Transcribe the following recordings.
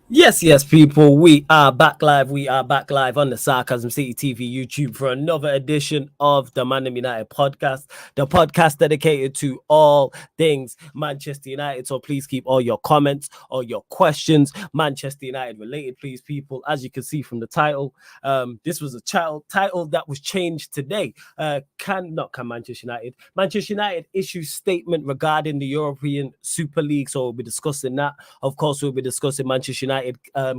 Yes, people. We are back live. We are back live on the Sarcasm City TV YouTube for another edition of the Man United podcast, the podcast dedicated to all things Manchester United. So please keep all your comments, all your questions, Manchester United related, please, people. As you can see from the title, this was a title that was changed today. Can Manchester United issue statement regarding the European Super League. So we'll be discussing that. Of course, we'll be discussing Manchester United.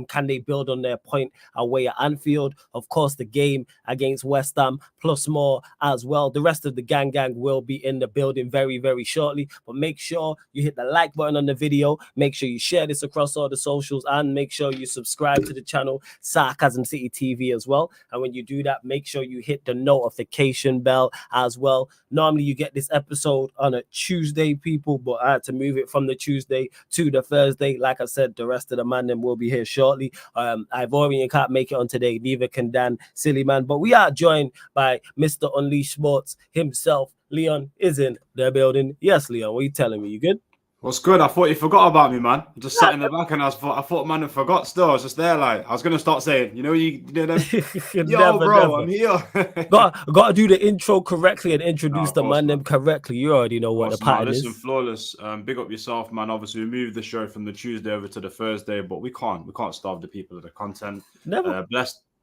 Can they build on their point away at Anfield? Of course, the game against West Ham, plus more as well. The rest of the gang will be in the building very, very shortly. But make sure you hit the like button on the video. Make sure you share this across all the socials, and make sure you subscribe to the channel Sarcasm City TV as well. And when you do that, make sure you hit the notification bell as well. Normally, you get this episode on a Tuesday, people, but I had to move it from the Tuesday to the Thursday. Like I said, the rest of the man them will be here shortly. Ivorian can't make it on today, neither can Dan, silly man. But we are joined by Mr. Unleashed Sports himself. Leon is in the building. Yes, Leon, what are you telling me? You good? What's good? I thought you forgot about me, man. I just sat in the back and I thought, man, I forgot still. I was just there, like, I was going to start saying, you know them? Yo, bro, I'm here. got to do the intro correctly and introduce the man them correctly. You already know what the pattern is. Listen, flawless. Big up yourself, man. Obviously, we moved the show from the Tuesday over to the Thursday, but we can't starve the people of the content. Never.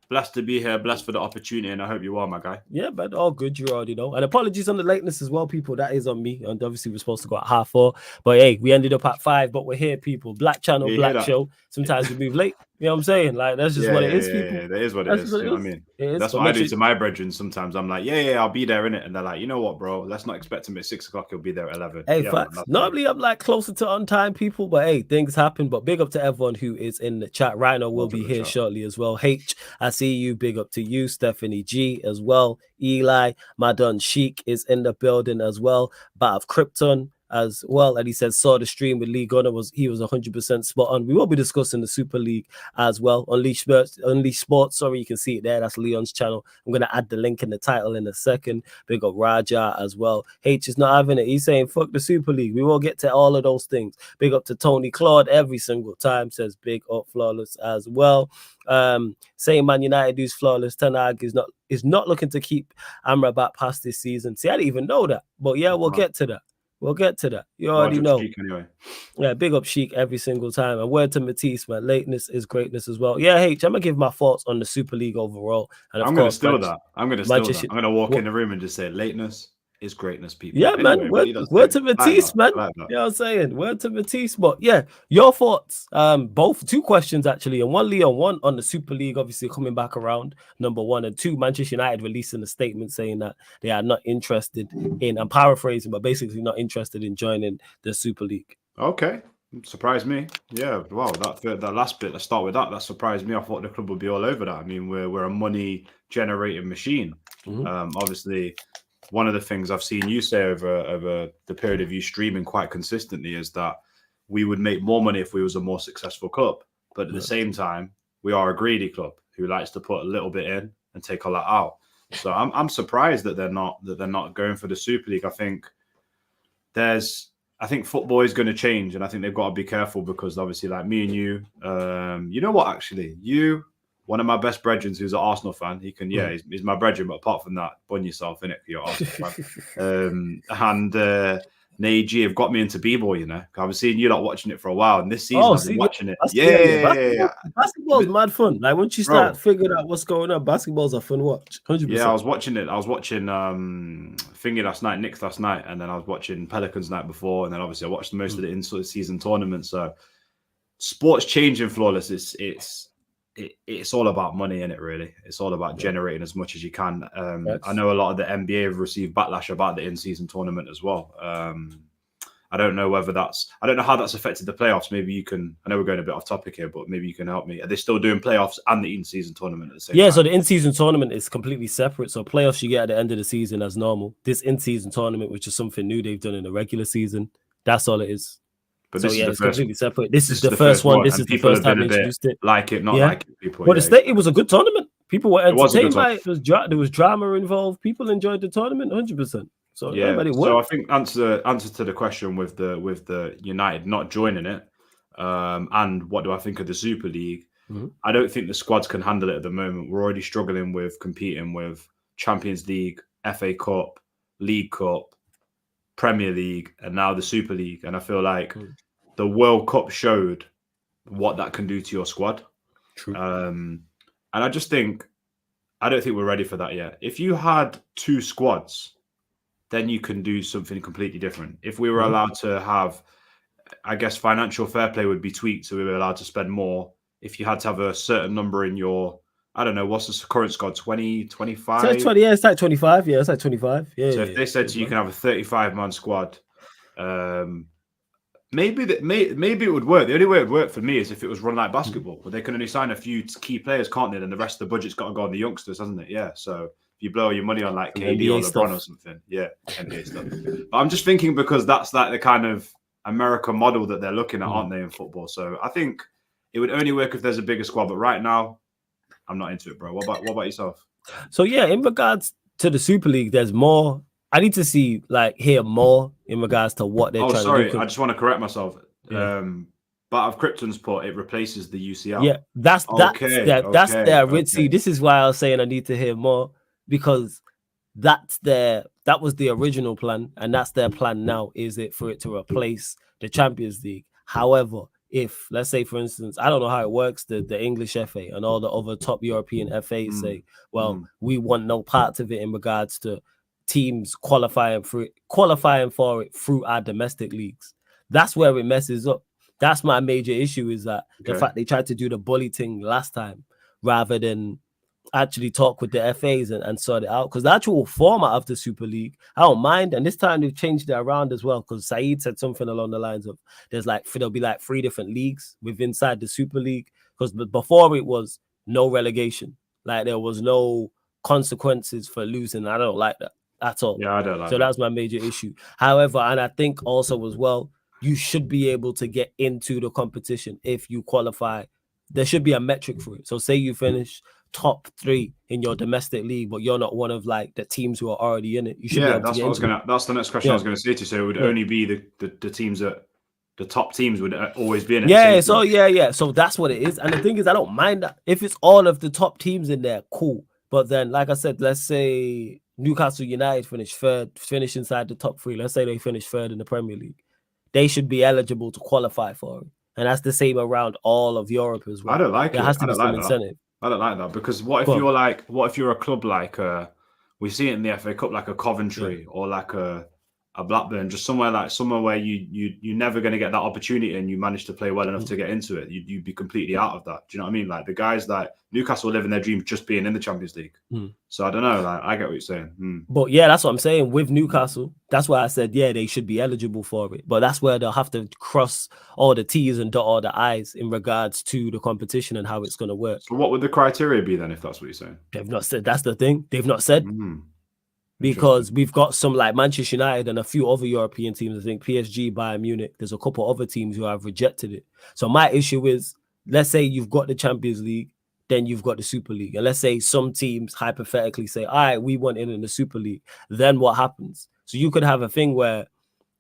Blessed to be here, blessed for the opportunity, and I hope you are, my guy. Yeah, but all good, you already know. And apologies on the lateness as well, people. That is on me. And obviously, we're supposed to go at 4:30. But hey, we ended up at 5, but we're here, people. Black channel, black show. Sometimes we move late. You know what I'm saying? Like, that's just what it is, people. Yeah, that is what it is. You know what I mean? That's what I do to my brethren sometimes. I'm like, yeah, I'll be there, innit? And they're like, you know what, bro? Let's not expect him at 6 o'clock. He'll be there at 11. Hey, facts. Normally, I'm like closer to on time, people. But hey, things happen. But big up to everyone who is in the chat. Rhino will be here shortly as well. H, I see you. Big up to you. Stephanie G as well. Eli, Madon Sheik is in the building as well. Bat of Krypton as well, and he said saw the stream with Lee Gunner, he was 100% spot on. We will be discussing the Super League as well. Unleashed Sports, sorry, you can see it there. That's Leon's channel. I'm gonna add the link in the title in a second. Big up Raja as well. H is not having it. He's saying fuck the Super League. We will get to all of those things. Big up to Tony Claude every single time. Says big up Flawless as well. Saying Man United is flawless. Ten Hag is not looking to keep Amrabat past this season. See, I didn't even know that, but yeah, we'll get to that. We'll get to that. You already know. Anyway. Yeah, big up Sheik every single time. And word to Matisse, man. Lateness is greatness as well. Yeah, H, I'm going to give my thoughts on the Super League overall. And I'm going to steal that. I'm going to walk in the room and just say, lateness is greatness, people. Yeah, anyway, man. Word to Matisse, man. You know what I'm saying? Word to Matisse. But yeah, your thoughts. Two questions actually, and one Leon, one on the Super League, obviously coming back around. Number one, and two, Manchester United releasing a statement saying that they are not interested in. I'm paraphrasing, but basically not interested in joining the Super League. Okay. Surprised me. Yeah, wow, that last bit, let's start with that. That surprised me. I thought the club would be all over that. I mean, we're a money generating machine. Obviously, one of the things I've seen you say over the period of you streaming quite consistently is that we would make more money if we was a more successful club. But at the same time, we are a greedy club who likes to put a little bit in and take a lot out. So I'm surprised that they're not going for the Super League. I think football is going to change, and I think they've got to be careful because obviously, like me and you, you know what? Actually, one of my best brethren who's an Arsenal fan, he's my brethren, but apart from that, bun yourself in it for your Arsenal fan. And Neji have got me into b-boy, you know. I've been seeing you watching it for a while, and this season I've been watching it. Yeah. Basketball's mad fun. Like once you start figuring out what's going on, basketball's a fun watch. 100%. Yeah, I was watching it. I was watching Thingy last night, Knicks last night, and then I was watching Pelicans night before, and then obviously I watched most of the in-season tournament. So sports changing, flawless. It's all about money, isn't it, really? It's all about generating as much as you can. I know a lot of the NBA have received backlash about the in-season tournament as well. I don't know how that's affected the playoffs. Maybe you can, I know we're going a bit off topic here, but maybe you can help me. Are they still doing playoffs and the in-season tournament at the same time? Yeah, so the in-season tournament is completely separate. So playoffs you get at the end of the season as normal. This in-season tournament, which is something new they've done in the regular season, that's all it is. But so it's completely separate. This is the first one. This is the first time they introduced it. Like it, not like it. People. But it was a good tournament. People were entertained by it. There was drama involved. People enjoyed the tournament 100%. So yeah. So I think answer to the question with the United not joining it. and what do I think of the Super League? Mm-hmm. I don't think the squads can handle it at the moment. We're already struggling with competing with Champions League, FA Cup, League Cup, Premier League, and now the Super League. And I feel like the World Cup showed what that can do to your squad. True. And I just think, I don't think we're ready for that yet. If you had 2 squads, then you can do something completely different. If we were allowed to have, I guess, financial fair play would be tweaked, so we were allowed to spend more. If you had to have a certain number in your, I don't know, what's the current squad, 20, 25? So it's 20, yeah, it's like 25. Yeah, it's like 25. Yeah. So if they said to you, you can have a 35-man squad, maybe it would work. The only way it would work for me is if it was run like basketball, where they can only sign a few key players, can't they? And the rest of the budget's got to go on the youngsters, hasn't it? Yeah. So if you blow your money on like KD NBA or LeBron stuff. or something, yeah, NBA stuff. But I'm just thinking because that's like the kind of America model that they're looking at, aren't they, in football? So I think it would only work if there's a bigger squad. But right now, I'm not into it, bro. What about yourself? So yeah, in regards to the Super League, there's more. I need to hear more in regards to what they're trying to do. I just want to correct myself. Yeah. But of Krypton's put, it replaces the UCL. Yeah, that's their See, this is why I was saying I need to hear more, because that was the original plan, and that's their plan now, is it for it to replace the Champions League. However, if, let's say, for instance, I don't know how it works, the English FA and all the other top European FAs say, well, we want no part of it in regards to teams qualifying for it through our domestic leagues. That's where it messes up. That's my major issue, is that the fact they tried to do the bully thing last time rather than actually talk with the FAs and sort it out. Because the actual format of the Super League, I don't mind. And this time they've changed it around as well, because Saeed said something along the lines of there'll be like 3 different leagues inside the Super League. Because before it was no relegation. Like there was no consequences for losing. I don't like that at all. Yeah, I don't like that. So that's my major issue. However, and I think also as well, you should be able to get into the competition if you qualify. There should be a metric for it. So say you finish top 3 in your domestic league, but you're not one of like the teams who are already in it. You should be able that's to what I was gonna. That's the next question I was going to say to you. So it would only be the teams that the top teams would always be in it. Yeah. So yeah. So that's what it is. And the thing is, I don't mind that if it's all of the top teams in there. Cool. But then, like I said, let's say Newcastle United finish inside the top 3. Let's say they finish 3rd in the Premier League. They should be eligible to qualify for it. And that's the same around all of Europe as well. I don't like there it. has to be some incentive. I don't like that, because what if you're a club like we see it in the FA Cup, like a Coventry or like a Blackburn, just somewhere where you're never going to get that opportunity, and you manage to play well enough to get into it, you'd be completely out of that. Do you know what I mean? Like the guys like Newcastle living their dream just being in the Champions League. So I don't know. Like I get what you're saying. But yeah, that's what I'm saying with Newcastle. That's why I said they should be eligible for it. But that's where they'll have to cross all the T's and dot all the I's in regards to the competition and how it's going to work. So what would the criteria be then, if that's what you're saying? They've not said. That's the thing. They've not said. Because we've got some like Manchester United and a few other European teams. I think PSG, Bayern Munich. There's a couple other teams who have rejected it. So my issue is, let's say you've got the Champions League, then you've got the Super League. And let's say some teams hypothetically say, all right, we want in the Super League. Then what happens? So you could have a thing where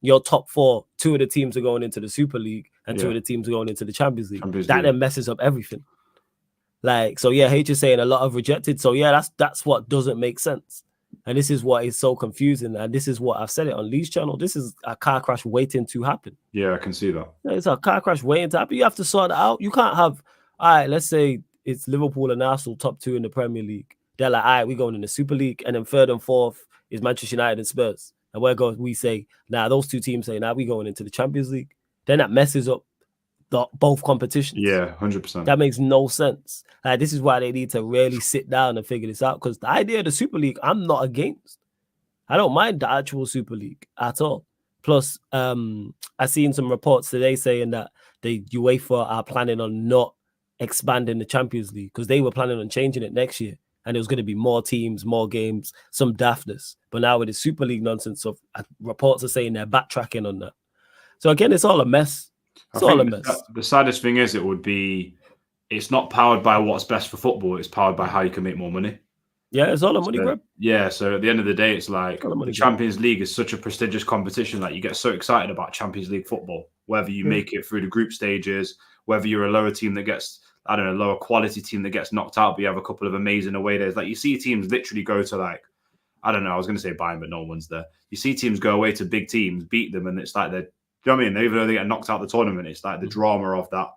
your top 4, 2 of the teams are going into the Super League and 2 of the teams are going into the Champions League. That then messes up everything. Like, so yeah, H is saying a lot of rejected. So yeah, that's what doesn't make sense. And this is what is so confusing. And this is what I've said it on Lee's channel. This is a car crash waiting to happen. Yeah, I can see that. It's a car crash waiting to happen. You have to sort it out. You can't have, all right, let's say it's Liverpool and Arsenal top 2 in the Premier League. They're like, all right, we're going in the Super League. And then 3rd and 4th is Manchester United and Spurs. And we say, those 2 teams say, we're going into the Champions League. Then that messes up both competitions. Yeah, 100%. That makes no sense. Like, this is why they need to really sit down and figure this out. Because the idea of the Super League, I'm not against. I don't mind the actual Super League at all. Plus, I seen some reports today saying that the UEFA are planning on not expanding the Champions League, because they were planning on changing it next year. And it was going to be more teams, more games, some daftness. But now with the Super League nonsense, reports are saying they're backtracking on that. So again, it's all a mess. It's all a mess. The saddest thing is it's not powered by what's best for football. It's powered by how you can make more money. Yeah, it's all a money grab. Yeah, so at the end of the day, it's like All a money the grab. Champions League is such a prestigious competition. Like you get so excited about Champions League football, whether you make it through the group stages, whether you're a lower team that gets, I don't know, lower quality team that gets knocked out, but you have a couple of amazing away days. Like you see teams literally go to like, I don't know, I was going to say Bayern, but no one's there. You see teams go away to big teams, beat them, and it's like they're, do you know what I mean? Even though they get knocked out the tournament, it's like the drama of that.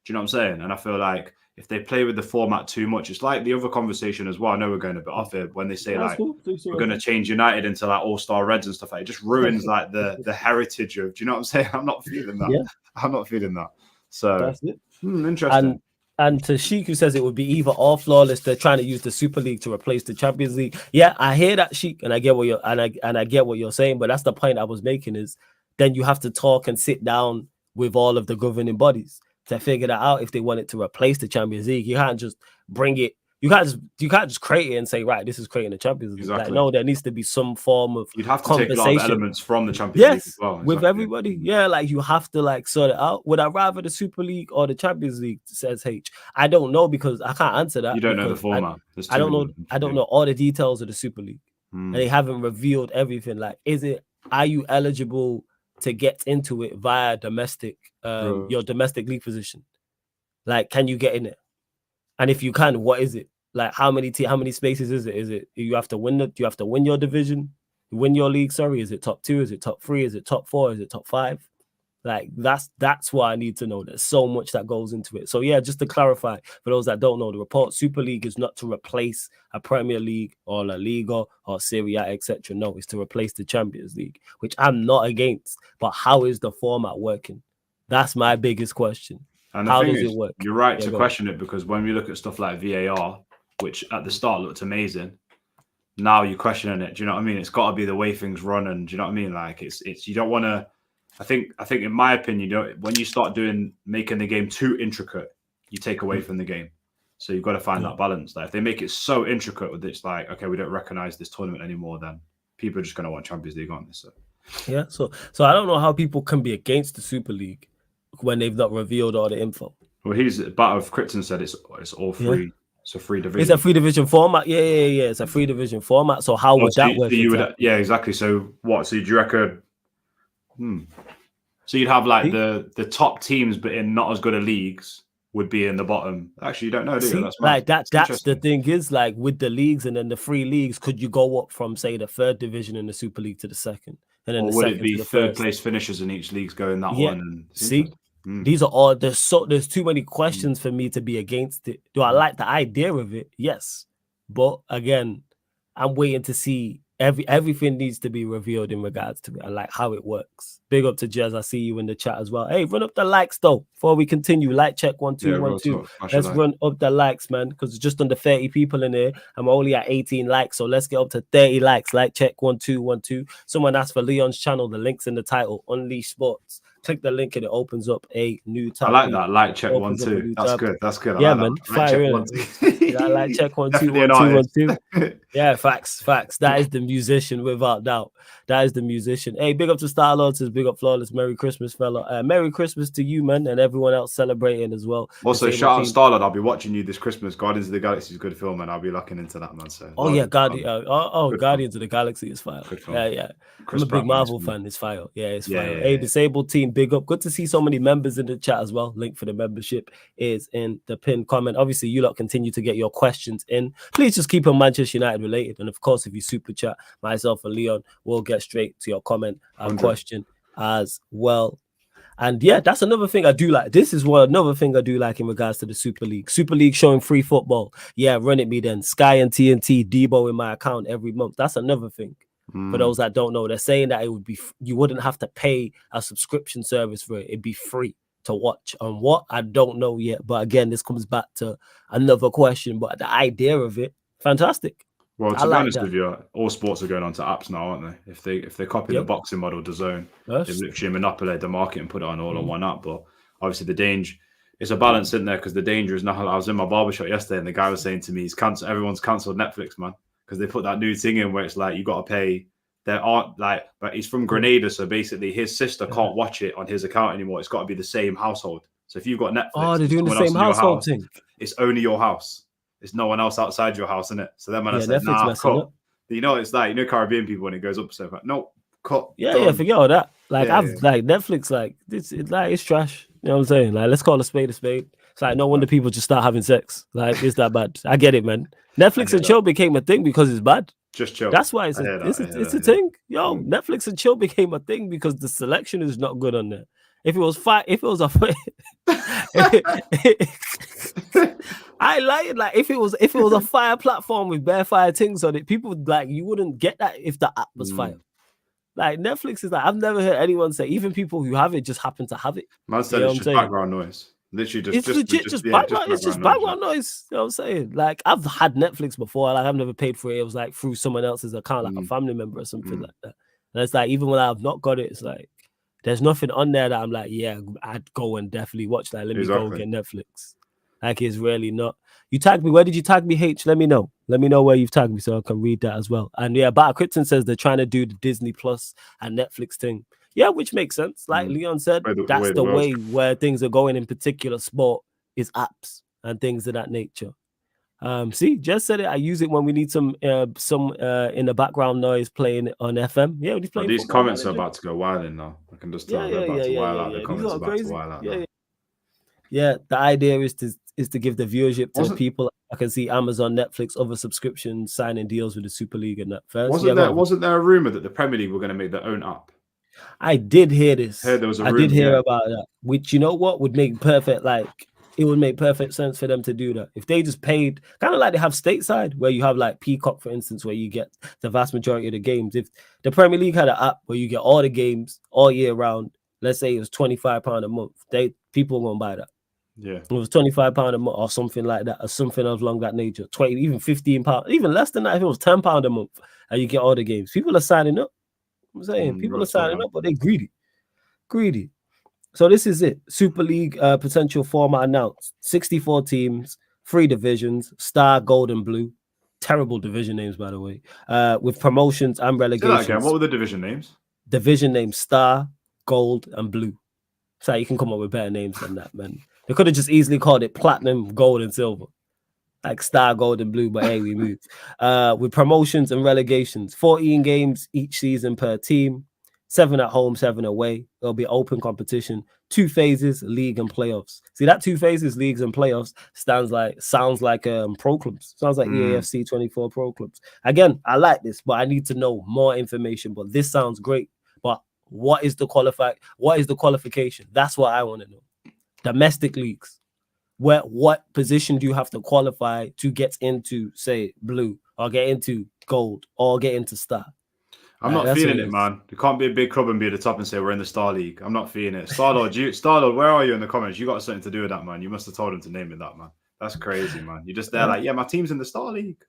Do you know what I'm saying? And I feel like if they play with the format too much, it's like the other conversation as well. I know we're going a bit off here when they say like we're going to change United into like all-star Reds and stuff like that. It just ruins like the heritage of. Do you know what I'm saying? I'm not feeling that. Yeah. I'm not feeling that. So that's it. Interesting. And to Sheik, who says it would be either or flawless, they're trying to use the Super League to replace the Champions League. Yeah, I hear that, Sheik, and I get what you're saying. But that's the point I was making is then you have to talk and sit down with all of the governing bodies to figure that out if they want it to replace the Champions League. You can't just bring it. You can't just create it and say, right, this is creating the Champions League. Exactly. Like, no, there needs to be some form of You'd have to conversation. take a lot of elements from the Champions League as well. Exactly. With everybody. Yeah, like you have to like sort it out. Would I rather the Super League or the Champions League? Says H. I don't know because I can't answer that. You don't know the format. I don't know. I don't know all the details of the Super League, and they haven't revealed everything. Like, are you eligible to get into it via domestic, your domestic league position? Like, can you get in it? And if you can, what is it? Like, how many spaces is it? Is it you have to win? Do you have to win your division? Win your league? Sorry, is it top 2? Is it top 3? Is it top 4? Is it top 5? Like, that's what I need to know. There's so much that goes into it. So yeah, just to clarify for those that don't know, the report Super League is not to replace a Premier League or La Liga or Serie A, etc. No, it's to replace the Champions League, which I'm not against. But how is the format working? That's my biggest question. And how does it work? You're right to question it, because when we look at stuff like VAR, which at the start looked amazing, now you're questioning it. Do you know what I mean? It's got to be the way things run, and do you know what I mean? Like it's you don't want to. I think in my opinion, when you start making the game too intricate, you take away from the game. So you've got to find that balance. Like if they make it so intricate with it's like, okay, we don't recognize this tournament anymore, then people are just going to want Champions League on this. So. Yeah. So I don't know how people can be against the Super League when they've not revealed all the info. Well, Battle of Krypton said it's all free. Yeah. It's a free division. It's a free division format. Yeah. It's a free division format. So how would that work? Yeah, exactly. So what? So do you reckon? So you'd have like the top teams, but in not as good a leagues, would be in the bottom. Actually, you don't know, do you? That's the thing is, like with the leagues and then the free leagues, could you go up from say the 3rd division in the Super League to the 2nd? And then would it be 3rd place finishers in each league's going that one? And these are all there's too many questions for me to be against it. Do I like the idea of it? Yes, but again, I'm waiting to see everything needs to be revealed in regards to it and like how it works. Big up to Jez. I see you in the chat as well. Hey, run up the likes though before we continue. Like check 1 2 1 2. Let's run up the likes, man, because it's just under 30 people in here and we're only at 18 likes. So let's get up to 30 likes. Like check 1 2 1 2. Someone asked for Leon's channel. The link's in the title. Unleash Sports. Click the link and it opens up a new tab. I like that. Like check 1 2. That's good. Yeah, man. Fire in. Like check 1 2 1 2 1 2. Yeah, facts. That is the musician without doubt. That is the musician. Hey, big up to Starlord. Says big up Flawless. Merry Christmas, fella. Merry Christmas to you, man, and everyone else celebrating as well. Also, shout out Starlord. I'll be watching you this Christmas. Guardians of the Galaxy is a good film, and I'll be locking into that, man. So. Guardians of the Galaxy is fire. Yeah. I'm a big Marvel fan. It's fire. Yeah, it's fire. Hey, Disabled Team, big up. Good to see so many members in the chat as well. Link for the membership is in the pinned comment. Obviously, you lot continue to get your questions in. Please just keep them Manchester United related. And of course, if you super chat, myself and Leon will get straight to your comment and question as well. And yeah, that's another thing I do like. This is another thing I do like in regards to the Super League. Super League showing free football. Yeah, run it me then. Sky and TNT, Debo in my account every month. That's another thing. For those that don't know, they're saying that you wouldn't have to pay a subscription service for it. It'd be free to watch. On what? I don't know yet. But again, this comes back to another question. But the idea of it, fantastic. Well, to be honest with you, all sports are going on to apps now, aren't they? If they copy the boxing model to Zone, they've literally monopolized the market and put it on all on one app. But obviously the danger, it's a balance in there, because the danger is now. I was in my barbershop yesterday and the guy was saying to me, everyone's cancelled Netflix, man, because they put that new thing in where it's like you got to pay. There aren't but he's from Grenada, so basically his sister can't watch it on his account anymore. It's got to be the same household. So if you've got Netflix, they're doing the same household thing. It's only your house. it's no one else outside your house, innit? So then when I said, Netflix nah, messing cut. up. You know, it's like, Caribbean people when it goes up, so like, no, cut. Yeah, forget all that. Like Yeah, like Netflix, like it's trash. You know what I'm saying? Like, let's call a spade a spade. It's like no wonder people just start having sex. Like, it's that bad. I get it, man. Netflix and chill became a thing because it's bad. Just chill. That's why it's a thing. Yo, Netflix and chill became a thing because the selection is not good on there. If it was I like it. Like, if it was a fire platform with bare fire things on it, people like, you wouldn't get that if the app was fire. Like, Netflix is like, I've never heard anyone say, even people who have it just happen to have it. Man said it's just background noise. Literally it's legit just background. It's just background noise. You know what I'm saying? Like, I've had Netflix before. Like, I've never paid for it. It was like through someone else's account, like a family member or something like that. And it's like, even when I've not got it, it's like, there's nothing on there that I'm like, yeah, I'd go and definitely watch that. Let me go get Netflix. Like, it's really not. You tagged me. Where did you tag me, H? Let me know. Let me know where you've tagged me so I can read that as well. And yeah, Bata Krypton says they're trying to do the Disney Plus and Netflix thing. Yeah, which makes sense. Like Leon said, that's the way where things are going in particular sport is apps and things of that nature. See, Jess said it. I use it when we need some in the background noise playing on FM. Yeah, he's playing. These comments are about to go wild now. I can just tell they're about to wild out. The comments are about to wild out now. Yeah, the idea is to give the viewership to people. I can see Amazon, Netflix, other subscriptions signing deals with the Super League and that first. Wasn't there a rumor that the Premier League were going to make their own app? I did hear this. I did hear about that. Which, you know what, would make perfect. Like, it would make perfect sense for them to do that if they just paid, kind of like they have stateside, where you have like Peacock, for instance, where you get the vast majority of the games. If the Premier League had an app where you get all the games all year round, let's say it was £25 a month, people won't buy that. Yeah, it was £25 a month or something like that, or something of along that nature. 20, even £15, even less than that. If it was £10 a month and you get all the games, people are signing up. I'm saying people are signing up, but they're greedy. So this is it. Super League potential format announced. 64 teams, 3 divisions, Star, Gold, and Blue. Terrible division names, by the way. With promotions and relegations. Say that again. What were the division names? Division names: Star, Gold, and Blue. So you can come up with better names than that, man. They could have just easily called it Platinum, Gold, and Silver. Like Star, Gold, and Blue, but hey, we moved. With promotions and relegations. 14 games each season per team. 7 at home, 7 away. There'll be open competition. 2 phases, league and playoffs. See, that 2 phases, leagues and playoffs, sounds like pro clubs. Sounds like EAFC 24 pro clubs. Again, I like this, but I need to know more information. But this sounds great. But what is the qualification? That's what I want to know. Domestic leagues. What position do you have to qualify to get into, say, Blue, or get into Gold, or get into Star? I'm not feeling it, man. You can't be a big club and be at the top and say we're in the Star League. I'm not feeling it. Starlord, where are you in the comments? You got something to do with that, man. You must have told him to name it that, man. That's crazy, man. You're just there like, yeah, my team's in the Star League.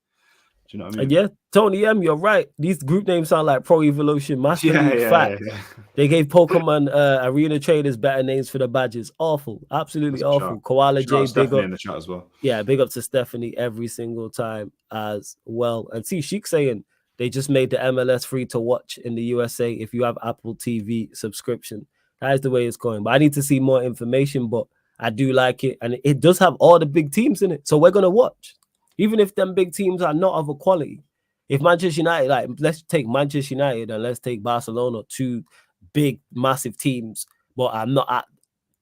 Do you know what I mean? Yeah, Tony M, you're right. These group names sound like Pro Evolution, Master League, Fact. Yeah. They gave Pokemon Arena Traders better names for the badges. Awful. Absolutely awful. Koala J, big up. In the chat as well. Yeah, big up to Stephanie every single time as well. And see, Sheik saying they just made the MLS free to watch in the USA if you have Apple TV subscription. That is the way it's going. But I need to see more information, but I do like it. And it does have all the big teams in it. So we're going to watch. Even if them big teams are not of a quality. If Manchester United, like, let's take Manchester United and let's take Barcelona, 2 big, massive teams, but I'm not at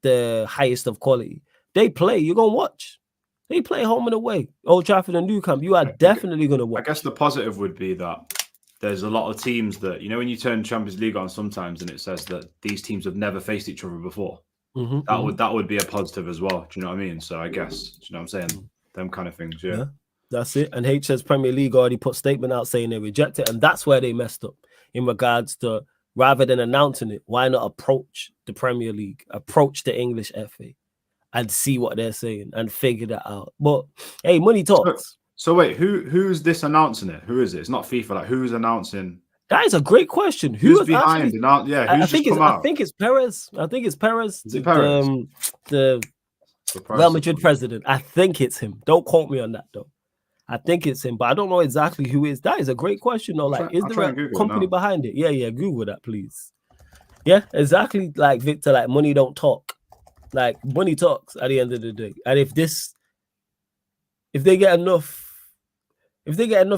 the highest of quality. They play, you're going to watch. They play home and away. Old Trafford and Nou Camp, you are definitely going to watch. I guess the positive would be that there's a lot of teams that, you know, when you turn Champions League on sometimes and it says that these teams have never faced each other before, that would be a positive as well. Do you know what I mean? So I guess, do you know what I'm saying? Them kind of things, yeah. That's it. And H says Premier League already put statement out saying they reject it. And that's where they messed up in regards to, rather than announcing it, why not approach the Premier League, approach the English FA and see what they're saying and figure that out. But hey, money talks. So wait, who's this announcing it? Who is it? It's not FIFA. Like, who's announcing? That is a great question. Who's behind it? I think it's Perez. I think it's Perez. Is it Perez? The Real Madrid president. I think it's him. Don't quote me on that though. I think it's him, but I don't know exactly who is. That is a great question though. Like, is there a company behind it? Yeah, Google that, please. Yeah, exactly. Like Victor, like money don't talk. Like money talks at the end of the day. And if if they get enough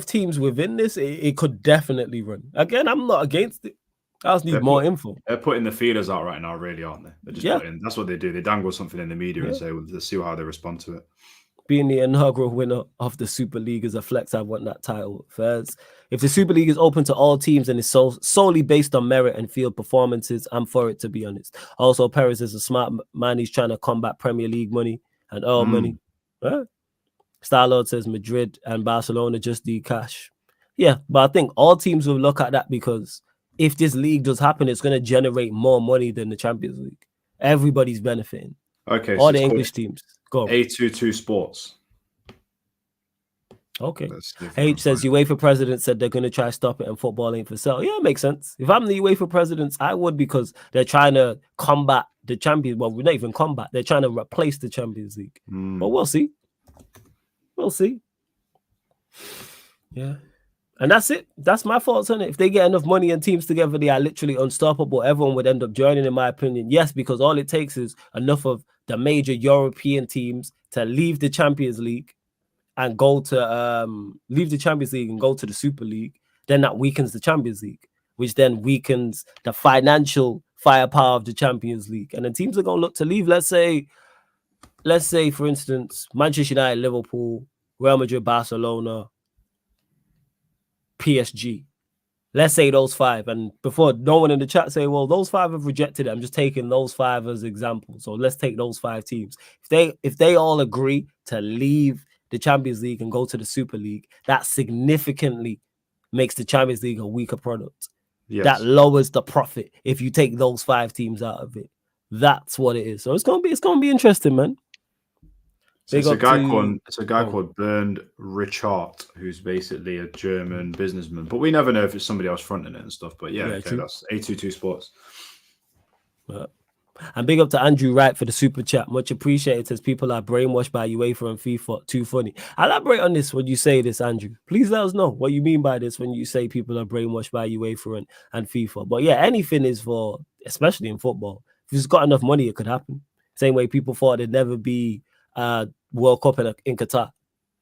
teams within this, it could definitely run. Again, I'm not against it. I just need more info. They're putting the feelers out right now, really, aren't they? They're just putting. That's what they do. They dangle something in the media and say, well, let's see how they respond to it. Being the inaugural winner of the Super League is a flex. I want that title. First, if the Super League is open to all teams and is solely based on merit and field performances, I'm for it, to be honest. Also, Perez is a smart man. He's trying to combat Premier League money and oil money. Starlord says Madrid and Barcelona just need cash. Yeah, but I think all teams will look at that, because if this league does happen, it's going to generate more money than the Champions League. Everybody's benefiting. Okay, all the English teams. Go on. A22 Sports. Okay. H says UEFA president said they're going to try stop it and football ain't for sale. Yeah, it makes sense. If I'm the UEFA presidents, I would, because they're trying to combat the Champions. Well, we're not even combat. They're trying to replace the Champions League. But we'll see. We'll see. Yeah. And that's it. That's my thoughts on it. If they get enough money and teams together, they are literally unstoppable. Everyone would end up joining, in my opinion. Yes, because all it takes is enough of the major European teams to leave the Champions League and go to leave the Champions League and go to the Super League. Then that weakens the Champions League, which then weakens the financial firepower of the Champions League. And then teams are going to look to leave. Let's say, for instance, Manchester United, Liverpool, Real Madrid, Barcelona, PSG. Let's say those five. And before, no one in the chat say, well, those five have rejected it. I'm just taking those five as examples. So let's take those 5 teams. If they all agree to leave the Champions League and go to the Super League, that significantly makes the Champions League a weaker product. Yes. That lowers the profit if you take those 5 teams out of it. That's what it is. So it's gonna be interesting, man. So it's a guy called Bernd Richard, who's basically a German businessman. But we never know if it's somebody else fronting it and stuff. But that's A22 Sports. And big up to Andrew Wright for the super chat. Much appreciated. Says people are brainwashed by UEFA and FIFA. Too funny. Elaborate on this when you say this, Andrew. Please let us know what you mean by this when you say people are brainwashed by UEFA and FIFA. But yeah, anything is for, especially in football. If it's got enough money, it could happen. Same way people thought there'd never be World Cup in Qatar.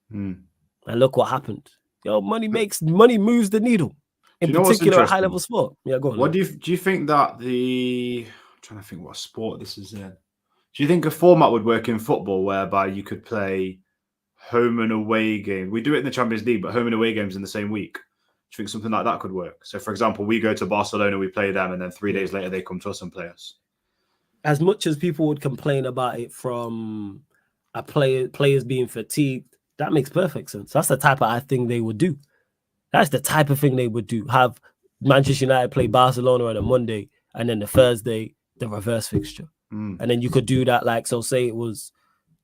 And look what happened. Money moves the needle. In particular, a high-level sport. Yeah, go on. What do you think that I'm trying to think what sport this is in. Do you think a format would work in football whereby you could play home and away games? We do it in the Champions League, but home and away games in the same week. Do you think something like that could work? So, for example, we go to Barcelona, we play them, and then 3 days later they come to us and play us. As much as people would complain about it from players being fatigued, that makes perfect sense. That's the type of thing they would do. That's the type of thing they would do. Have Manchester United play Barcelona on a Monday, and then the Thursday, the reverse fixture. And then you could do that, like, so say it was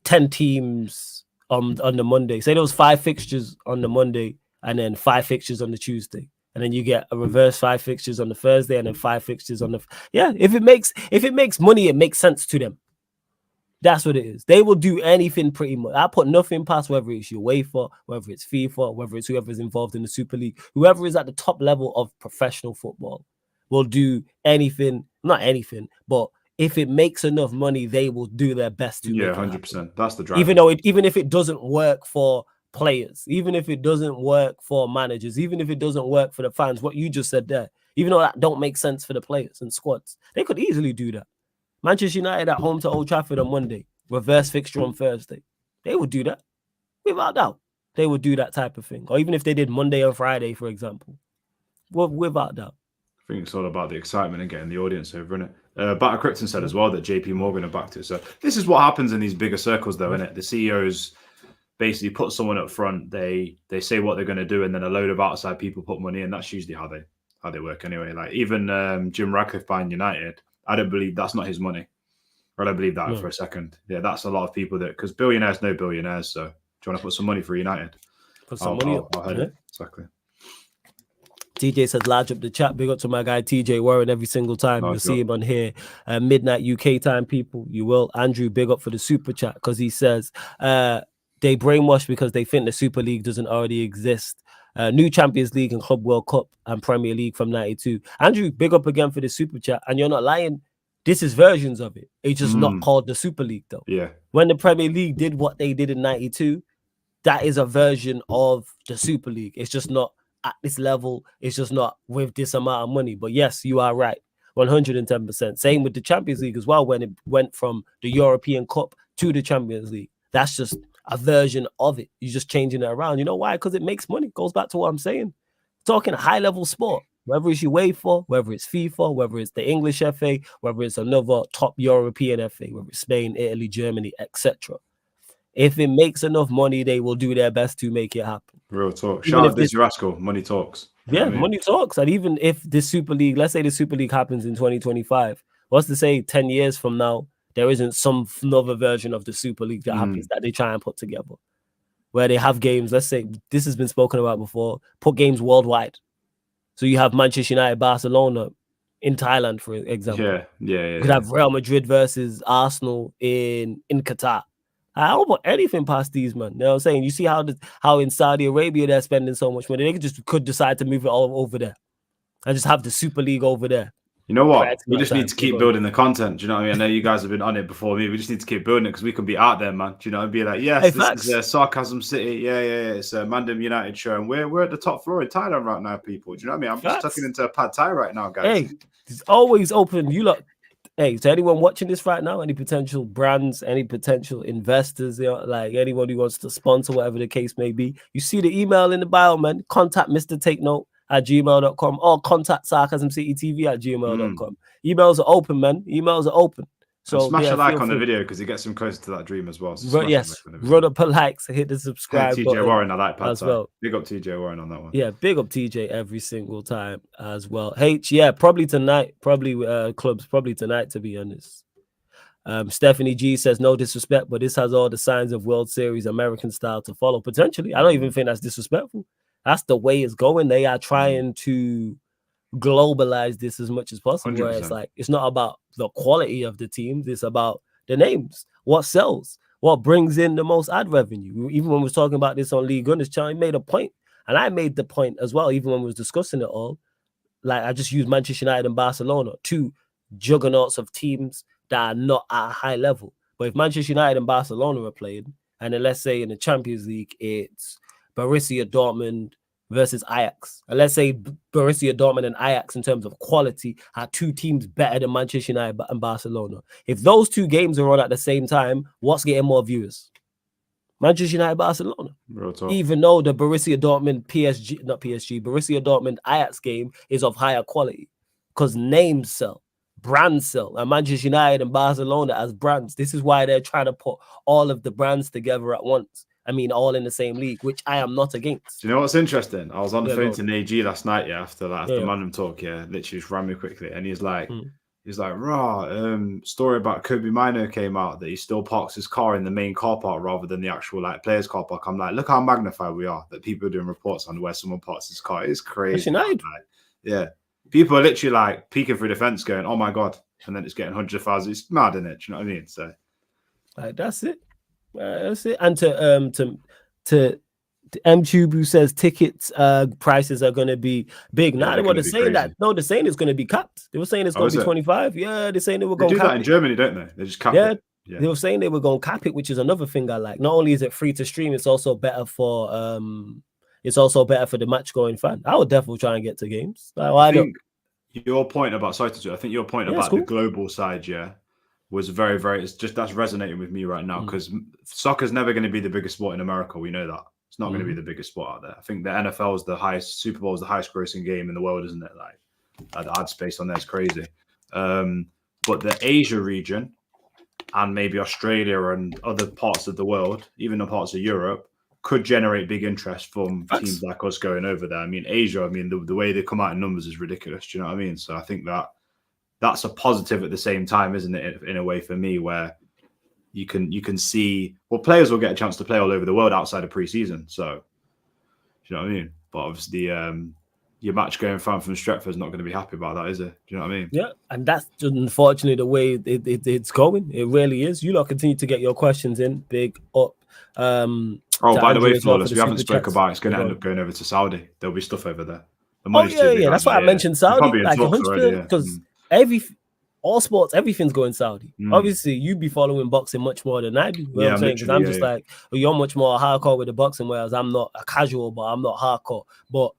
10 teams on the Monday. Say there was 5 fixtures on the Monday and then 5 fixtures on the Tuesday. And then you get a reverse 5 fixtures on the Thursday and then 5 fixtures on the... Yeah, if it makes money, it makes sense to them. That's what it is. They will do anything pretty much. I put nothing past whether it's UEFA, whether it's FIFA, whether it's whoever's involved in the Super League. Whoever is at the top level of professional football will do anything, not anything, but if it makes enough money, they will do their best to. Yeah, 100%. That's the drive. Even if it doesn't work for players, even if it doesn't work for managers, even if it doesn't work for the fans, what you just said there, even though that don't make sense for the players and squads, they could easily do that. Manchester United at home to Old Trafford on Monday, reverse fixture on Thursday. They would do that. Without doubt. They would do that type of thing. Or even if they did Monday or Friday, for example. Without doubt. I think it's all about the excitement and getting the audience over, isn't it? Batter Krypton said as well that JP Morgan are backed it. So this is what happens in these bigger circles, though, isn't it? The CEOs basically put someone up front, they say what they're going to do, and then a load of outside people put money in. That's usually how they work anyway. Like even Jim Ratcliffe buying United, I don't believe that's not his money. I don't believe that for a second. Yeah, that's a lot of people because billionaires know billionaires. So do you want to put some money for United? Put some money up. I'll head it. Exactly. TJ says, large up the chat. Big up to my guy TJ Warren every single time. You'll see him on here. Midnight UK time, people. You will. Andrew, big up for the super chat because he says they brainwash because they think the Super League doesn't already exist. New Champions League and Club World Cup and Premier League from 92. Andrew, big up again for the super chat. And you're not lying. This is versions of it. It's just not called the Super League, though. Yeah. When the Premier League did what they did in 92, that is a version of the Super League. It's just not at this level. It's just not with this amount of money. But yes, you are right. 110%. Same with the Champions League as well, when it went from the European Cup to the Champions League. That's just a version of it. You're just changing it around. You know why? Because it makes money. Goes back to what I'm saying. Talking high-level sport, whether it's UEFA, whether it's FIFA, whether it's the English FA, whether it's another top European FA, whether it's Spain, Italy, Germany, etc. If it makes enough money, they will do their best to make it happen. Real talk. Shout out this rascal. Money talks. Yeah, money talks. And even if the Super League, let's say the Super League happens in 2025, what's to say 10 years from now, there isn't some another version of the Super League that happens that they try and put together, where they have games. Let's say this has been spoken about before. Put games worldwide. So you have Manchester United, Barcelona in Thailand, for example. You could have Real Madrid versus Arsenal in Qatar. I don't want anything past these, man. You know what I'm saying? You see how in Saudi Arabia they're spending so much money. They could decide to move it all over there and just have the Super League over there. You know what? We just need to keep building the content. Do you know what I mean? I know you guys have been on it before me. We just need to keep building it because we can be out there, man. Do you know? And be like, yes, this is Sarcasm City. Yeah. It's a Mandem United show. And we're at the top floor in Thailand right now, people. Do you know what I mean? I'm just tucking into a pad thai right now, guys. Hey, it's always open. You lot. Hey, to anyone watching this right now, any potential brands, any potential investors, like anyone who wants to sponsor, whatever the case may be, you see the email in the bio, man. Contact Mr. Take Note at gmail.com or contact sarcasmcitytv at gmail.com. Emails are open, man. Emails are open. So and smash a like on the video because it gets them closer to that dream as well. So run up a like, hit the subscribe button. TJ Warren, I like pad as well. Big up TJ Warren on that one. Yeah, big up TJ every single time as well. H, yeah, probably tonight. Probably clubs, probably tonight, to be honest. Stephanie G says, no disrespect, but this has all the signs of World Series American style to follow. Potentially. I don't even think that's disrespectful. That's the way it's going. They are trying to globalize this as much as possible. 100%. Where it's like, it's not about the quality of the teams, it's about the names, what sells, what brings in the most ad revenue. Even when we was talking about this on Lee Gunner's channel, he made a point, and I made the point as well, even when we was discussing it all. Like, I just used Manchester United and Barcelona, two juggernauts of teams that are not at a high level. But if Manchester United and Barcelona are playing, and then let's say in the Champions League it's Borussia Dortmund versus Ajax. And let's say Borussia Dortmund and Ajax in terms of quality are two teams better than Manchester United and Barcelona. If those two games are on at the same time, what's getting more viewers? Manchester United, Barcelona. Even though the Borussia Dortmund Borussia Dortmund Ajax game is of higher quality because names sell, brands sell, and Manchester United and Barcelona as brands. This is why they're trying to put all of the brands together at once. I mean, all in the same league, which I am not against. Do you know what's interesting? I was on the phone to AG last night, after Manum talk, literally just ran me quickly. And he's like, story about Kobe Mino came out that he still parks his car in the main car park rather than the actual players car park. I'm like, look how magnified we are that people are doing reports on where someone parks his car. It's crazy. People are literally peeking through the fence going, oh my God. And then it's getting hundreds of thousands. It's mad, isn't it? Do you know what I mean? So that's it. That's it. And to MTube, who says tickets prices are going to be big. Now they were saying that. No, they're saying it's going to be capped. They were saying it's going to be 25. Yeah, they're saying they were going to do that in Germany, don't they? They just cap it. Yeah, they were saying they were going to cap it, which is another thing I like. Not only is it free to stream, it's also better for the match going fan. I would definitely try and get to games. I think your point about the global side, was very, very, it's just that's resonating with me right now because soccer's never going to be the biggest sport in America. We know that. It's not going to be the biggest sport out there. I think the NFL is the highest, Super Bowl is the highest grossing game in the world, isn't it? The ad space on there is crazy. But the Asia region and maybe Australia and other parts of the world, even the parts of Europe, could generate big interest from teams like us going over there. I mean, Asia, the way they come out in numbers is ridiculous. Do you know what I mean? So I think that's a positive at the same time, isn't it? In a way, for me, where you can see, players will get a chance to play all over the world outside of preseason. So, you know what I mean? But obviously, your match going from Stretford is not going to be happy about that, is it? Do you know what I mean? Yeah, and that's unfortunately the way it's going. It really is. You lot continue to get your questions in. Big up. By the way, Flawless, we haven't spoke about it's going to end up going over to Saudi. There'll be stuff over there. That's why I mentioned Saudi. Because all sports, everything's going Saudi. Obviously, you be following boxing much more than I do. You know what I'm saying? Because I'm just like, well, you're much more hardcore with the boxing, whereas I'm not a casual, but I'm not hardcore. But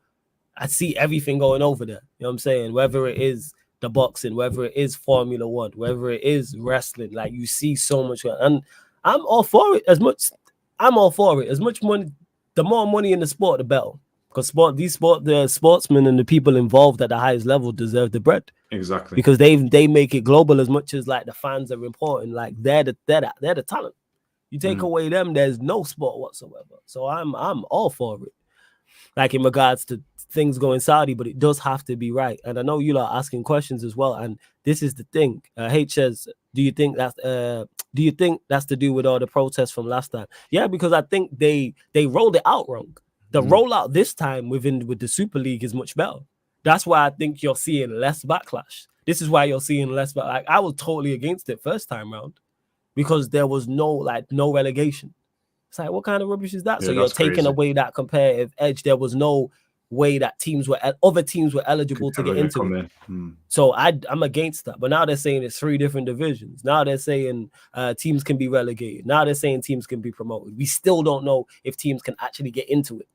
I see everything going over there. You know what I'm saying? Whether it is the boxing, whether it is Formula One, whether it is wrestling, like you see so much. And I'm all for it. As much money, the more money in the sport, the better. Because the sportsmen and the people involved at the highest level deserve the bread. Exactly. Because they make it global as much as like the fans are important. Like they're the talent. You take away them, there's no sport whatsoever. So I'm all for it. Like in regards to things going Saudi, but it does have to be right. And I know you are asking questions as well. And this is the thing. H says, do you think that's to do with all the protests from last time? Yeah, because I think they rolled it out wrong. The rollout this time with the Super League is much better. That's why I think you're seeing less backlash. This is why you're seeing less. Like I was totally against it first time round because there was no relegation. It's like, what kind of rubbish is that? Yeah, so you're taking away that competitive edge. There was no way that other teams were eligible to get into it. So I'm against that. But now they're saying it's 3 different divisions. Now they're saying teams can be relegated. Now they're saying teams can be promoted. We still don't know if teams can actually get into it.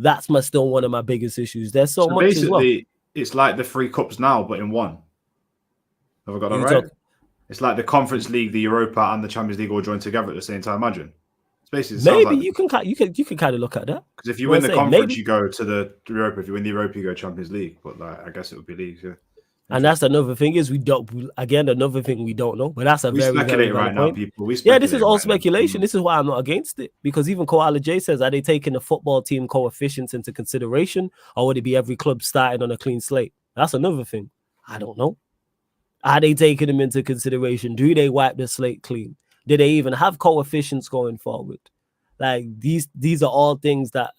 That's still one of my biggest issues. There's so much as well. It's like the 3 cups now, but in one. Have I got that right? It's like the Conference League, the Europa, and the Champions League all joined together at the same time. Imagine. Maybe you can kind of look at that. Because if you win the conference, you go to the Europa. If you win the Europa, you go Champions League. But I guess it would be leagues. Yeah. And that's another thing is another thing we don't know. But that's a very, very right now, point. People. This is all speculation. This is why I'm not against it. Because even Koala J says, are they taking the football team coefficients into consideration, or would it be every club starting on a clean slate? That's another thing. I don't know. Are they taking them into consideration? Do they wipe the slate clean? Do they even have coefficients going forward? Like these are all things that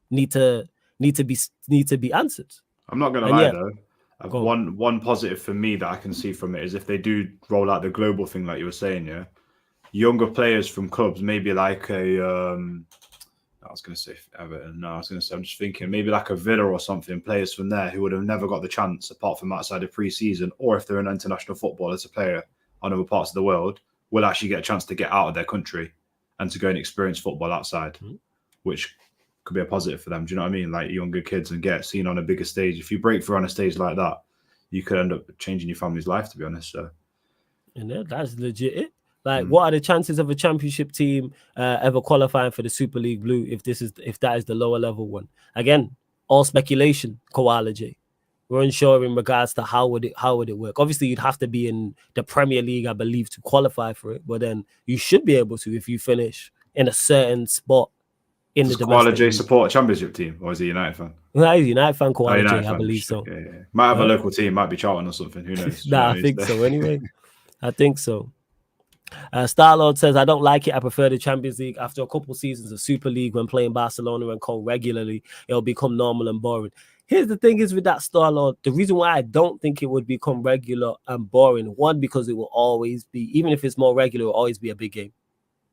need to be answered. I'm not gonna lie though. One positive for me that I can see from it is if they do roll out the global thing like you were saying, yeah, younger players from clubs, maybe like I was going to say Everton. No, I was going to say, I'm just thinking maybe like a Villa or something, players from there who would have never got the chance apart from outside of pre-season, or if they're an international footballer as a player on other parts of the world, will actually get a chance to get out of their country and to go and experience football outside, which could be a positive for them. Do you know what I mean? Like younger kids and get seen on a bigger stage. If you break through on a stage like that, you could end up changing your family's life, to be honest. So, and that's legit. Like, what are the chances of a championship team ever qualifying for the Super League Blue if that is the lower level one? Again, all speculation, Koala J. We're unsure in regards to how would it work. Obviously, you'd have to be in the Premier League, I believe, to qualify for it. But then you should be able to if you finish in a certain spot in the domestic Koala J league. Support a championship team, or is he a United fan? No, he's a United fan, Koala J, I believe so. Yeah. Might have a local team, might be Charlton or something. Who knows? Nah, I think so anyway. I think so. Starlord says, I don't like it. I prefer the Champions League. After a couple seasons of Super League, when playing Barcelona and Co regularly, it'll become normal and boring. Here's the thing is with that, Starlord, the reason why I don't think it would become regular and boring, one, because it will always be, even if it's more regular, it will always be a big game.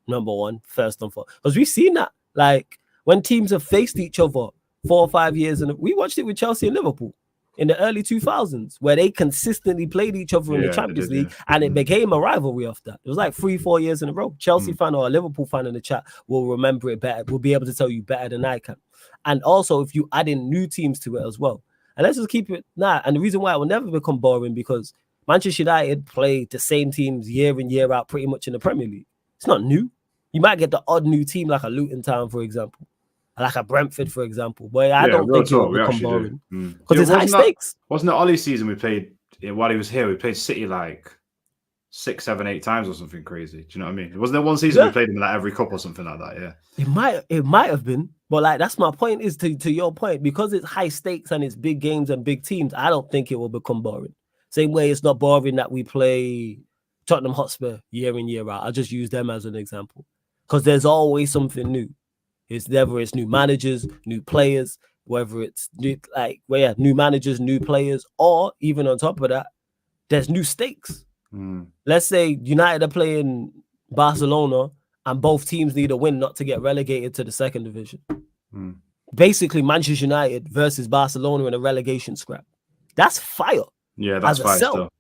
Number one, first and foremost. Because we've seen that, like, when teams have faced each other 4 or 5 years, and we watched it with Chelsea and Liverpool in the early 2000s, where they consistently played each other in the Champions League, and it became a rivalry after that. It was like 3-4 years in a row. Chelsea fan or a Liverpool fan in the chat will remember it better, will be able to tell you better than I can. And also, if you add in new teams to it as well. And let's just keep it now. And the reason why it will never become boring, because Manchester United play the same teams year in, year out, pretty much in the Premier League. It's not new. You might get the odd new team like a Luton Town, for example. Like a Brentford, for example. But I don't think it will become boring. Because it's high stakes. Wasn't it Ollie's season we played, while he was here, we played City like 6, 7, 8 times or something crazy. Do you know what I mean? Wasn't there one season we played him like every cup or something like that? Yeah. It might have been. But like that's my point, is to your point, because it's high stakes and it's big games and big teams, I don't think it will become boring. Same way it's not boring that we play Tottenham Hotspur year in, year out. I'll just use them as an example. Because there's always something new. It's new managers, new players, whether it's new managers, new players, or even on top of that, there's new stakes. Let's say United are playing Barcelona and both teams need a win not to get relegated to the second division. Basically, Manchester United versus Barcelona in a relegation scrap. That's fire. Yeah, that's fire still.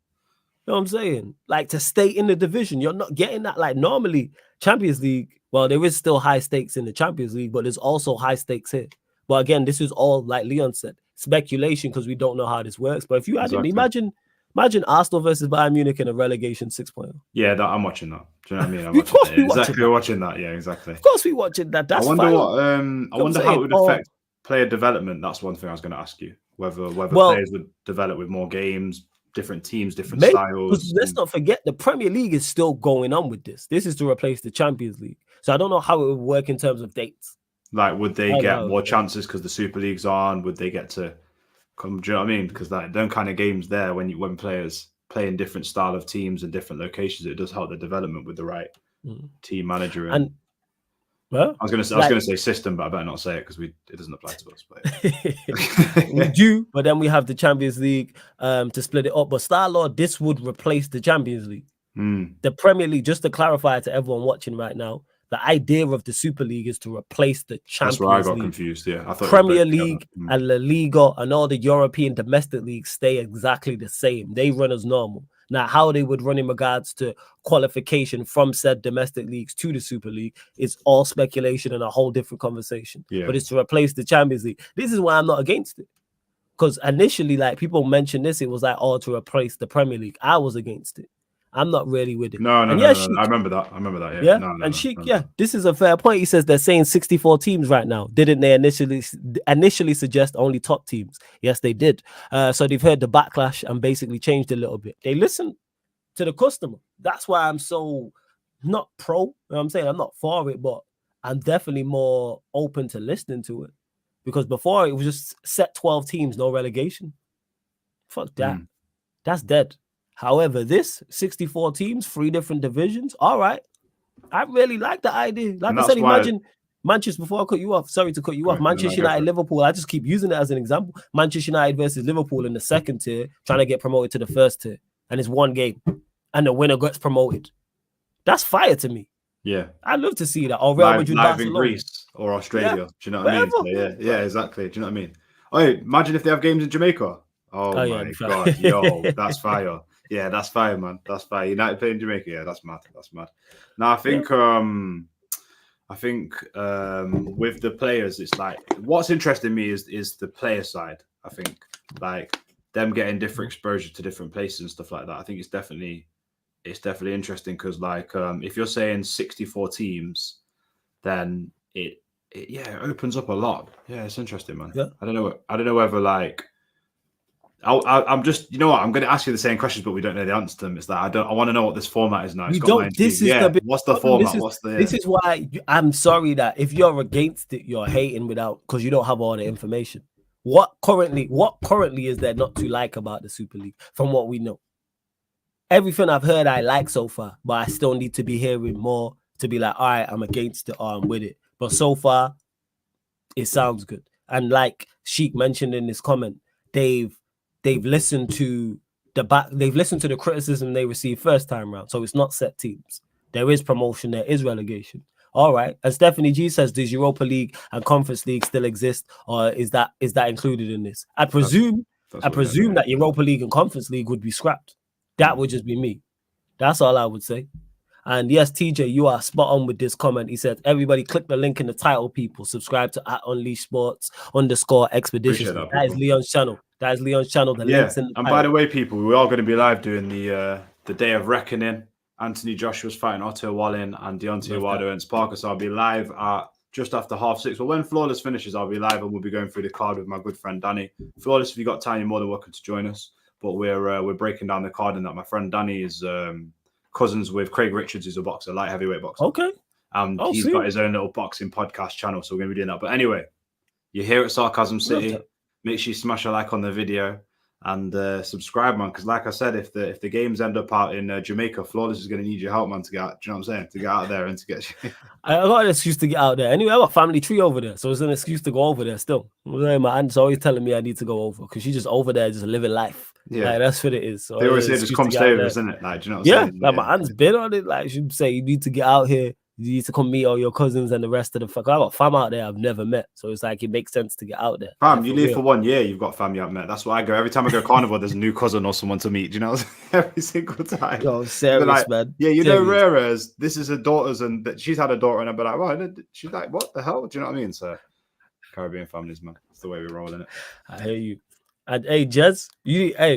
You know what I'm saying? Like to stay in the division, you're not getting that. Like normally, Champions League, well, there is still high stakes in the Champions League, but there's also high stakes here. But again, this is all, like Leon said, speculation because we don't know how this works. But if you had Exactly. imagine Arsenal versus Bayern Munich in a relegation 6.0. Yeah, I'm watching that. Do you know what I mean? Of course we watching that. Yeah, exactly. Of course we watching that. That's I wonder fine. what. I wonder how it would affect player development. That's one thing I was going to ask you. Whether players would develop with more games, different teams, different styles. Let's not forget the Premier League is still going on with this. This is to replace the Champions League. So I don't know how it would work in terms of dates. Like, would they get more chances because the Super League's on? Would they get to come? Do you know what I mean? Because like them kind of games there, when players play in different style of teams and different locations, it does help the development with the right team manager. And well, I was going to say system, but I better not say it because it doesn't apply to us. But we do, but then we have the Champions League to split it up. But Star-Lord, this would replace the Champions League. The Premier League, just to clarify to everyone watching right now, the idea of the Super League is to replace the Champions League. That's where I got confused. Yeah, I thought Premier League and La Liga and all the European domestic leagues stay exactly the same. They run as normal. Now, how they would run in regards to qualification from said domestic leagues to the Super League is all speculation and a whole different conversation. Yeah. But it's to replace the Champions League. This is why I'm not against it. Because initially, like people mentioned this, it was like, to replace the Premier League. I was against it. I'm not really with it. No. I remember that. Yeah. Sheik, this is a fair point. He says they're saying 64 teams right now. Didn't they initially suggest only top teams? Yes, they did. So they've heard the backlash and basically changed a little bit. They listen to the customer. That's why I'm so not pro. You know what I'm saying? I'm not for it, but I'm definitely more open to listening to it. Because before it was just set 12 teams, no relegation. Fuck that. That's dead. However, this 64 teams, 3 different divisions. All right. I really like the idea. Like I said, imagine Manchester, before I cut you off, sorry to cut you off, Manchester United, Liverpool. I just keep using it as an example. Manchester United versus Liverpool in the second tier, trying to get promoted to the first tier. And it's one game. And the winner gets promoted. That's fire to me. Yeah. I'd love to see that. Or Real Madrid, live in Greece or Australia. Do you know what I mean? Yeah, exactly. Do you know what I mean? Oh, imagine if they have games in Jamaica. Oh my God. Yo, that's fire. Yeah, that's fire, man. That's fire. United playing Jamaica. Yeah, that's mad. That's mad. Now I think with the players, it's like what's interesting me is the player side. I think like them getting different exposure to different places and stuff like that. I think it's definitely interesting because like if you're saying 64 teams, then it opens up a lot. Yeah, it's interesting, man. Yeah. I don't know whether like. I'm just, you know what? I'm going to ask you the same questions, but we don't know the answer to them. It's that I want to know what this format is now. We don't. This is what's the format? This is why I'm sorry that if you're against it, you're hating because you don't have all the information. What currently is there not to like about the Super League from what we know? Everything I've heard I like so far, but I still need to be hearing more to be like, all right, I'm against it or I'm with it. But so far, it sounds good. And like Sheik mentioned in his comment, they've listened to the criticism they received first time round. So it's not set teams. There is promotion, there is relegation. All right. And Stephanie G says, does Europa League and Conference League still exist? Or is that included in this? I presume that Europa League and Conference League would be scrapped. That would just be me. That's all I would say. And yes, TJ, you are spot on with this comment. He said, everybody click the link in the title, people. Subscribe to @UnleashSports_Expeditions. That is Leon's channel. The link's in the title. And by the way, people, we are going to be live doing the Day of Reckoning. Anthony Joshua's fighting Otto Wallin and Deontay Wilder against Parker. So I'll be live at just after 6:30. Well, when Flawless finishes, I'll be live and we'll be going through the card with my good friend Danny. Flawless, if you got time, you're more than welcome to join us. But we're breaking down the card and that my friend Danny is cousins with Craig Richards, who's a boxer, light heavyweight boxer. Okay. He's got his own little boxing podcast channel, so we're going to be doing that. But anyway, you're here at Sarcasm City. Make sure you smash a like on the video and subscribe, man. Because like I said, if the games end up out in Jamaica, Flawless is going to need your help, man, to get out. Do you know what I'm saying? To get out there and to get. I got an excuse to get out there. Anyway, I got family tree over there, so it's an excuse to go over there still. My aunt's always telling me I need to go over because she's just over there, just living life. Yeah, like, that's what it is. So they always say just come stay with us, isn't it? Like, do you know what I'm saying? Like my aunt's been on it. Like she'd say, you need to get out here. You need to come meet all your cousins and the rest of the fuck. I got fam out there I've never met, so it's like it makes sense to get out there. Fam, you live for 1 year, you've got fam you haven't met. That's why I go every time I go carnival. There's a new cousin or someone to meet. Do you know, every single time. Yo, serious, like, man. Yeah, you serious. know, Rares. This is her daughter's, and that she's had a daughter, and I'll be like, well, she's like, what the hell? Do you know what I mean? So, Caribbean families, man. That's the way we're rolling it. I hear you. And hey, Jez,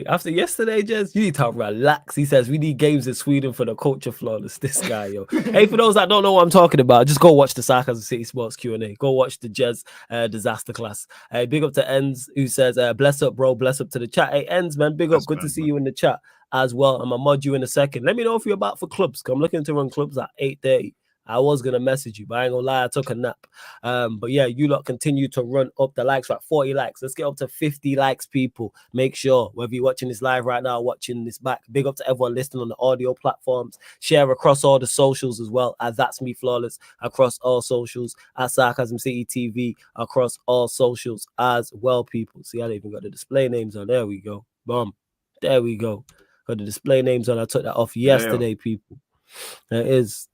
after yesterday, Jez, you need to relax. He says we need games in Sweden for the culture flawless. This guy, yo. Hey, for those that don't know what I'm talking about, just go watch the Sarcasm City Sports Q&A. Go watch the Jez disaster class. Big up to Ends, who says, bless up, bro. Bless up to the chat. Hey, Ends, man, big up. Good to see you in the chat as well. I'm gonna mod you in a second. Let me know if you're about for clubs. I'm looking to run clubs at 8:30. I was gonna message you, but I ain't gonna lie, I took a nap. But yeah, you lot continue to run up the likes, like 40 likes. Let's get up to 50 likes, people. Make sure, whether you're watching this live right now, watching this back, big up to everyone listening on the audio platforms. Share across all the socials as well, as That's Me Flawless across all socials, at Sarcasm City TV across all socials as well, people. See, I don't even got the display names on. There we go. Boom. There we go. Got the display names on. I took that off yesterday, people. There is.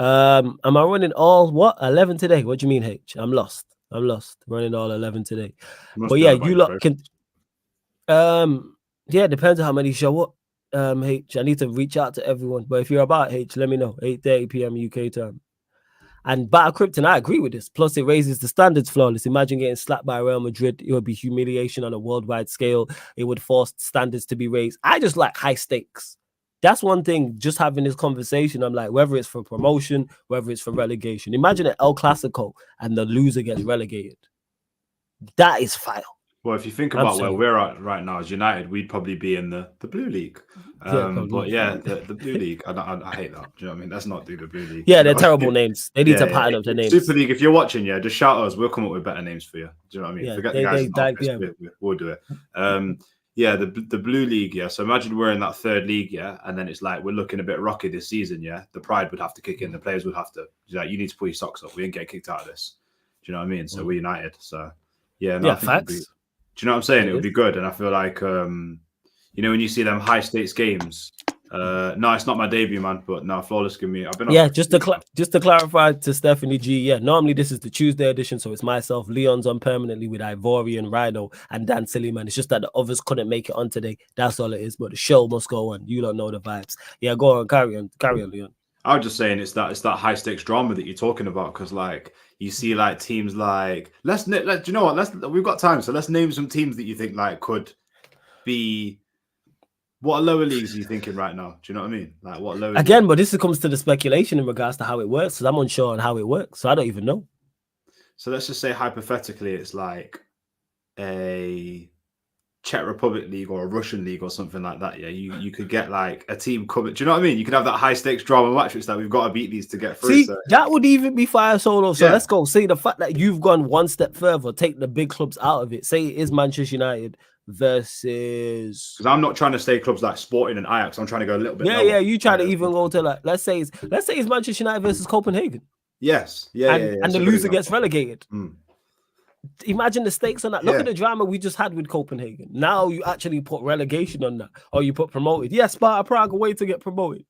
Am I running all 11 today? What do you mean, H? I'm lost. Running all 11 today. But yeah, you lot can. Yeah, depends on how many show up. H, I need to reach out to everyone. But if you're about H, let me know. 8:30 p.m. UK time. And Battle Krypton, I agree with this. Plus, it raises the standards flawless. Imagine getting slapped by Real Madrid. It would be humiliation on a worldwide scale. It would force standards to be raised. I just like high stakes. That's one thing, just having this conversation. I'm like, whether it's for promotion, whether it's for relegation. Imagine an El Clasico and the loser gets relegated. That is fire. Well, if you think about where we're at right now as United, we'd probably be in the Blue League. But yeah, the Blue League, I hate that. Do you know what I mean? Let's not do the Blue League. Yeah, they're terrible names. They need to pattern up their names. Super League, if you're watching, just shout us. We'll come up with better names for you. Do you know what I mean? Yeah, forget the guys. We'll do it. Yeah, the Blue League, yeah. So imagine we're in that third league, yeah, and then it's like we're looking a bit rocky this season, yeah. The pride would have to kick in, the players would have to. Like, you need to pull your socks up. We ain't get kicked out of this. Do you know what I mean? So we're United. So yeah, facts. Do you know what I'm saying? It would be good, and I feel like when you see them high stakes games. No, it's not my debut, man. But no, Flawless give me. I've been just to clarify to Stephanie G. Yeah, normally this is the Tuesday edition, so it's myself, Leon's on permanently with Ivorian, Rhino, and Dan Sillyman. It's just that the others couldn't make it on today. That's all it is. But the show must go on. You don't know the vibes. Yeah, go on, carry on, Leon. I was just saying it's that high stakes drama that you're talking about, because like you see like teams like do you know what? We've got time, so let's name some teams that you think like could be. What lower leagues are you thinking right now? Do you know what I mean? Like what lower again? But this comes to the speculation in regards to how it works, because I'm unsure on how it works, so I don't even know. So let's just say hypothetically, it's like a Czech Republic league or a Russian league or something like that. Yeah, you could get like a team coming. Do you know what I mean? You could have that high stakes drama match, which we've got to beat these to get through. See, that would even be fire solo. So let's go. See, the fact that you've gone one step further, take the big clubs out of it. Say it is Manchester United versus, because I'm not trying to stay clubs like Sporting and Ajax. I'm trying to go a little bit lower. Yeah, you try to even go to like let's say it's Manchester United versus Copenhagen. Yes, and the loser gets relegated. Mm. Imagine the stakes on that. Look at the drama we just had with Copenhagen. Now you actually put relegation on that, or you put promoted. Yes, Sparta Prague, a way to get promoted.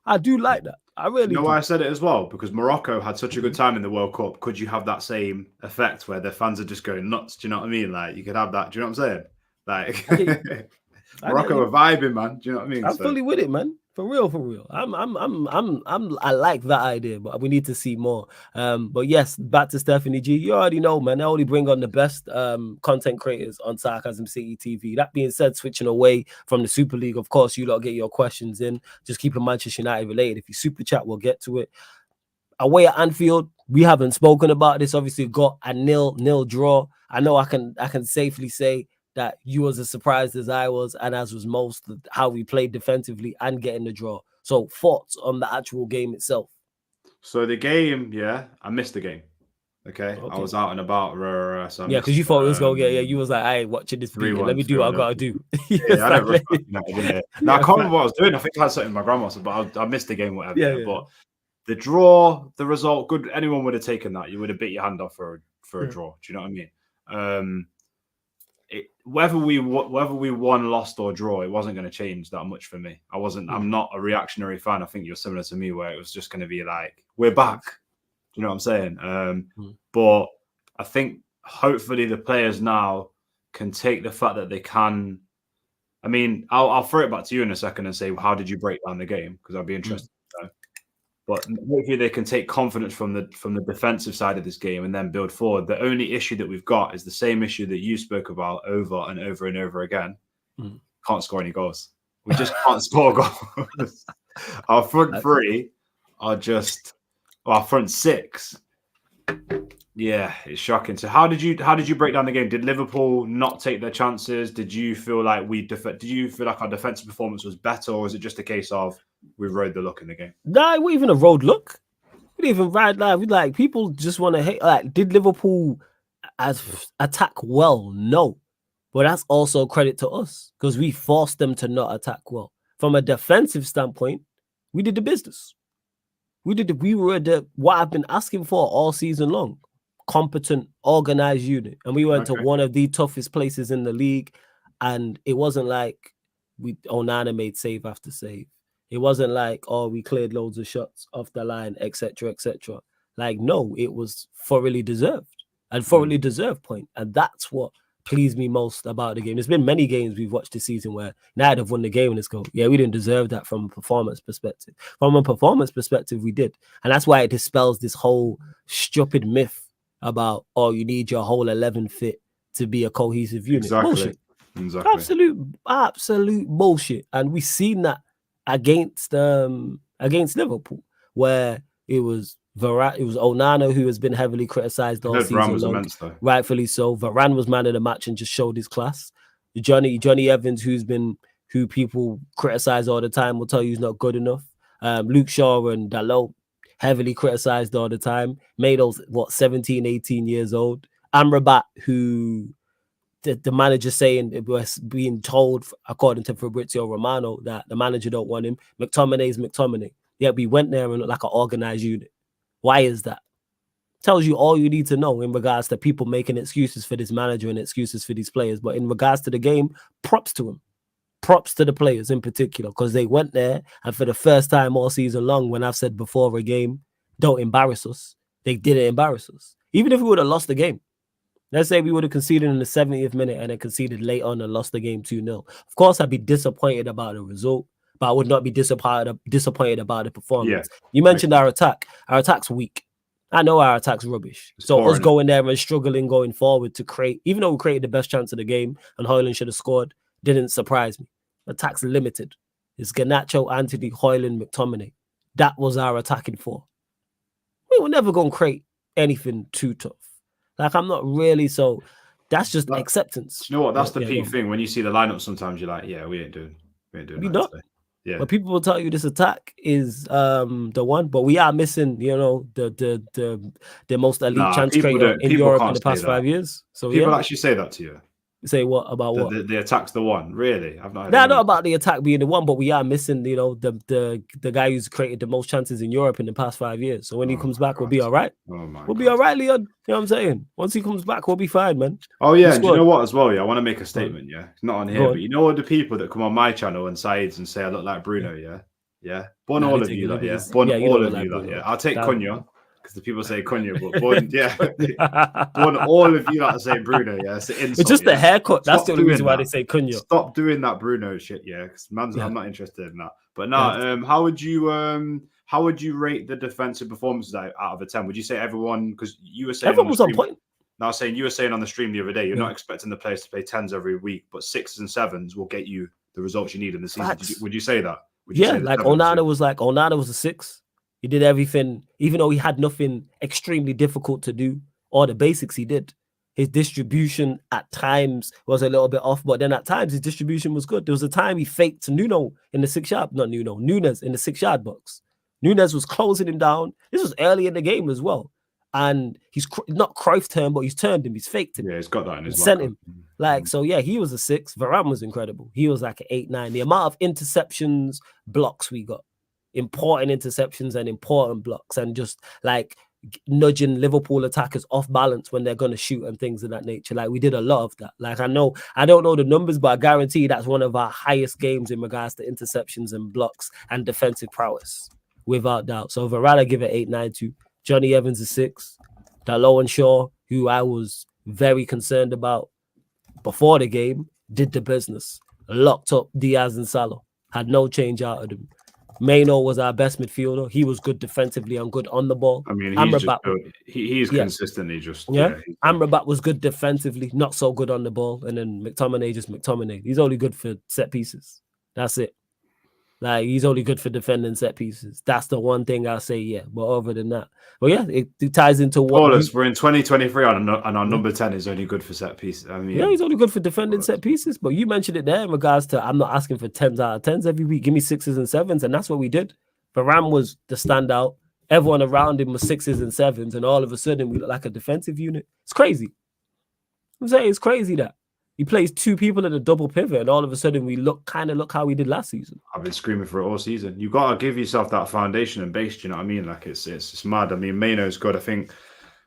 I do like that. I really know why I said it as well, because Morocco had such a good time in the World Cup. Could you have that same effect where the fans are just going nuts? Do you know what I mean? Like you could have that. Do you know what I'm saying? Like Morocco are vibing, man. Do you know what I mean? I'm fully with it, man. For real. I like that idea, but we need to see more. But yes, back to Stephanie G. You already know, man. I only bring on the best content creators on Sarcasm City TV. That being said, switching away from the Super League, of course, you lot get your questions in. Just keep it Manchester United related. If you super chat, we'll get to it. Away at Anfield, we haven't spoken about this. Obviously, got a 0-0 draw. I know I can safely say that you was as surprised as I was, and as was most, how we played defensively and getting the draw. So thoughts on the actual game itself? So the game, I missed the game. Okay. I was out and about. So because you thought it was going to get, you was like, I ain't watching this video. Let me do what I got to do. I don't respect that. Now, I can't remember what I was doing. I think I had something with my grandma, but I missed the game, whatever. But the draw, the result, good. Anyone would have taken that. You would have bit your hand off for a draw. Do you know what I mean? whether we won, lost, or draw, it wasn't going to change that much for me. I'm not a reactionary fan. I think you're similar to me, where it was just going to be like, we're back. Do you know what I'm saying? But I think hopefully the players now can take the fact that they can. I mean, I'll throw it back to you in a second and say, how did you break down the game? Because I'd be interested to know. But hopefully they can take confidence from the defensive side of this game and then build forward. The only issue that we've got is the same issue that you spoke about over and over and over again. Can't score any goals. We just can't score goals. Our front three are just our front six. Yeah, it's shocking. So how did you break down the game? Did Liverpool not take their chances? Did you feel like did you feel like our defensive performance was better, or was it just a case of we rode the luck in the game? Nah, we even a road luck. We didn't even ride live. We like people just want to hate. Like, did Liverpool attack well? No, but that's also credit to us because we forced them to not attack well. From a defensive standpoint, we did the business. We were what I've been asking for all season long. Competent, organized unit. And we went to one of the toughest places in the league. And it wasn't like Onana made save after save. It wasn't like, we cleared loads of shots off the line, etc., etc. Like, no, it was thoroughly deserved. And thoroughly deserved point. And that's what pleased me most about the game. There's been many games we've watched this season where United have won the game and it's go, yeah, we didn't deserve that from a performance perspective. From a performance perspective, we did. And that's why it dispels this whole stupid myth about, you need your whole 11 fit to be a cohesive unit. Exactly. Bullshit. Absolute bullshit. And we've seen that against Liverpool, where it was Onana who has been heavily criticized all season long, rightfully so. Varane was man of the match and just showed his class. Johnny Evans, who people criticize all the time, will tell you he's not good enough. Luke Shaw and Dalot, heavily criticized all the time, made those 17, 18 years old. Amrabat, who the manager saying it was being told, according to Fabrizio Romano, that the manager don't want him. McTominay's McTominay. Yeah, we went there and looked like an organized unit. Why is that? Tells you all you need to know in regards to people making excuses for this manager and excuses for these players. But in regards to the game, props to him. Props to the players in particular, because they went there and for the first time all season long, when I've said before a game, don't embarrass us, they didn't embarrass us. Even if we would have lost the game, let's say we would have conceded in the 70th minute and then conceded late on and lost the game 2-0. Of course, I'd be disappointed about the result, but I would not be disappointed about the performance. Yeah, you mentioned our attack. Our attack's weak. I know our attack's rubbish. It's so us going there and struggling going forward to create, even though we created the best chance of the game and Hojlund should have scored, didn't surprise me. Attack's limited. It's Garnacho, Antony, Hojlund, McTominay. That was our attacking four. We were never going to create anything too tough. Like, I'm not really, so that's just acceptance. You know what? That's the peak thing. When you see the lineup, sometimes you're like, yeah, we ain't doing that today. Yeah. But people will tell you this attack is the one, but we are missing, the most elite chance creator in Europe in the past 5 years. So people actually say that to you. Say what about what? The attack's the one, really? I've not. Not about the attack being the one, but we are missing, the guy who's created the most chances in Europe in the past 5 years. So when he comes back, we'll be all right. We'll be all right, Leon. You know what I'm saying? Once he comes back, we'll be fine, man. Oh yeah, and you know what as well? Yeah, I want to make a statement. Yeah, it's not on here, but you know all the people that come on my channel and Said's and say I look like Bruno. Yeah. Born all of you, that. Yeah, born all of you, that. Yeah, I'll take Cunha. Because the people say Cunha, but born, born all of you like to say Bruno, yeah. It's an insult, it's just the haircut. That's the only reason why they say Cunha. Stop doing that Bruno shit, yeah. Because I'm not interested in that. But no, how would you rate the defensive performances out of a 10? Would you say everyone? Because you were saying everyone was on point. No, I was saying you were saying on the stream the other day, you're not expecting the players to play 10s every week, but 6s and 7s will get you the results you need in the season. Would you say that? Like Onana was a 6. He did everything, even though he had nothing extremely difficult to do. All the basics he did. His distribution at times was a little bit off, but then at times his distribution was good. There was a time he faked Nuno in the 6-yard, Nunes in the 6-yard box. Nunes was closing him down. This was early in the game as well. And he's not Cruyff turned, but he's turned him. He's faked him. Yeah, he's got that in his sent him. So yeah, he was a 6. Varane was incredible. He was like an 8, 9. The amount of interceptions, blocks we got. Important interceptions and important blocks, and just like nudging Liverpool attackers off balance when they're going to shoot and things of that nature. Like, we did a lot of that. Like, I don't know the numbers, but I guarantee that's one of our highest games in regards to interceptions and blocks and defensive prowess, without doubt. So Varane, I give it 8.92. Johnny Evans is 6. Dalot and Shaw, who I was very concerned about before the game, did the business. Locked up Diaz and Salah. Had no change out of them. Maino was our best midfielder. He was good defensively and good on the ball. I mean, he's consistently just... Amrabat was good defensively, not so good on the ball. And then McTominay. He's only good for set pieces. That's it. Like, he's only good for defending set pieces. That's the one thing I'll say, yeah. But other than that, well, yeah, it ties into what... We're in 2023 and our number 10 is only good for set pieces. I mean, yeah, he's only good for defending set pieces. But you mentioned it there in regards to, I'm not asking for 10s out of 10s every week. Give me 6s and 7s, and that's what we did. Varane was the standout. Everyone around him was 6s and 7s, and all of a sudden we look like a defensive unit. It's crazy. I'm saying it's crazy that he plays 2 people in a double pivot, and all of a sudden we look how we did last season. I've been screaming for it all season. You got to give yourself that foundation and base. Do you know what I mean? Like, it's mad. I mean, Maino's good. I think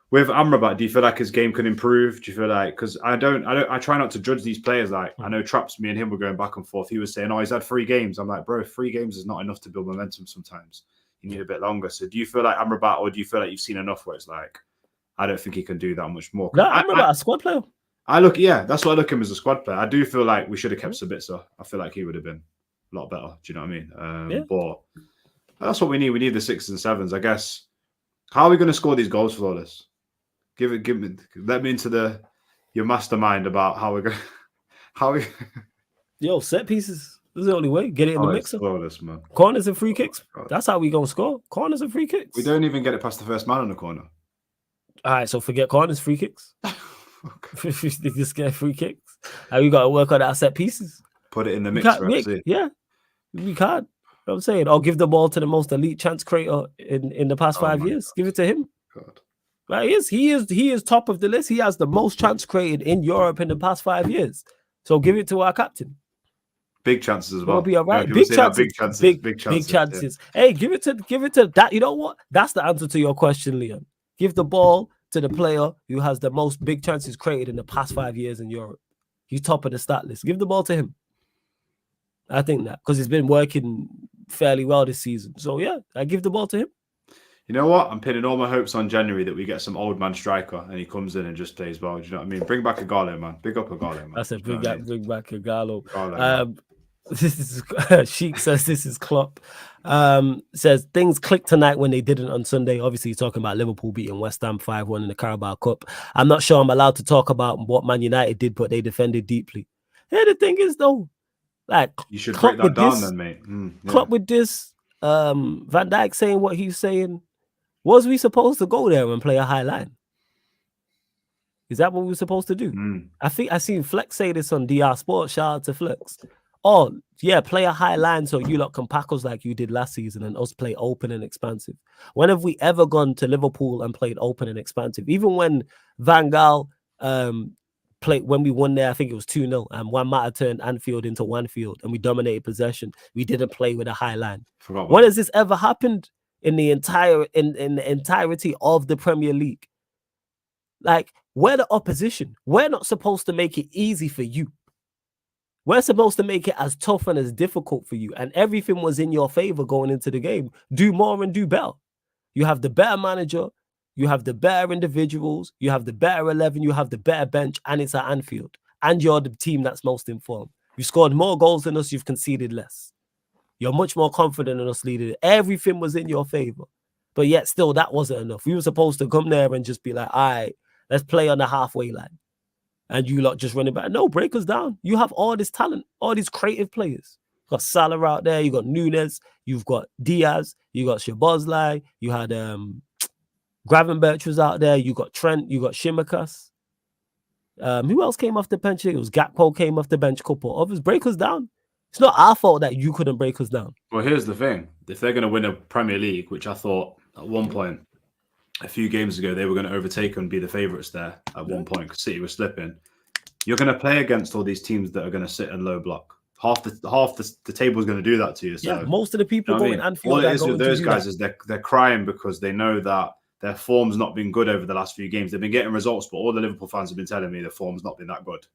with Amrabat, do you feel like his game can improve? Do you feel like, because I try not to judge these players. Like, I know Traps, me and him were going back and forth. He was saying, oh, he's had 3 games. I'm like, bro, 3 games is not enough to build momentum sometimes. You need a bit longer. So do you feel like Amrabat, or do you feel like you've seen enough where it's like, I don't think he can do that much more? No, Amrabat, a squad player. That's why I look at him as a squad player. I do feel like we should have kept Sabitzer. I feel like he would have been a lot better. Do you know what I mean? But that's what we need. We need the 6s and 7s, I guess. How are we going to score these goals, Flawless? Let me into your mastermind about how we're going. Yo, set pieces. This is the only way. Get it in the mixer. Flawless, man. Corners and free kicks. That's how we gonna score. Corners and free kicks. We don't even get it past the first man on the corner. All right, so forget corners, free kicks. You just get free kicks. And we got to work on our set pieces. Put it in the mixer. Yeah, we can't. You know what I'm saying? I'll give the ball to the most elite chance creator in the past 5 years. God. Give it to him. God. Right? He is top of the list. He has the most chance created in Europe in the past 5 years. So give it to our captain. Big chances as well. We'll be all right. Yeah, big chances. Big chances. Yeah. Hey, give it to that. You know what? That's the answer to your question, Leon. Give the ball to the player who has the most big chances created in the past 5 years in Europe. He's top of the stat list. Give the ball to him. I think that because he's been working fairly well this season. So yeah, I give the ball to him. You know what? I'm pinning all my hopes on January that we get some old man striker and he comes in and just plays well. Do you know what I mean? Bring back Igalo, man. Big up Igalo, man. I said bring back Igalo. This is Sheik says this is Klopp. Says things clicked tonight when they didn't on Sunday. Obviously, he's talking about Liverpool beating West Ham 5-1 in the Carabao Cup. I'm not sure I'm allowed to talk about what Man United did, but they defended deeply. Yeah, the thing is though, like you should break that down then, mate. Klopp with this, Van Dijk saying what he's saying. Was we supposed to go there and play a high line? Is that what we were supposed to do? I think I seen Flex say this on DR Sports. Shout out to Flex. Oh, yeah, play a high line so you lot can pack us like you did last season and us play open and expansive. When have we ever gone to Liverpool and played open and expansive? Even when Van Gaal played, when we won there, I think it was 2-0, and Juan Mata turned Anfield into Anfield and we dominated possession. We didn't play with a high line. When has this ever happened in the entirety of the Premier League? Like, we're the opposition. We're not supposed to make it easy for you. We're supposed to make it as tough and as difficult for you. And everything was in your favor going into the game. Do more and do better. You have the better manager. You have the better individuals. You have the better 11. You have the better bench. And it's at Anfield. And you're the team that's most informed. You scored more goals than us. You've conceded less. You're much more confident than us leading. Everything was in your favor. But yet still, that wasn't enough. We were supposed to come there and just be like, all right, let's play on the halfway line. And you lot just running back. No, break us down. You have all this talent, all these creative players. You got Salah out there. You got Nunes. You've got Diaz. You got Szoboszlai. You had Gravenberch was out there. You got Trent. You got Shimikas. Who else came off the bench? It was Gakpo came off the bench. Couple others. Break us down. It's not our fault that you couldn't break us down. Well, here's the thing. If they're going to win a Premier League, which I thought at one point, a few games ago, they were going to overtake and be the favourites there at one point because City was slipping. You're going to play against all these teams that are going to sit and low block. Half the table is going to do that to you. So, yeah, most of the people going Anfield. All it is with those guys is they're crying because they know that their form's not been good over the last few games. They've been getting results, but all the Liverpool fans have been telling me the form's not been that good.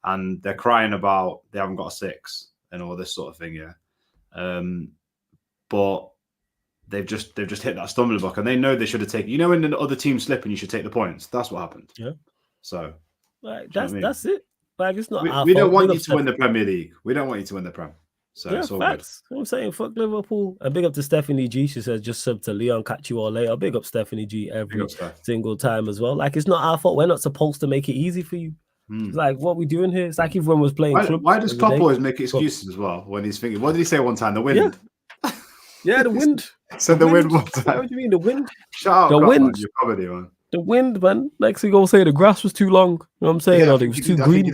And they're crying about they haven't got a 6 and all this sort of thing, but they've just hit that stumbling block, and they know they should have taken. You know, when the other team's slipping, you should take the points. That's what happened. Yeah. So, that's it. Like, it's not. We don't want you to win the Premier League. We don't want you to win the Prem. So yeah, it's all facts. You know what I'm saying, fuck Liverpool. And big up to Stephanie G. She says, just sub to Leon, catch you all later. Big up Stephanie G every single time as well. Like, it's not our fault. We're not supposed to make it easy for you. It's like, what we doing here? It's like everyone was playing clubs. Why does Klopp always make excuses as well when he's thinking? What did he say one time? The wind. Yeah, the wind. So the wind one time. What do you mean, the wind? Shut up, the God, wind. Man, you're comedy, man. The wind, man. Next thing go say the grass was too long. You know what I'm saying? Or it was too green.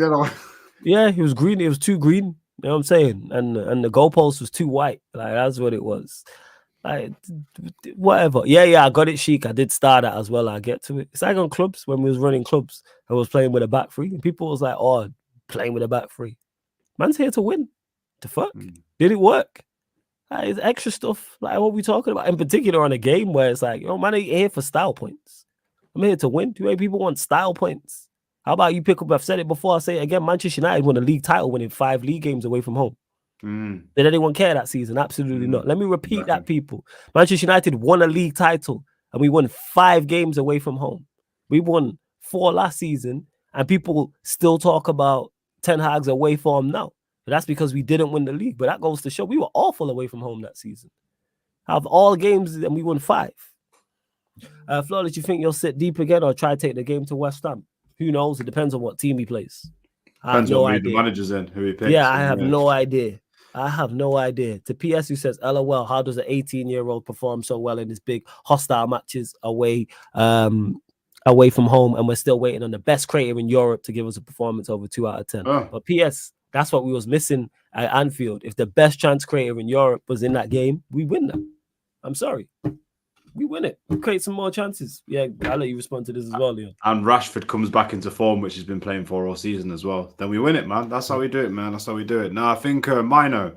Yeah, it was green. It was too green. You know what I'm saying? And the goalpost was too white. Like, that's what it was. Like, whatever. Yeah, I got it, Sheik. I did start that as well. I get to it. It's like on clubs, when we was running clubs, I was playing with a back three, and people was like, oh, playing with a back three. Man's here to win. The fuck? Did it work? Like, it's extra stuff. Like, what we talking about? In particular on a game where it's like, man, I ain't here for style points. I'm here to win. Too many people want style points. How about you pick up? I've said it before. I say it again. Manchester United won a league title, winning 5 league games away from home. Did anyone care that season? Absolutely not. Let me repeat that, people. Manchester United won a league title, and we won 5 games away from home. We won 4 last season, and people still talk about Ten Hag's away form now. But that's because we didn't win the league. But that goes to show we were awful away from home that season. Out of all games, and we won 5. Flawless, you think you'll sit deep again or try to take the game to West Ham? Who knows? It depends on what team he plays. Depends on who the manager's in, who he picks. Yeah, I have no idea. To PS, who says, LOL, how does an 18-year-old perform so well in his big hostile matches away from home, and we're still waiting on the best creator in Europe to give us a performance over 2 out of 10? But PS, that's what we was missing at Anfield. If the best chance creator in Europe was in that game, we win that. I'm sorry. We win it. We create some more chances. Yeah, I'll let you respond to this as well, Leon. And Rashford comes back into form, which he's been playing for all season as well. Then we win it, man. That's how we do it, man. That's how we do it. No, I think, Mino,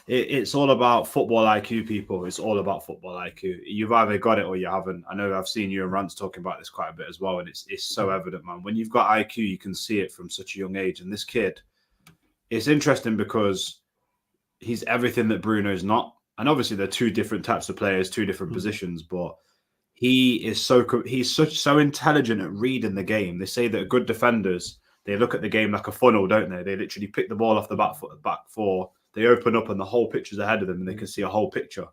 it's all about football IQ, people. It's all about football IQ. You've either got it or you haven't. I know I've seen you and Rance talking about this quite a bit as well, and it's so evident, man. When you've got IQ, you can see it from such a young age. And this kid, it's interesting because he's everything that Bruno's not. And obviously, they're 2 different types of players, 2 different positions. But he's so intelligent at reading the game. They say that good defenders, they look at the game like a funnel, don't they? They literally pick the ball off the back 4. They open up, and the whole picture's ahead of them, and they can see a whole picture.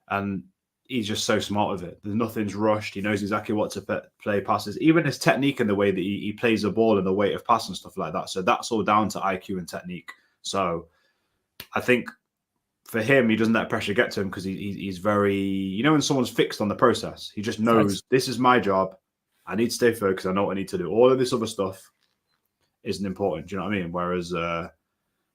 And he's just so smart with it. Nothing's rushed. He knows exactly what to play passes. Even his technique and the way that he plays the ball and the weight of pass and stuff like that. So that's all down to IQ and technique. So I think, for him, he doesn't let pressure get to him because he's very, when someone's fixed on the process, he just knows this is my job. I need to stay focused. I know what I need to do. All of this other stuff isn't important. Do you know what I mean? Whereas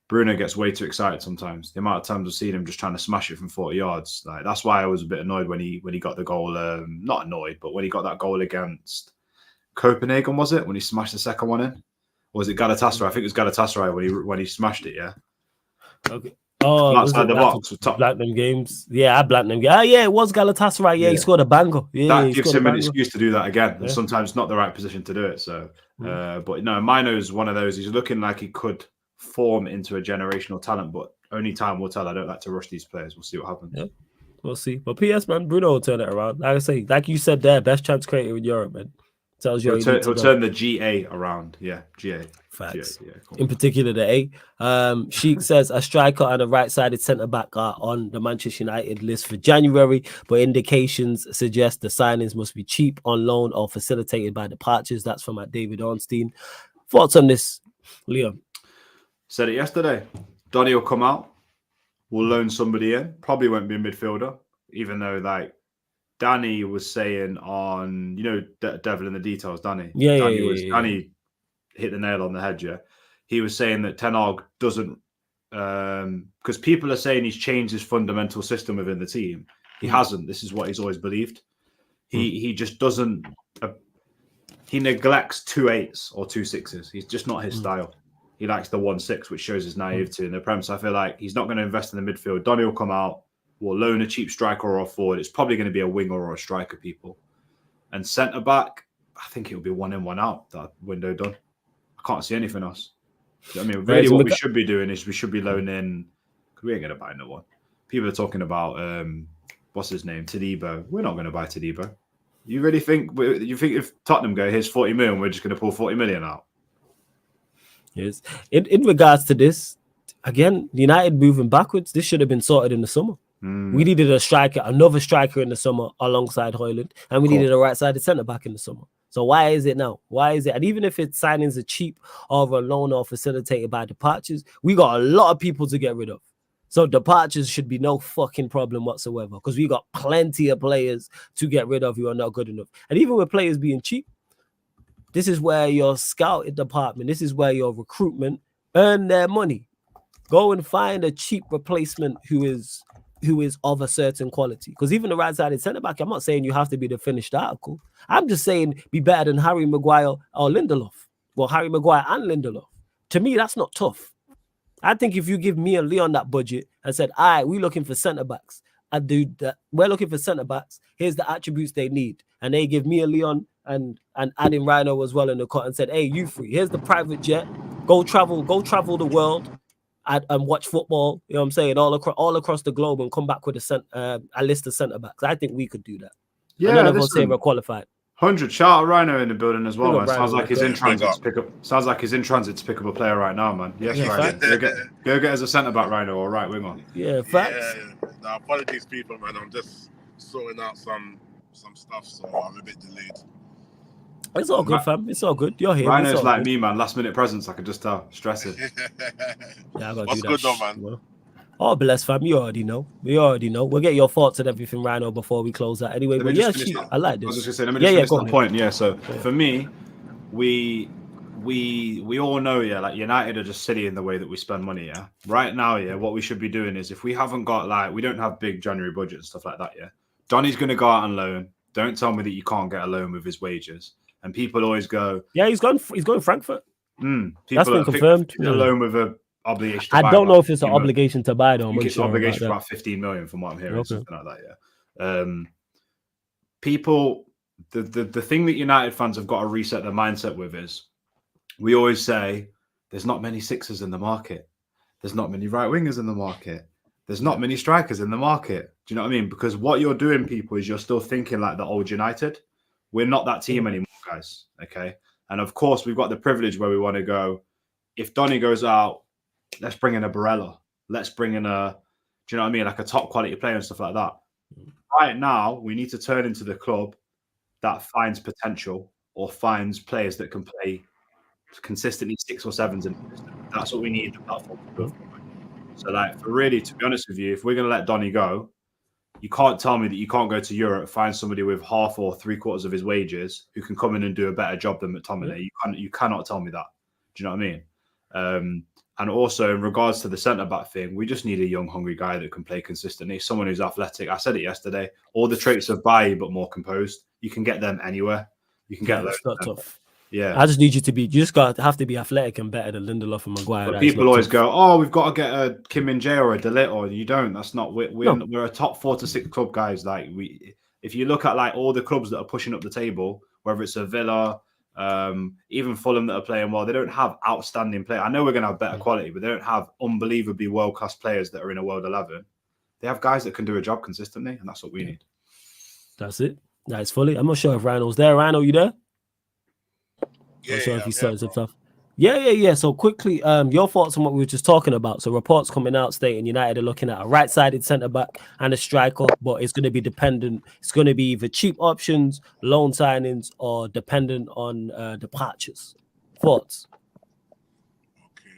Bruno gets way too excited sometimes. The amount of times I've seen him just trying to smash it from 40 yards. Like, that's why I was a bit annoyed when he got the goal. Not annoyed, but when he got that goal against Copenhagen, was it? When he smashed the second one in? Or was it Galatasaray? I think it was Galatasaray when he smashed it, yeah. Okay. Oh, outside the box with top Platinum games. Yeah, I Platinum game. Yeah, it was Galatasaray. Yeah, he scored a banger. Yeah, that gives him an excuse to do that again. And sometimes not the right position to do it. So, but no, Mino's one of those. He's looking like he could form into a generational talent, but only time will tell. I don't like to rush these players. We'll see what happens. Yeah, we'll see. But PS, man, Bruno will turn it around. Like I say, like you said there, best chance creator in Europe, man. Tells you he'll turn the GA around. Yeah, GA. Facts. GA, yeah, cool. In particular, the A. Sheik says a striker and a right-sided centre-back are on the Manchester United list for January, but indications suggest the signings must be cheap, on loan, or facilitated by departures. That's from David Ornstein. Thoughts on this, Leon? Said it yesterday. Donny will come out. We'll loan somebody in. Probably won't be a midfielder, even though, like, Danny was saying on, Devil in the Details, Danny. Danny hit the nail on the head, yeah. He was saying that Ten Hag doesn't, because people are saying he's changed his fundamental system within the team. He hasn't. This is what he's always believed. He just doesn't, he neglects 2 8s or 2 6s. He's just not his style. He likes the 1-6, which shows his naivety in the Prem. So I feel like he's not going to invest in the midfield. Donny will come out. We'll loan a cheap striker or a forward. It's probably going to be a winger or a striker, people. And centre back, I think it'll be 1 in, 1 out. That window done. I can't see anything else. I mean, really, what we should be doing is we should be loaning. We ain't gonna buy no one. People are talking about what's his name, Tadibo. We're not gonna buy Tadibo. You really think? You think if Tottenham go, here's 40 million, we're just gonna pull 40 million out? Yes. In regards to this, again, United moving backwards. This should have been sorted in the summer. We needed a striker, another striker in the summer alongside Hojlund, and we needed a right-sided centre-back in the summer. So why is it now? Why is it? And even if it's signings are cheap or a loan or facilitated by departures, we got a lot of people to get rid of. So departures should be no fucking problem whatsoever because we got plenty of players to get rid of who are not good enough. And even with players being cheap, this is where your scouting department, this is where your recruitment earn their money. Go and find a cheap replacement who is of a certain quality. Because even the right-sided centre-back, I'm not saying you have to be the finished article. I'm just saying be better than Harry Maguire or Lindelof. Well, Harry Maguire and Lindelof. To me, that's not tough. I think if you give me and Leon that budget and said, all right, we're looking for centre-backs. We're looking for centre-backs. Here's the attributes they need. And they give me and Leon and adding Rhino as well in the cut and said, hey, you three, here's the private jet. Go travel the world. And watch football, you know what I'm saying, all across the globe and come back with a list of centre-backs. I think we could do that. Yeah, none of us say we're qualified. 100. Shout out Rhino in the building as well, man. Sounds like he's in transit to pick up a player right now, man. Yes, Rhino. Go get as a centre-back, Rhino, or right winger. Yeah, facts. Yeah. No, apologies, people, man. I'm just sorting out some stuff, so I'm a bit delayed. It's all good, fam. It's all good. You're here. Rhino's like me, man. Last minute presents, I can just tell. Stressing. Yeah, I gotta What's do good, that. though, man? Well, oh, bless, fam. You already know. We'll get your thoughts and everything, Rhino, before we close that. Anyway, but yeah, I like this. I was just gonna say, let me just finish that point. Yeah. So for me, we all know, yeah, like United are just silly in the way that we spend money. Yeah. Right now, yeah, what we should be doing is if we haven't got we don't have big January budget and stuff like that. Yeah. Donny's gonna go out on loan. Don't tell me that you can't get a loan with his wages. And people always go, yeah, he's going Frankfurt. That's been confirmed. A loan with an obligation to buy. I don't know if it's an obligation to buy, though. It's an obligation for about 15 million from what I'm hearing, something like that. Yeah. People, the thing that United fans have got to reset their mindset with is we always say there's not many sixers in the market. There's not many right wingers in the market. There's not many strikers in the market. Do you know what I mean? Because what you're doing, people, is you're still thinking like the old United. We're not that team anymore, guys. Okay. And of course, we've got the privilege where we want to go. If Donny goes out, let's bring in a Barella. Let's bring in do you know what I mean? Like a top quality player and stuff like that. Right now, we need to turn into the club that finds potential or finds players that can play consistently 6 or 7s. And that's what we need the platform to do. So, to be honest with you, if we're going to let Donny go, you can't tell me that you can't go to Europe, find somebody with half or 3/4 of his wages who can come in and do a better job than McTominay. You cannot tell me that. Do you know what I mean? And also in regards to the centre-back thing, we just need a young, hungry guy that can play consistently. Someone who's athletic. I said it yesterday. All the traits of Bailly, but more composed. You can get them anywhere. You can get those. It's not tough. Yeah. I just need you to be. You just have to be athletic and better than Lindelof and Maguire. But people always go, "Oh, we've got to get a Kim Min-jae or a De Ligt," or you don't. That's not. We're a top 4 to 6 club, guys. If you look at all the clubs that are pushing up the table, whether it's a Villa, even Fulham that are playing well, they don't have outstanding players. I know we're going to have better quality, but they don't have unbelievably world-class players that are in a world 11. They have guys that can do a job consistently, and that's what we need. That's it. That's fully. I'm not sure if Rhino's there. Rhino, you there? Yeah, I'm sure if he started some stuff. Yeah. So quickly, your thoughts on what we were just talking about. So reports coming out stating United are looking at a right-sided centre-back and a striker, but it's going to be dependent. It's going to be either cheap options, loan signings, or dependent on departures. Thoughts? Okay.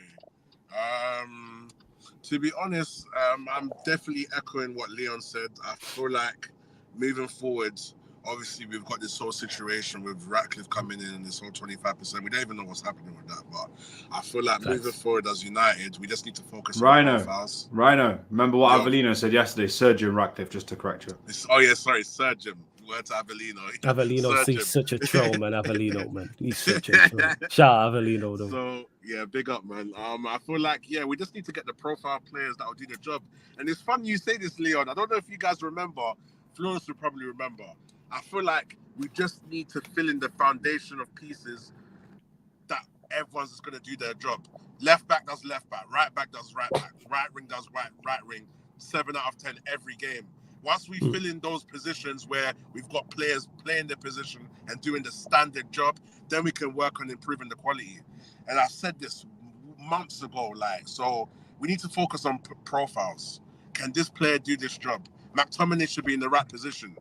To be honest, I'm definitely echoing what Leon said. I feel like moving forward, obviously, we've got this whole situation with Ratcliffe coming in and this whole 25%. We don't even know what's happening with that, but I feel like moving forward as United, we just need to focus on profiles. Rhino, remember what Avellino said yesterday? Sergio Ratcliffe, just to correct you. Sergio. Word to Avellino. Avellino's such a troll, man. Avellino, man. He's such a troll. Shout out Avellino, though. So, yeah, big up, man. I feel like, we just need to get the profile players that will do the job. And it's fun you say this, Leon. I don't know if you guys remember. Florence will probably remember. I feel like We just need to fill in the foundation of pieces that everyone's just going to do their job. Left back does left back, right back does right back, right wing does right wing. 7 out of 10 every game. Once we fill in those positions where we've got players playing their position and doing the standard job, then we can work on improving the quality. And I said this months ago, so we need to focus on profiles. Can this player do this job? McTominay should be in the right position.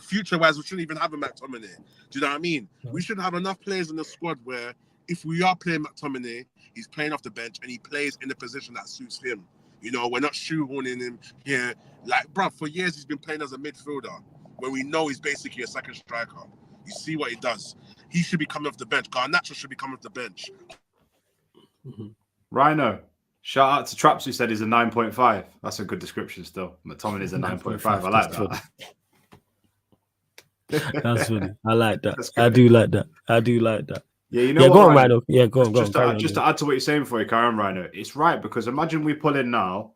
Future-wise, we shouldn't even have a McTominay. Do you know what I mean? We should have enough players in the squad where if we are playing McTominay, he's playing off the bench and he plays in the position that suits him. You know, we're not shoehorning him here. Like, bruv, for years he's been playing as a midfielder when we know he's basically a second striker. You see what he does. He should be coming off the bench. Garnacho should be coming off the bench. Rhino, shout out to Traps who said he's a 9.5. That's a good description still. McTominay is a 9.5. I like that. That's funny. I like that. I do like that. Yeah, you know what, go on, Rhino. Yeah, go on. Just to add to what you're saying before you carry on, Rhino, it's right because imagine we pull in now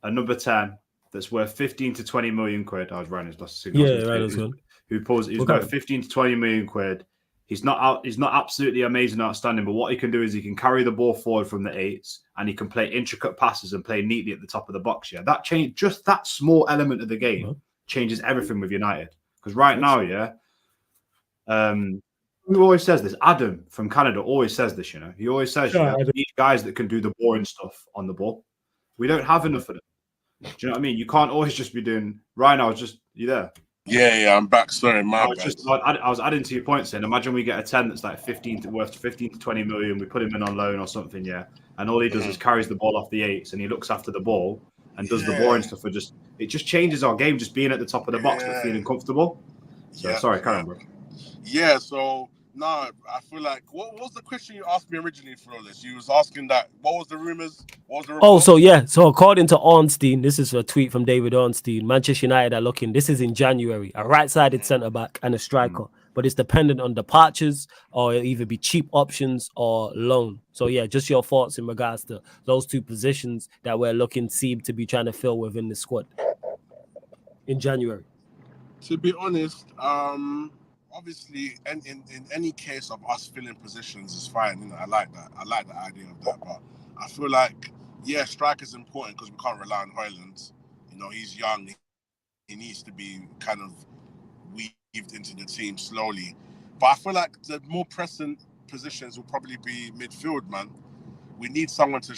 a number 10 that's worth 15 to 20 million quid. I was Rhino's lost a signal. Yeah, Rhino's one. Who's worth 15 to 20 million quid. He's not absolutely amazing, outstanding, but what he can do is he can carry the ball forward from the 8s and he can play intricate passes and play neatly at the top of the box. Yeah, that change, just that small element of the game changes everything with United. Because right now, who always says this? Adam from Canada always says this, you know. He always says, you need guys that can do the boring stuff on the ball. We don't have enough of them. Do you know what I mean? You can't always just be doing... Ryan, you there? Yeah, I'm back. Sorry, I was adding to your point saying, imagine we get a 10 that's like worth 15 to 20 million. We put him in on loan or something, and all he does is carries the ball off the 8s and he looks after the ball and does the boring stuff. It just changes our game, just being at the top of the box but feeling comfortable. So sorry, carry on, bro. Yeah, so I feel like what was the question you asked me originally, Flawless? You was asking that what was the rumors? So according to Ornstein, this is a tweet from David Ornstein. Manchester United are looking. This is in January, a right-sided centre back and a striker, but it's dependent on departures or it'll either be cheap options or loan. So just your thoughts in regards to those two positions that we're looking seem to be trying to fill within the squad in January. To be honest, obviously, in any case of us filling positions is fine. You know, I like that. I like the idea of that. But I feel like, strike is important because we can't rely on Hojlund. You know, he's young. He needs to be kind of weaved into the team slowly. But I feel like the more pressing positions will probably be midfield, man. We need someone to...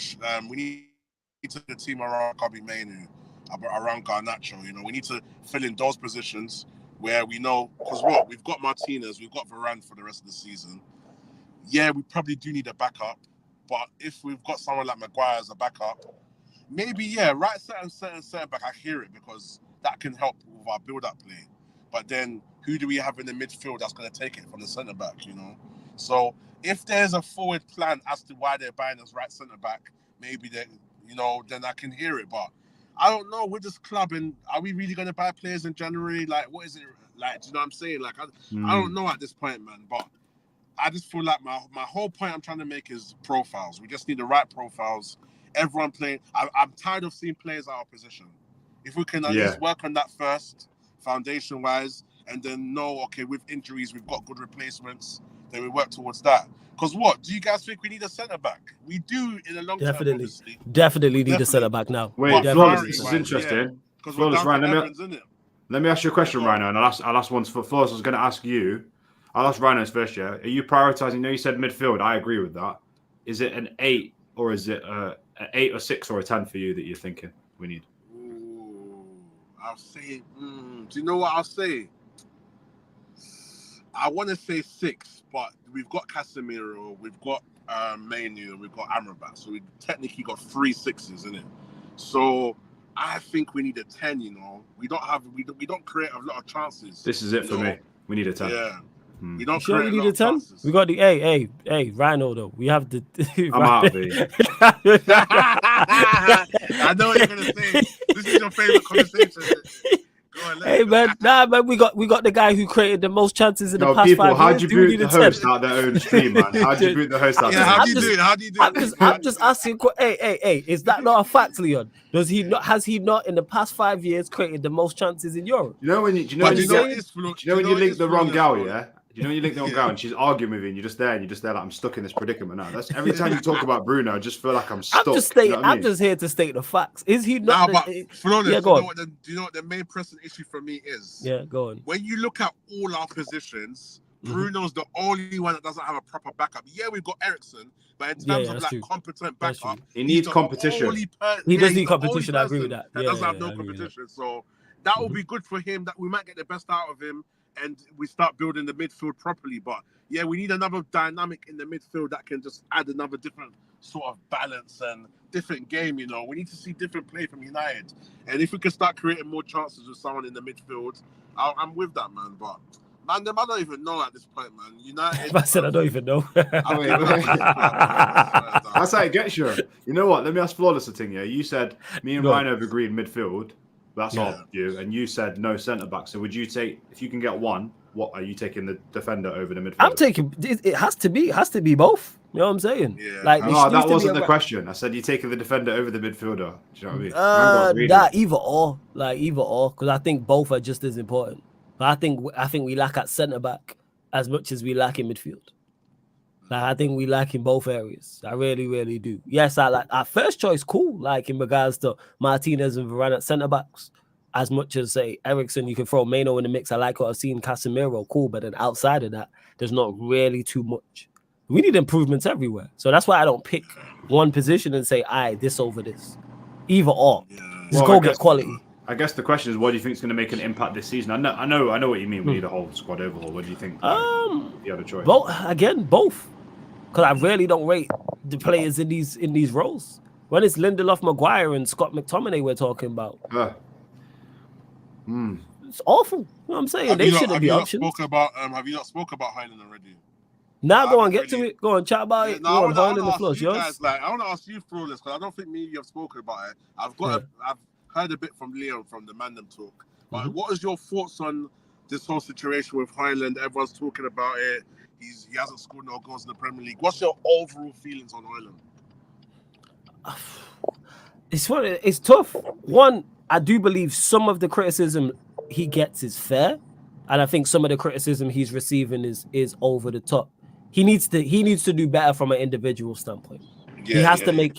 we need to the team around Kobe Mainu, around Garnacho. You know, we need to fill in those positions where we know, because we've got Martinez, we've got Varane for the rest of the season. Yeah, we probably do need a backup, but if we've got someone like Maguire as a backup, maybe right centre back. I hear it because that can help with our build-up play. But then who do we have in the midfield that's going to take it from the centre back? You know, so if there's a forward plan as to why they're buying us right centre back, maybe then I can hear it, but. I don't know. With this club, and are we really going to buy players in January? Like, what is it like? Do you know what I'm saying? Like, I don't know at this point, man. But I just feel like my whole point I'm trying to make is profiles. We just need the right profiles. Everyone playing. I'm tired of seeing players out of position. If we can at least work on that first, foundation-wise, and then with injuries, we've got good replacements, then we work towards that. Because do you guys think we need a centre-back? We do in the long term, obviously. Definitely need a centre-back now. Wait, Flawless, this is interesting. Flawless, Ryan, let me ask you a question, Rhino, and I'll ask one for Flawless. I was going to ask you. I'll ask Rhino's first, Are you prioritising? You said midfield. I agree with that. Is it an 8 or is it an 8 or 6 or a 10 for you that you're thinking we need? I'll say, do you know what I'll say? I want to say 6, but we've got Casemiro, we've got Mainu, we've got Amrabat, so we technically got 3 6s in it. So I think we need a 10. You know, we don't create a lot of chances. This is it for me. We need a 10. Yeah, we don't. Sure, we need a 10. We got the hey Rhino though. We have the. I'm out of here. I know what you're gonna say. This is your favorite conversation. Go Hey man, we got the guy who created the most chances in the past people, 5 years. how'd you boot the host out their own stream, man? How'd you boot the host out? Yeah, how do you do it? How do you do it? I'm just asking. Hey, is that not a fact, Leon? Does he not? Has he not in the past 5 years created the most chances in Europe? You know when you link the wrong gal, yeah? Do you know when you link the wrong gal and she's arguing with you and you're just there like, I'm stuck in this predicament now. That's every time you talk about Bruno, I just feel like I'm stuck. I'm just here to state the facts. Is he not? Yeah, go on. Do you know what the main pressing issue for me is? Yeah, go on. When you look at all our positions, Bruno's the only one that doesn't have a proper backup. Yeah, we've got Eriksen, but in terms of like competent backup, he needs competition. He does need competition. I agree with that. That doesn't have no competition. So that will be good for him. That we might get the best out of him, and we start building the midfield properly. But yeah, we need another dynamic in the midfield that can just add another different sort of balance and different game. You know, we need to see different play from United, and if we can start creating more chances with someone in the midfield, I'm with that, man. But man, I don't even know at this point, man. United. I said I don't even know. That's how it gets you. You know what? Let me ask Flawless a thing. Yeah, you said me and Rhino have agreed midfield. That's our view, and you said no centre back. So would you take, if you can get one, what are you taking, the defender over the midfield? I'm taking it. Has to be both. You know what I'm saying? Yeah. Like that wasn't the question. I said you taking the defender over the midfielder. Do you know what I mean? Either or, because I think both are just as important. But I think we lack at centre back as much as we lack in midfield. Like I think we lack in both areas. I really, really do. Yes, I like our first choice. Cool. Like in regards to Martinez and Varane at centre backs, as much as say Eriksen, you can throw Mano in the mix. I like what I've seen. Casemiro, cool. But then outside of that, there's not really too much. We need improvements everywhere. So that's why I don't pick one position and say, this over this. Either or. Just go get quality. I guess the question is, what do you think is going to make an impact this season? I know what you mean. We need a whole squad overhaul. What do you think? If you had a choice. Both. Because I really don't rate the players in these roles. When it's Lindelof, Maguire, and Scott McTominay we're talking about. It's awful. You know what I'm saying? They shouldn't be options. Have you not spoke about Hojlund already? Now go on, get to it. Go on, chat about it. Go on, Hojlund the flush. I want to ask you, Flawless, because I don't think me and you have spoken about it. I've heard a bit from Leon from the Mandem talk. But what is your thoughts on this whole situation with Hojlund? Everyone's talking about it. He hasn't scored no goals in the Premier League. What's your overall feelings on Hojlund? It's tough. One, I do believe some of the criticism he gets is fair, and I think some of the criticism he's receiving is over the top. He needs to do better from an individual standpoint. He has to make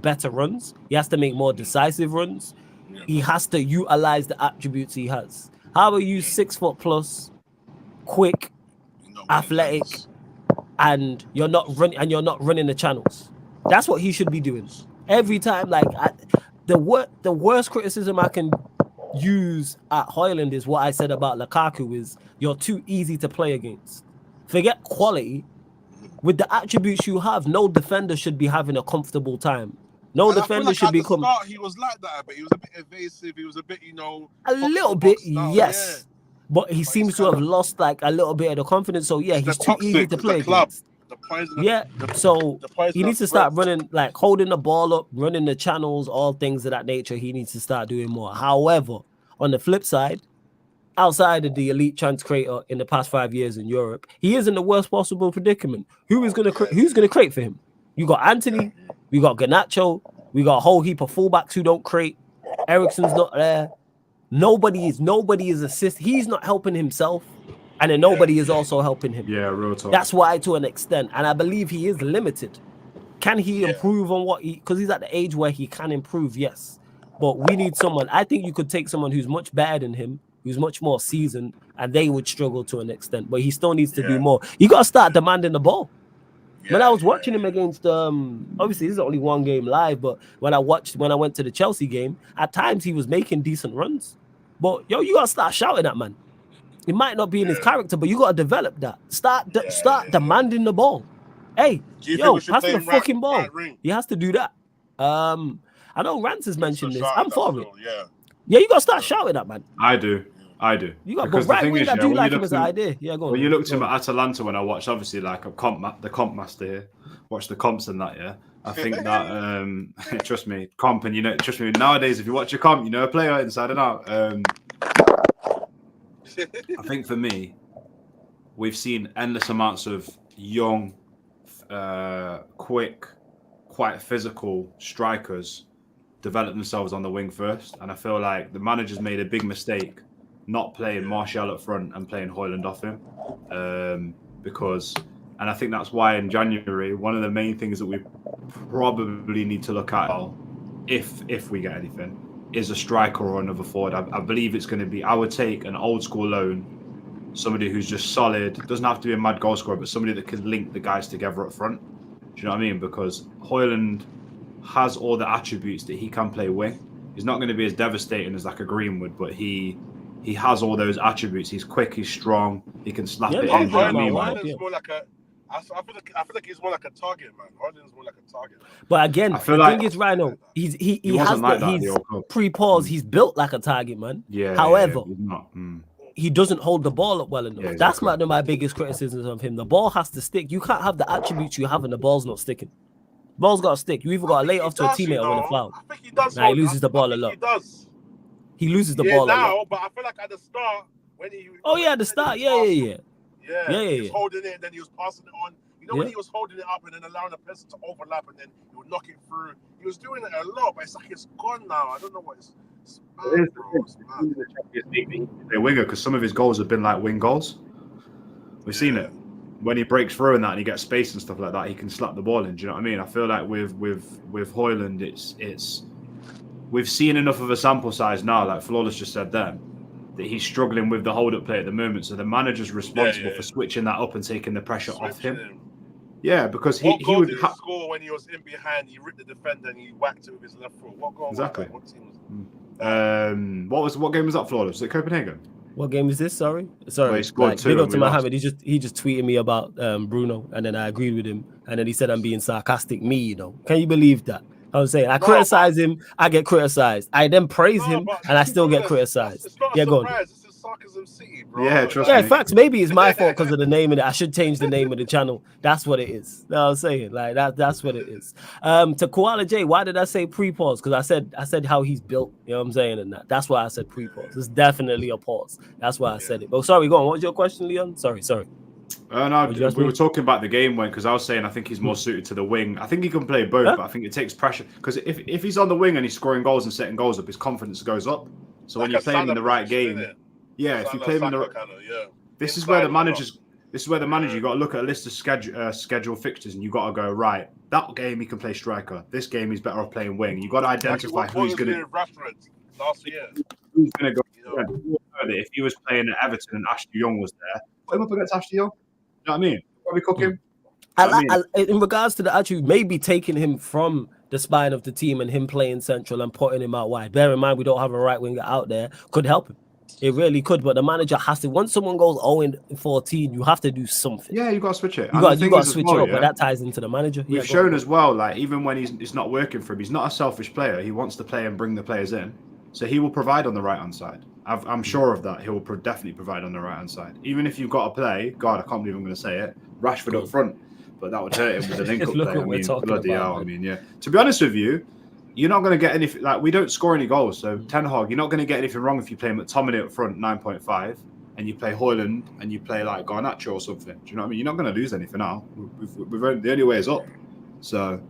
better runs. He has to make more decisive runs. He has to utilize the attributes he has. How are you 6 foot plus, quick, athletic, and you're not running the channels? That's what he should be doing every time. Like the worst criticism I can use at Hojlund is what I said about Lukaku is you're too easy to play against. Forget quality. With the attributes you have, no defender should be having a comfortable time. No defender should be coming. He was like that, but he was a bit evasive. He was a bit, a little bit, yes. Yeah. But he seems to have lost like a little bit of the confidence. So yeah, he's too easy to play against. So he needs to start running, like holding the ball up, running the channels, all things of that nature. He needs to start doing more. However, on the flip side, outside of the elite chance creator in the past 5 years in Europe, he is in the worst possible predicament. Who's gonna create for him? You got Antony, we got Garnacho, we got a whole heap of fullbacks who don't create. Eriksen's not there. Nobody is assisting. He's not helping himself, and then nobody is also helping him. Yeah, real talk. That's why, to an extent, and I believe he is limited. Can he improve on what because he's at the age where he can improve? Yes, but we need someone. I think you could take someone who's much better than him, who's much more seasoned, and they would struggle to an extent. But he still needs to do more. You got to start demanding the ball. When I was watching him against, obviously this is only one game live, but when I went to the Chelsea game, at times he was making decent runs. But you got to start shouting at man. It might not be in his character, but you got to develop that. Start demanding the ball. Hey, pass me the fucking ball. He has to do that. I know Rance has mentioned this. I'm for it. Yeah, you got to start shouting at man. I do. You got, but right wing, I do like him as an idea. Yeah, go on. When you looked at him at Atalanta when I watched, obviously, like the comp master here, watched the comps and that, yeah. I think that trust me, comp, and trust me. Nowadays, if you watch a comp, you know a player inside and out. I think for me, we've seen endless amounts of young, quick, quite physical strikers develop themselves on the wing first, and I feel like the manager's made a big mistake not playing Martial up front and playing Hojlund off him, and I think that's why in January one of the main things that we probably need to look at, if we get anything, is a striker or another forward. I believe it's going to be. I would take an old school loan, somebody who's just solid. Doesn't have to be a mad goal scorer, but somebody that can link the guys together up front. Do you know what I mean? Because Hojlund has all the attributes that he can play wing. He's not going to be as devastating as like a Greenwood, but he has all those attributes. He's quick, he's strong, he can slap it in. Hojlund's more like a. I feel like he's more like a target, man. Hojlund's more like a target. But again, the thing is, Rhino, he has like he's pre-pause. He's built like a target, man. Yeah. However, he's not. He doesn't hold the ball up well enough. Yeah, exactly. That's my biggest criticism of him. The ball has to stick. You can't have the attributes you have and the ball's not sticking. Ball's got to stick. You either got to lay it off to a teammate or win a foul. I think he does. He loses the ball a lot. He does. He loses the ball a lot. But I feel like at the start when he. At the start, he was holding it and then he was passing it on. You know when he was holding it up and then allowing the person to overlap and then he would knock it through. He was doing it a lot, but it's like it's gone now. I don't know what it's bad, bro. It's a winger because some of his goals have been like wing goals. We've seen it when he breaks through and that, and he gets space and stuff like that. He can slap the ball in. Do you know what I mean? I feel like with Hojlund, it's we've seen enough of a sample size now. Like Flawless just said then, that he's struggling with the hold-up play at the moment. So the manager's responsible for switching that up and taking the pressure off him. Yeah, because he would score when he was in behind. He ripped the defender and he whacked it with his left foot. What goal? Exactly. What team was What game was that, Flawless? Was it Copenhagen? What game is this? Sorry. Well, he scored two. Big up to Mohammed. He just tweeted me about Bruno, and then I agreed with him, and then he said I'm being sarcastic. Can you believe that? I was saying I criticize him, I get criticized. I then praise him, and I still get criticized. It's not a surprise. This is Sarcasm City, bro. Yeah, trust me. Yeah, facts. Maybe it's my fault because of the name of it. I should change the name of the channel. That's what it is. You know what I'm saying? Like that's what it is. To Koala J, why did I say pre-pause? Because I said how he's built. You know what I'm saying? And that's why I said pre-pause. It's definitely a pause. That's why I said it. Oh, sorry, go on. What was your question, Leon? Sorry. No, we were talking about the game because I was saying I think he's more suited to the wing. I think he can play both, but I think it takes pressure because if he's on the wing and he's scoring goals and setting goals up, his confidence goes up. So when you play him in the right game, if you play him in the this is where the manager's. This is where the manager, you got to look at a list of schedule fixtures and you got to go, right, that game he can play striker. This game he's better off playing wing. You got to identify who's going to. Last year. Who's going to go? If he was playing at Everton and Ashley Young was there, put him up against Ashley Young. You know what I mean? Probably cook him. In regards to the attribute, maybe taking him from the spine of the team and him playing central and putting him out wide. Bear in mind, we don't have a right winger out there. Could help him. It really could, but the manager has to. Once someone goes 0-14, you have to do something. Yeah, you got to switch it. You got to switch it up, but that ties into the manager. We've shown as well, like even when it's not working for him, he's not a selfish player. He wants to play and bring the players in, so he will provide on the right hand side. I'm sure of that. He will definitely provide on the right hand side. Even if you've got to play, God, I can't believe I'm going to say it, Rashford up front, but that would hurt him with the link up play. I mean, bloody hell. I mean, yeah. To be honest with you, you're not going to get anything. Like we don't score any goals, so Ten Hag, you're not going to get anything wrong if you play McTominay up front 9.5, and you play Hojlund and you play like Garnacho or something. Do you know what I mean? You're not going to lose anything now. The only way is up. So.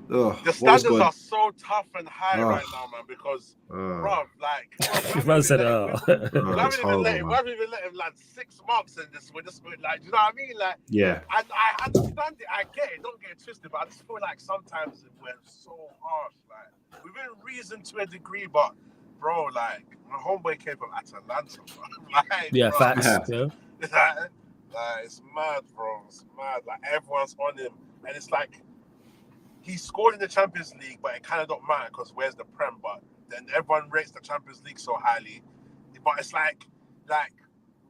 The standards are so tough and high right now, man, because, bro, like, we haven't even let him land 6 months in this, like, do you know what I mean? Like, yeah. And I understand it, I get it, don't get it twisted, but I just feel like sometimes it went so harsh, like, within reason to a degree, but, bro, like, my homeboy came from Atalanta, bro. Like, yeah, bro, facts. Like, it's mad, bro. It's mad. Like, everyone's on him, and it's like, he scored in the Champions League, but it kind of don't matter because where's the Prem? But then everyone rates the Champions League so highly. But it's like,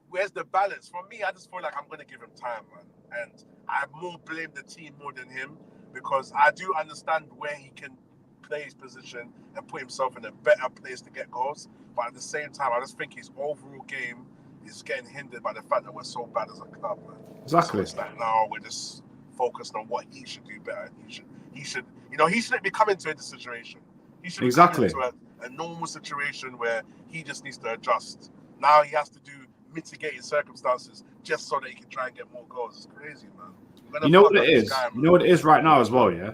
where's the balance? For me, I just feel like I'm going to give him time, man. And I more blame the team more than him because I do understand where he can play his position and put himself in a better place to get goals. But at the same time, I just think his overall game is getting hindered by the fact that we're so bad as a club, man. Exactly. So it's like, no, we're just focused on what he should do better. He should, You know, he shouldn't be coming to this situation. He should be Exactly. coming to a normal situation where he just needs to adjust. Now he has to do mitigating circumstances just so that he can try and get more goals. It's crazy, man. You know what it is? You know what it is right now as well, yeah?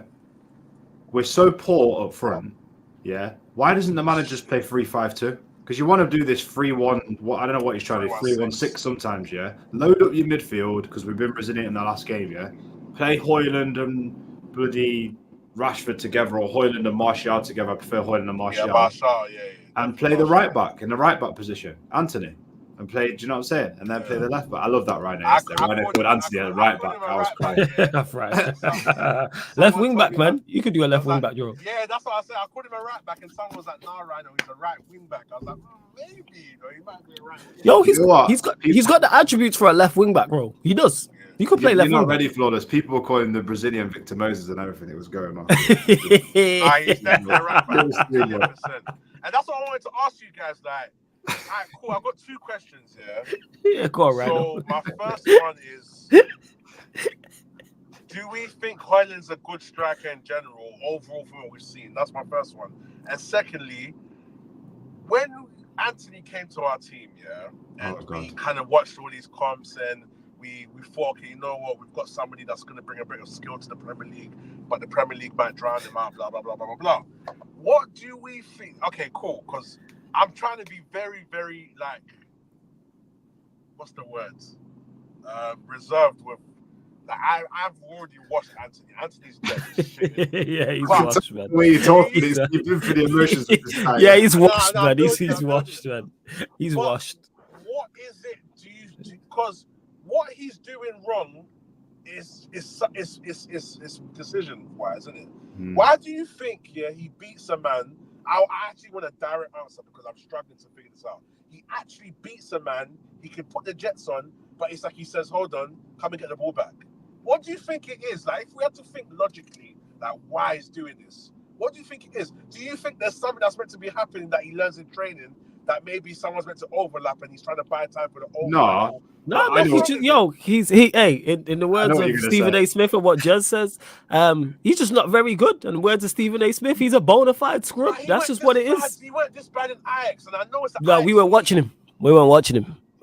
We're so poor up front, yeah? Why doesn't the manager just play 3-5-2? Because you want to do this 3-1, I don't know what he's trying to do, 3-1-6 sometimes, yeah? Load up your midfield, because we've been resilient in the last game, yeah? Play Hojlund and bloody Rashford together, or Hojlund and Martial together. I prefer Hojlund and Martial. Yeah, Martial, yeah. And play the right back in the right back position, Antony. And play, do you know what I'm saying? And then play the left back. I love that right now. Rhino called Antony at right back. I was crying. That's right. Left wing back, man. You could do a left wing back, Joe. Yeah, that's what I said. I called him a right back, and someone was like, "Nah, Rhino, he's a right wing back." I was like, maybe, you know, he might be a right. Yo, he's got the attributes for a left wing back, bro. He does. You could play left wing. You're not ready, Flawless. People were calling the Brazilian Victor Moses and everything that was going on. He's definitely a right back. 100%. And that's what I wanted to ask you guys. Like, all right, cool. I've got 2 questions here. Yeah, go on, right. So my first one is, do we think Hojlund's a good striker in general, overall from what we've seen? That's my first one. And secondly, when Antony came to our team, and we kind of watched all these comps and we thought, okay, you know what, we've got somebody that's going to bring a bit of skill to the Premier League, but the Premier League might drown him out, blah, blah, blah, blah, blah, blah. What do we think? Okay, cool, because I'm trying to be very, very, like, what's the words? Reserved with, like, I've already watched Antony. Antony's dead. Yeah, he's washed, man. When you're talking, you've been for the emotions of this guy. Yeah, he's washed, man. He's washed, man. He's washed. What is it? Because what he's doing wrong is decision-wise, isn't it? Why do you think, he beats a man? I actually want a direct answer because I'm struggling to figure this out. He actually beats a man. He can put the Jets on, but it's like he says, hold on, come and get the ball back. What do you think it is? Like, if we had to think logically, like, why he's doing this, what do you think it is? Do you think there's something that's meant to be happening that he learns in training that maybe someone's meant to overlap and he's trying to buy time for the overlap? No, man, in the words of Stephen A. Smith and what Jez says, he's just not very good. And in the words of Stephen A. Smith, he's a bona fide scrub. That's just what it is. He weren't this bad in Ajax, and I know it's no, we weren't watching him.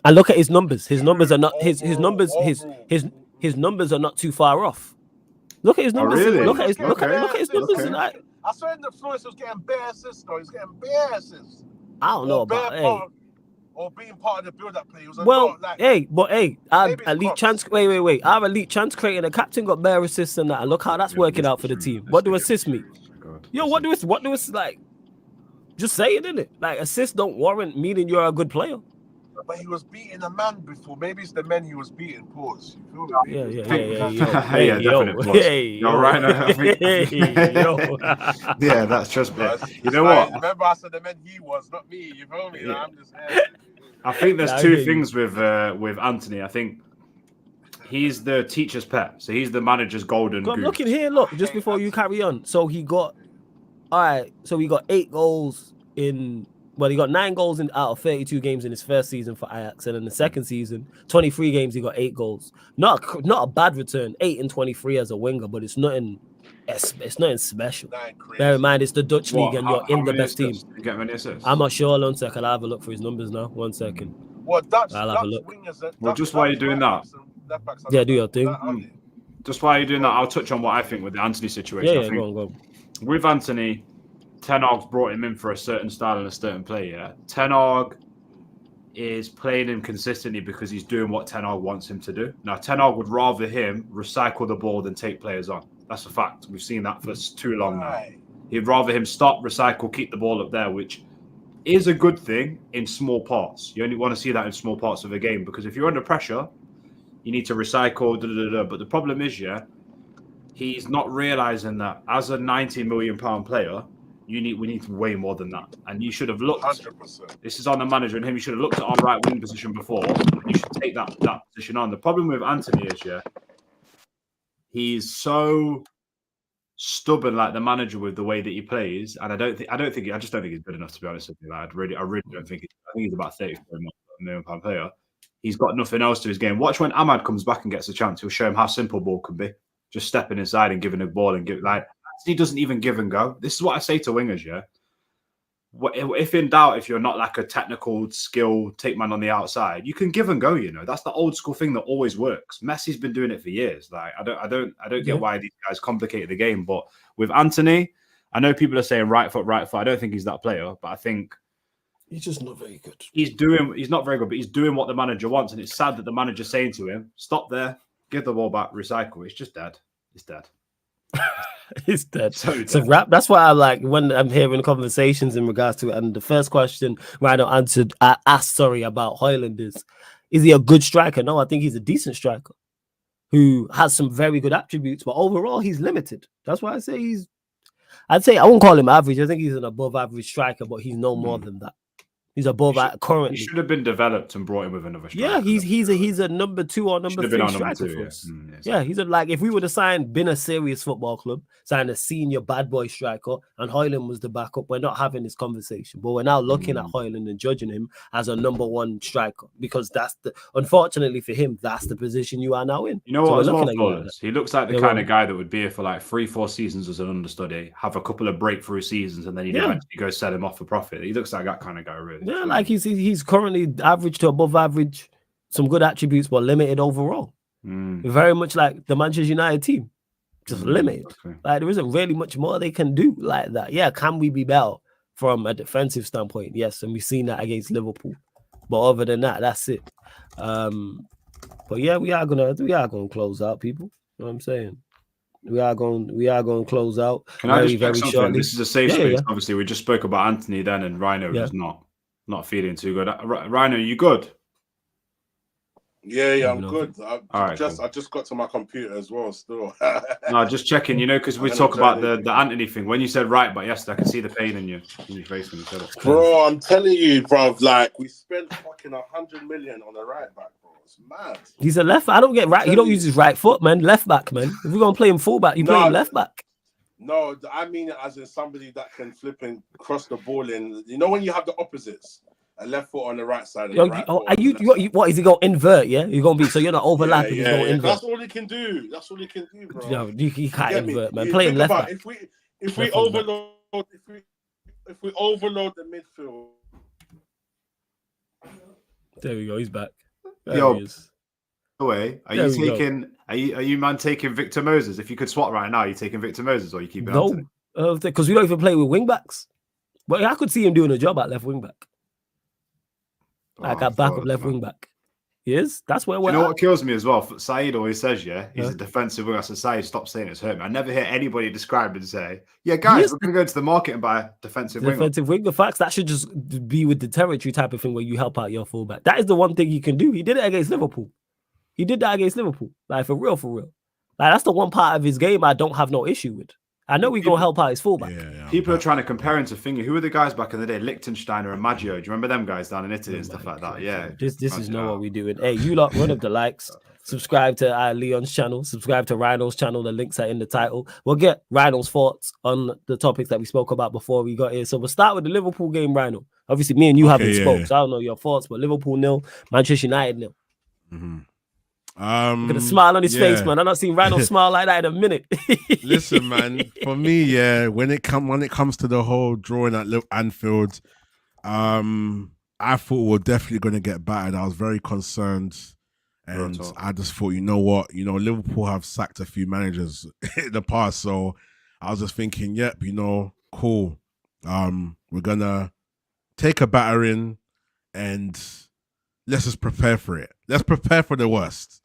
And look at his numbers. His numbers are not his numbers are not too far off. Look at his numbers. Oh, really? Look at his numbers. Okay. I saw in the Flores was getting bare assists, though. He's getting bare assists. I don't know about or being part of the build-up play. Our elite chance. Wait. Our elite chance creating a captain got bare assists and that. And look how that's working out for the team. What do assists mean? Yo, what do like? Just say it, innit? Like, assists don't warrant meaning you're a good player. But he was beating a man before. Maybe it's the men he was beating. Pause. You feel me? Yeah, definitely. You're right. Yeah, that's just me. You know what? Remember, I said the men he was, not me. You feel me? Yeah. I'm just. I think there's 2 things with Antony. I think he's the teacher's pet, so he's the manager's golden goose. Look in here. Look, just before you carry on. So he got 8 goals in. Well, he got 9 goals out of 32 games in his first season for Ajax, and in the second season, 23 games, he got 8 goals. Not a bad return, 8 and 23 as a winger, but it's nothing special. Bear in mind, it's the Dutch league, and you're in the best team. You get many assists? I'm not sure. 1 second, I'll have a look for his numbers now. 1 second. Well, I'll have a look. Just while you're doing that, yeah, do your thing. Just while you're doing that, I'll touch on what I think with the Antony situation. Yeah, go on. With Antony, Ten Hag's brought him in for a certain style and a certain play, yeah? Ten Hag is playing him consistently because he's doing what Ten Hag wants him to do. Now, Ten Hag would rather him recycle the ball than take players on. That's a fact. We've seen that for too long now. He'd rather him stop, recycle, keep the ball up there, which is a good thing in small parts. You only want to see that in small parts of a game because if you're under pressure, you need to recycle, But the problem is, he's not realizing that as a £90 million player, we need way more than that. And you should have looked. 100%. This is on the manager and him. You should have looked at our right wing position before. You should take that position on. The problem with Antony is, he's so stubborn, like the manager, with the way that he plays. And I just don't think he's good enough, to be honest with you. Like, I really don't think. I think he's about £34 million player. He's got nothing else to his game. Watch when Ahmad comes back and gets a chance. He'll show him how simple ball can be. Just stepping inside and giving a ball and He doesn't even give and go. This is what I say to wingers, yeah. If in doubt, if you're not like a technical skill take man on the outside, you can give and go. You know, that's the old school thing that always works. Messi's been doing it for years. Like I don't get why these guys complicate the game. But with Antony, I know people are saying right foot. I don't think he's that player, but I think he's just not very good. He's not very good, but he's doing what the manager wants, and it's sad that the manager's saying to him, "Stop there, give the ball back, recycle." It's just dead. It's dead. It's dead. So rap. That's why I like when I'm hearing conversations in regards to it. And the first question Rhino asked about Hojlund is he a good striker? No, I think he's a decent striker who has some very good attributes, but overall he's limited. That's why I say I'd say I won't call him average. I think he's an above average striker, but he's no more than that. He's above currently. He should have been developed and brought in with another striker. Yeah, he's a number 2 or number 3 striker for us. Yeah, he's like if we would have been a serious football club, signed a senior bad boy striker, and Hojlund was the backup, we're not having this conversation. But we're now looking at Hojlund and judging him as a number 1 striker because unfortunately for him, that's the position you are now in. You know what? He looks like the kind of guy that would be here for like 3-4 seasons as an understudy, have a couple of breakthrough seasons, and then he'd eventually go sell him off for profit. He looks like that kind of guy, really. Yeah, like he's currently average to above average, some good attributes, but limited overall. Very much like the Manchester United team, just limited. Okay. Like there isn't really much more they can do like that. Yeah, can we be better from a defensive standpoint? Yes, and we've seen that against Liverpool. But other than that, that's it. But yeah, we are gonna close out, people. You know what I'm saying? We are going to close out. Can I just check something? Shortly. This is a safe space. Yeah. Obviously, we just spoke about Antony then, and Rhino was not feeling too good. Rhino, you good? Yeah, I'm good. I just got to my computer as well. Still, no, just checking. You know, because we talk about the Antony thing. When you said right back yesterday, I can see the pain in your face when you said it. Bro, I'm telling you, bro. Like we spent fucking 100 million on a right back, bro. It's mad. He's a left. I don't get right. He don't use his right foot, man. Left back, man. If we're gonna play him fullback, you play him left back. No, I mean it as in somebody that can flip and cross the ball in. You know when you have the opposites. A left foot on the right side. What is he going to invert? Yeah, you're going to be so you're not overlapping. Yeah. Invert. That's all he can do. Bro. No, you can't invert, man. Play him left back. If we overload the midfield. There we go. He's back. Yo, he is. Are you man taking Victor Moses? If you could swap right now, are you taking Victor Moses or are you keeping Antony? No, because we don't even play with wing backs. But I could see him doing a job at left wing back. Like a backup left wing back. Yes, that's where we're at. You know what kills me as well? Saeed always says, he's a defensive winger. I said, Saeed, stop saying it's hurt me. I never hear anybody describe and say, guys, we're going to go to the market and buy a defensive winger. Defensive winger, facts. That should just be with the territory type of thing where you help out your fullback. That is the one thing you can do. He did it against Liverpool. Like, for real. Like, that's the one part of his game I don't have no issue with. I know we're going to help out his fullback. People are trying to compare him to Finger. Who were the guys back in the day? Liechtensteiner and Maggio. Do you remember them guys down in Italy and stuff like that? Yeah. This is not what we're doing. Hey, you lot, run up the likes. Subscribe to Leon's channel. Subscribe to Rhino's channel. The links are in the title. We'll get Rhino's thoughts on the topics that we spoke about before we got here. So we'll start with the Liverpool game, Rhino. Obviously, me and you haven't spoke, so I don't know your thoughts, but Liverpool 0, Manchester United 0. Mm-hmm. Look at the smile on his face, man. I've not seen Rhino smile like that in a minute. Listen, man, for me, when it comes to the whole drawing at Anfield, I thought we were definitely going to get battered. I was very concerned, and I just thought, you know what, Liverpool have sacked a few managers in the past, so I was just thinking, cool. We're gonna take a battering, and let's just prepare for it. Let's prepare for the worst.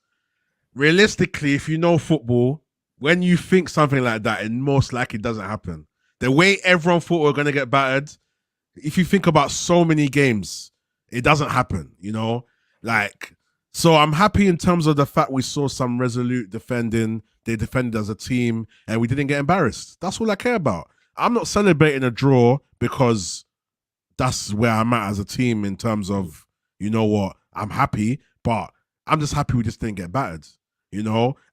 Realistically, if you know football, when you think something like that, it most likely doesn't happen. The way everyone thought we were going to get battered, if you think about so many games, it doesn't happen, So I'm happy in terms of the fact we saw some resolute defending. They defended as a team, and we didn't get embarrassed. That's all I care about. I'm not celebrating a draw because that's where I'm at as a team in terms of, you know what, I'm happy, but I'm just happy we just didn't get battered.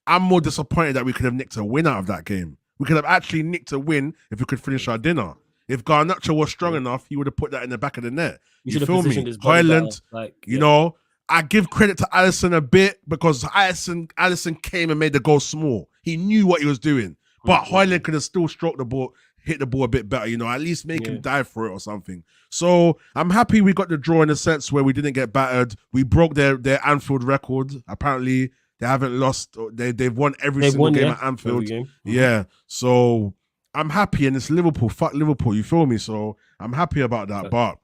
I'm more disappointed that we could have nicked a win out of that game. We could have actually nicked a win if we could finish our dinner. If Garnacho was strong enough, he would have put that in the back of the net. You feel me? Hojlund, I give credit to Alisson a bit because Alisson came and made the goal small. He knew what he was doing. But Hojlund could have still stroked the ball, hit the ball a bit better, at least make him dive for it or something. So I'm happy we got the draw in a sense where we didn't get battered. We broke their Anfield record. Apparently, they haven't lost. They've won every single game at Anfield. Yeah. So I'm happy, and it's Liverpool. Fuck Liverpool. You feel me? So I'm happy about that. But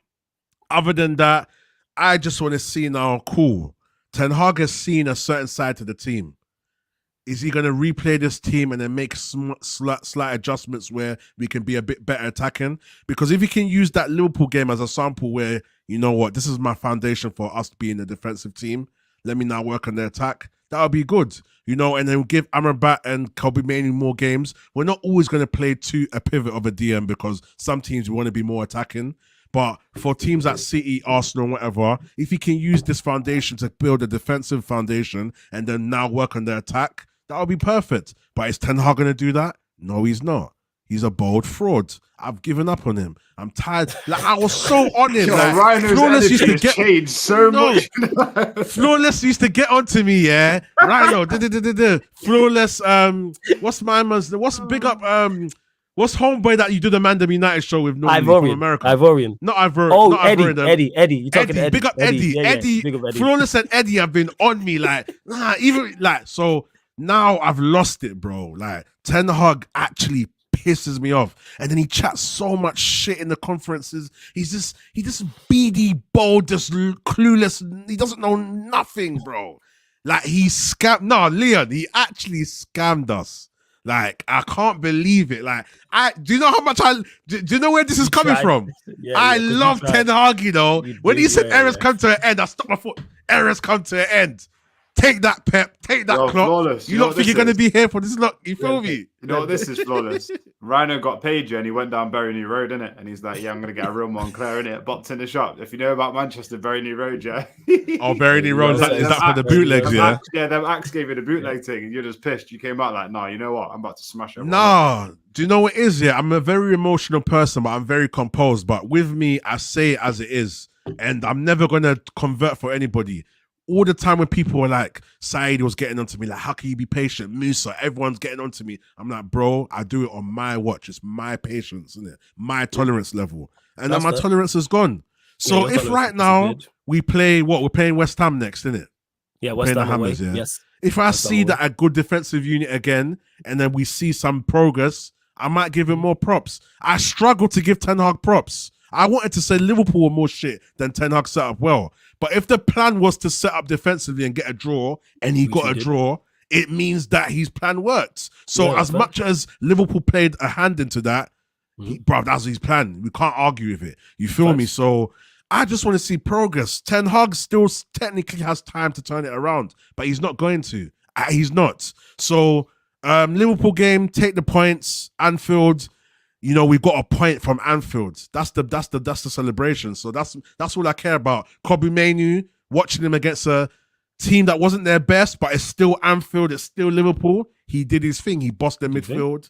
other than that, I just want to see now, cool. Ten Hag has seen a certain side to the team. Is he going to replay this team and then make slight adjustments where we can be a bit better attacking? Because if he can use that Liverpool game as a sample where, you know what, this is my foundation for us being a defensive team. Let me now work on the attack. That would be good, and then give Amrabat and Kobe Mainoo more games. We're not always going to play a pivot of a DM because some teams we want to be more attacking. But for teams like City, Arsenal, whatever, if he can use this foundation to build a defensive foundation and then now work on the attack, that would be perfect. But is Ten Hag going to do that? No, he's not. He's a bold fraud. I've given up on him. I'm tired. Like, I was so on him. Flawless used to get changed so much. Flawless used to get onto me, yeah. Rhino, Flawless. What's my man's? What's big up? What's homeboy that you do the Mandem United show with? From America. Ivorian. Not Ivorian. Oh, not Eddie. Ivorian, Eddie. You talking Eddie? Big up Eddie. Yeah, Eddie. Big up Eddie. Flawless and Eddie have been on me so now I've lost it, bro. Like Ten Hag actually pisses me off, and then he chats so much shit in the conferences. He just beady, bold, just clueless. He doesn't know nothing, bro. Like he scammed. No, Leon, he actually scammed us. Like I can't believe it. Like do you know how much do you know where this is coming from? I love Ten Hag. When he said errors come to an end, I stopped my foot. Errors come to an end. Take that, Pep. Take that, Klopp. Flawless. You don't think you're going to be here for this? Look, you feel me? You know what this is, Flawless? Rhino got paid you and he went down Bury New Road, innit? And he's like, yeah, I'm going to get a real Montclair, innit? Bopped in the shop. If you know about Manchester, Bury New Road, yeah? Oh, Bury New Road. Is that for the bootlegs, yeah? Yeah, them Axe gave you the bootleg thing and you're just pissed. You came out like, nah, you know what? I'm about to smash it. Nah. Do you know what it is, yeah? I'm a very emotional person, but I'm very composed. But with me, I say it as it is. And I'm never going to convert for anybody. All the time when people were like, Saeed was getting onto me, like, how can you be patient? Musa, everyone's getting onto me. I'm like, bro, I do it on my watch. It's my patience, isn't it? My tolerance level. And then my tolerance is gone. So if right now we play, we're playing West Ham next, isn't it? Yeah, West Ham Hammers, yeah. Yes. If I see that a good defensive unit again, and then we see some progress, I might give him more props. I struggle to give Ten Hag props. I wanted to say Liverpool were more shit than Ten Hag set up well. But if the plan was to set up defensively and get a draw, and he got a draw, it means that his plan worked. So as much as Liverpool played a hand into that, bro, that's his plan. We can't argue with it. You feel me? So I just want to see progress. Ten Hag still technically has time to turn it around, but he's not going to. He's not. So Liverpool game, take the points. Anfield. We got a point from Anfield. That's the celebration. So that's all I care about. Kobe Mainoo, watching him against a team that wasn't their best, but it's still Anfield. It's still Liverpool. He did his thing. He bossed the midfield.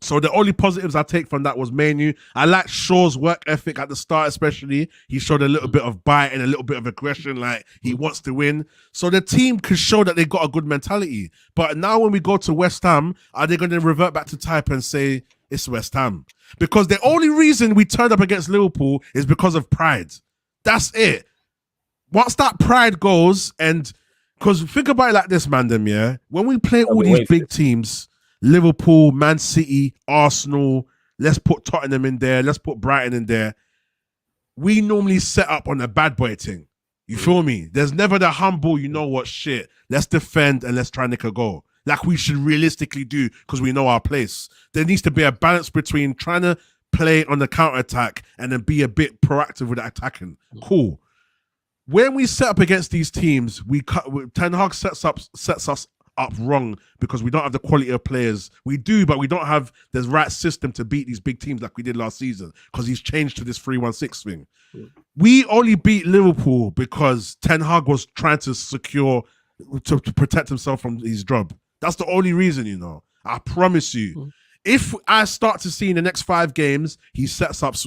So the only positives I take from that was Mainoo. I like Shaw's work ethic at the start, especially. He showed a little bit of bite and a little bit of aggression, like he wants to win. So the team could show that they got a good mentality. But now when we go to West Ham, are they going to revert back to type and say it's West Ham? Because the only reason we turned up against Liverpool is because of pride. That's it. Once that pride goes, and because think about it like this, man, yeah? When we play all these big teams, Liverpool, Man City, Arsenal, let's put Tottenham in there, let's put Brighton in there. We normally set up on a bad boy thing. You feel me? There's never the humble, you know what, shit. Let's defend and let's try and nick a goal. Like we should realistically do because we know our place. There needs to be a balance between trying to play on the counter-attack and then be a bit proactive with attacking. Cool. When we set up against these teams, Ten Hag sets us up wrong because we don't have the quality of players. We do, but we don't have the right system to beat these big teams like we did last season because he's changed to this 3-1-6 thing. We only beat Liverpool because Ten Hag was trying to to protect himself from his job. That's the only reason, I promise you. If I start to see in the next 5 games he sets us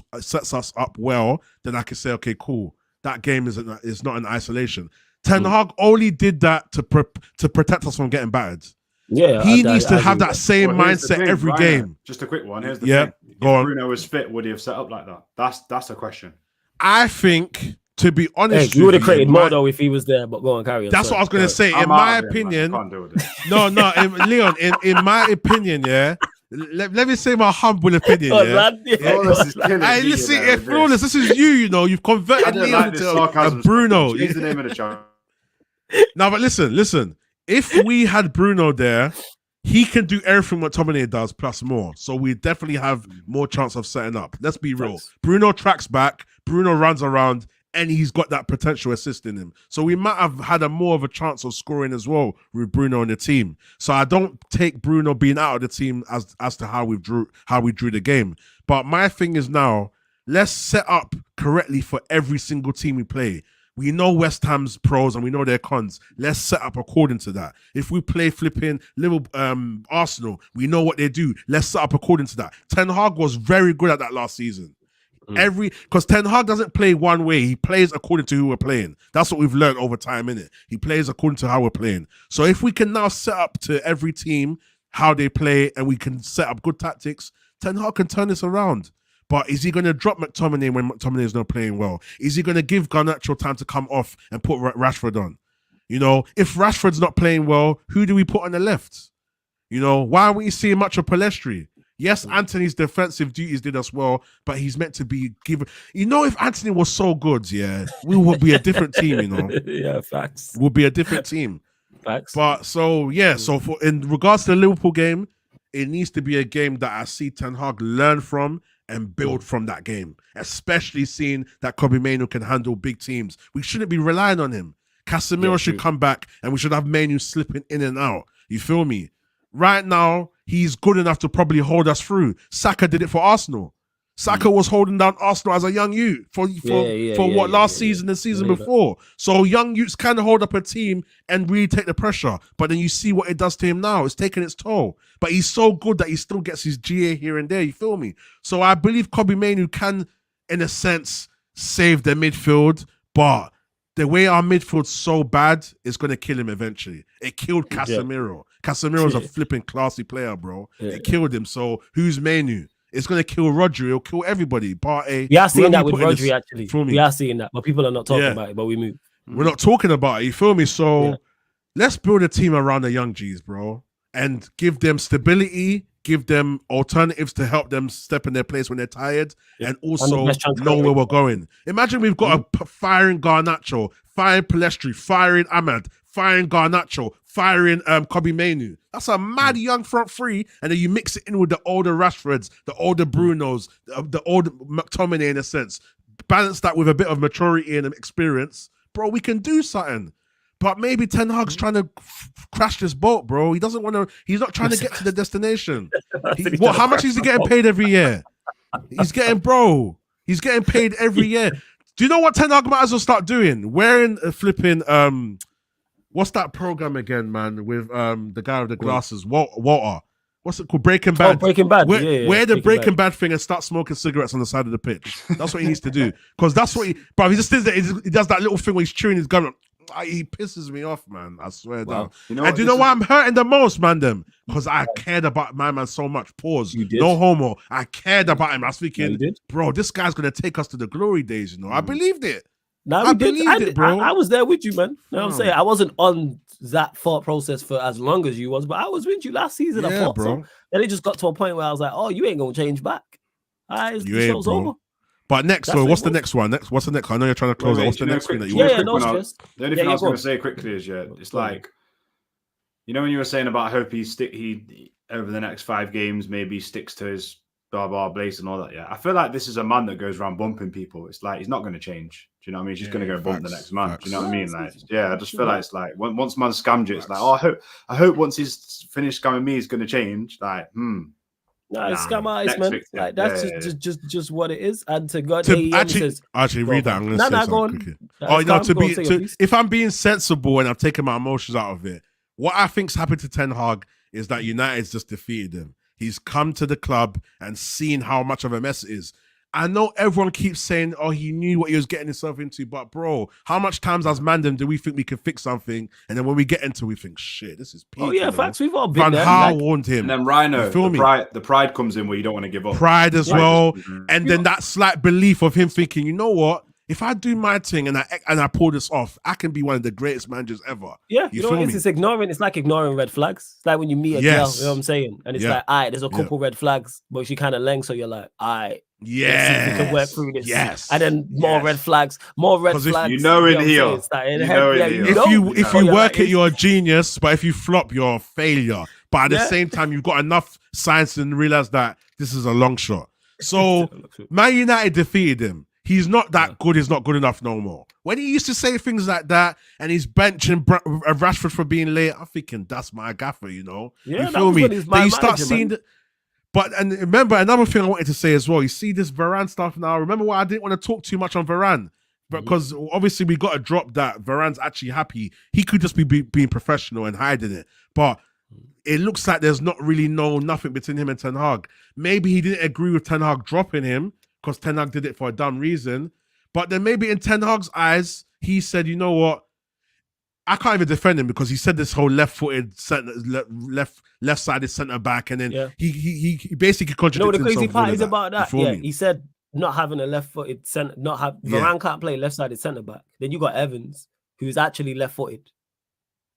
up well, then I can say, okay, cool. That game is not an isolation. Ten Hag only did that to protect us from getting battered. Yeah, He needs to I have agree that with same Well, here's the mindset thing, every Ryan, game. Just a quick one. Here's the Yeah, thing. go If on. Bruno was fit, would he have set up like that? That's a question. I think, to be Hey, honest you would with have you, created more though if he was there. But go on, carry on. that's what I was going to say. I'm In out my of here, man. I opinion, can't deal with this. no, Leon, in my opinion, yeah. Let me say my humble opinion, Go on, yeah. man. Yeah, Flawless go is on, killing man. Hey, me, listen, you know, with Flawless, this is you've I converted don't Leon like this into sarcasm. a Bruno. Change the name of the channel. No, but listen. If we had Bruno there, he can do everything what McTominay does plus more. So we definitely have more chance of setting up. Let's be real. Thanks. Bruno tracks back, Bruno runs around, and he's got that potential assist in him. So we might have had a more of a chance of scoring as well with Bruno in the team. So I don't take Bruno being out of the team as to how we drew the game. But my thing is now, let's set up correctly for every single team we play. We know West Ham's pros and we know their cons. Let's set up according to that. If we play flipping Liverpool, Arsenal, we know what they do. Let's set up according to that. Ten Hag was very good at that last season. Because Ten Hag doesn't play one way. He plays according to who we're playing. That's what we've learned over time, innit? He plays according to how we're playing. So if we can now set up to every team how they play and we can set up good tactics, Ten Hag can turn this around. But is he going to drop McTominay when McTominay is not playing well? Is he going to give Garnacho time to come off and put Rashford on? You know, if Rashford's not playing well, who do we put on the left? You know, why aren't we seeing much of Palestri? Yes, Antony's defensive duties did us well, but he's meant to be given. You know, if Antony was so good, yeah, we would be a different team, you know. Yeah, facts. We'll be a different team. Facts. But so, yeah, so in regards to the Liverpool game, it needs to be a game that I see Ten Hag learn from and build from that game, especially seeing that Kobe Mainoo can handle big teams. We shouldn't be relying on him. Casemiro should come back and we should have Mainoo slipping in and out. You feel me? Right now, he's good enough to probably hold us through. Saka did it for Arsenal. Saka was holding down Arsenal as a young youth for last season and season before. So young youths can hold up a team and really take the pressure. But then you see what it does to him now. It's taking its toll. But he's so good that he still gets his GA here and there. You feel me? So I believe Kobe Mainoo can, in a sense, save the midfield. But the way our midfield's so bad, it's going to kill him eventually. It killed Casemiro. Casemiro's a flipping classy player, bro. It killed him. So who's Mainoo? It's going to kill Rodri. It'll kill everybody. We are seeing that with Rodri, actually. We are seeing that. But people are not talking about it, but we move. We're not talking about it. You feel me? So let's build a team around the young G's, bro. And give them stability, give them alternatives to help them step in their place when they're tired, and also know where we're going. Imagine we've got a firing Garnacho, firing Palestri, firing Ahmad, firing Garnacho, firing Kobe Mainoo. That's a mad young front three, and then you mix it in with the older Rashfords, the older Brunos, the older McTominay in a sense. Balance that with a bit of maturity and experience. Bro, we can do something. But maybe Ten Hag's trying to crash this boat, bro. He doesn't want to. He's not trying to get to the destination. How much is he getting paid every year? He's getting paid every year. Do you know what Ten Hag might as well start doing? Wearing a flipping what's that program again, man? With the guy with the glasses, Walter. What's it called? Breaking Bad. Oh, Breaking Bad. Wear the Breaking Bad thing and start smoking cigarettes on the side of the pitch. That's what he needs to do. Because that's what he just does that. He does that little thing where he's chewing his gum. He pisses me off, man. I swear down. Do you know why I'm hurting the most, man? Them because I cared about my man so much. Pause. No homo. I cared about him. I was thinking, bro, this guy's gonna take us to the glory days. You know, I believed it. I believed it, bro. I was there with you, man. You know what I'm saying? I wasn't on that thought process for as long as you was, but I was with you last season. I thought so. Then it just got to a point where I was like, oh, you ain't gonna change back. The show's over. But next, so what's the next one? What's the next? I know you're trying to close it. What's the next thing that you want? The only thing I was going to say quickly is, it's like, you know, when you were saying about I hope he over the next 5 games maybe sticks to his blah blah blaze and all that. Yeah, I feel like this is a man that goes around bumping people. It's like he's not going to change. Do you know what I mean? He's just going to go bump the next man. Do you know what I mean? Like, I just feel like it's like once man scammed you, it's like, oh, I hope once he's finished scamming me, he's going to change. Like, it's scam artist, man. Like that's just what it is. And to God, actually read that. I'm going to say something quickly. If I'm being sensible and I'm taking my emotions out of it, what I think's happened to Ten Hag is that United's just defeated him. He's come to the club and seen how much of a mess it is. I know everyone keeps saying, oh, he knew what he was getting himself into, but bro, how much times as Mandem do we think we can fix something, and then when we get into it, we think, shit, this is peak. Oh yeah, facts. We've all been Van there. Gaal warned him. And then Rhino, You feel me? the pride comes in where you don't want to give up. Pride as Yeah. well. And then that slight belief of him thinking, you know what? If I do my thing and I pull this off, I can be one of the greatest managers ever. Yeah, You you know feel what it me? is? It's ignoring. It's like ignoring red flags. It's like when you meet a girl, Yes. you know what I'm saying? And it's Yeah. like, all right, there's a couple red flags, but she kind of leng, so you're like, all right, Yes. let's see if we can work through this. Yes. And then more Yes. red flags, more red 'Cause if flags. you know in what I'm here, saying? It's like, you know in here. If you you're work like, it, you're a genius, but if you flop, you're a failure. But at the Yeah. same time, you've got enough science and realize that this is a long shot. So Man United defeated him. He's not that good. He's not good enough no more. When he used to say things like that, and he's benching Rashford for being late, I'm thinking that's my gaffer. You know, Yeah, you that feel was me? when he was Then my you start manager, seeing man. and remember another thing I wanted to say as well. You see this Varane stuff now. Remember why I didn't want to talk too much on Varane? Because obviously we got to drop that Varane's actually happy. He could just be being professional and hiding it. But it looks like there's not really nothing between him and Ten Hag. Maybe he didn't agree with Ten Hag dropping him because Ten Hag did it for a dumb reason. But then maybe in Ten Hag's eyes, he said, you know what? I can't even defend him because he said this whole left-footed left-sided centre back, and then he basically You know what contradicted the crazy himself. part is about that? You feel Yeah, me? he said not having a left-footed centre, Varane can't play left-sided centre back. Then you got Evans, who's actually left-footed,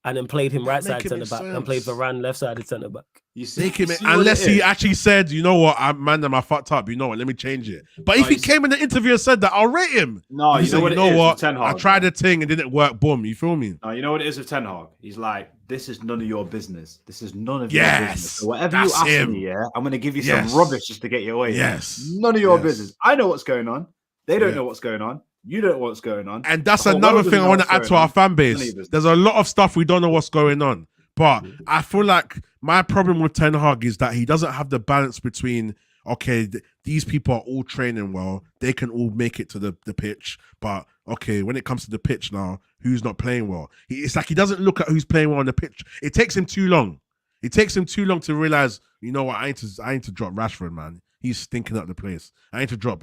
and then played him right-sided centre back and played Varane left-sided centre back. You see, Unless he actually said, you know what, I fucked up. You know what, let me change it. But if he came in the interview and said that, I'll rate him. No, you know what? I tried the thing and didn't work. Boom. You feel me? No, you know what it is with Ten Hag? He's like, this is none of your business. This is none of your business. So whatever you ask me, I'm going to give you some rubbish just to get you away. Yes. None of your business. I know what's going on. They don't know what's going on. You don't know what's going on. And that's another thing I want to add to our fan base. There's a lot of stuff we don't know what's going on. But I feel like my problem with Ten Hag is that he doesn't have the balance between, okay, these people are all training well. They can all make it to the pitch. But, okay, when it comes to the pitch now, who's not playing well? It's like he doesn't look at who's playing well on the pitch. It takes him too long. It takes him too long to realize, you know what, I need to drop Rashford, man. He's stinking up the place. I need to drop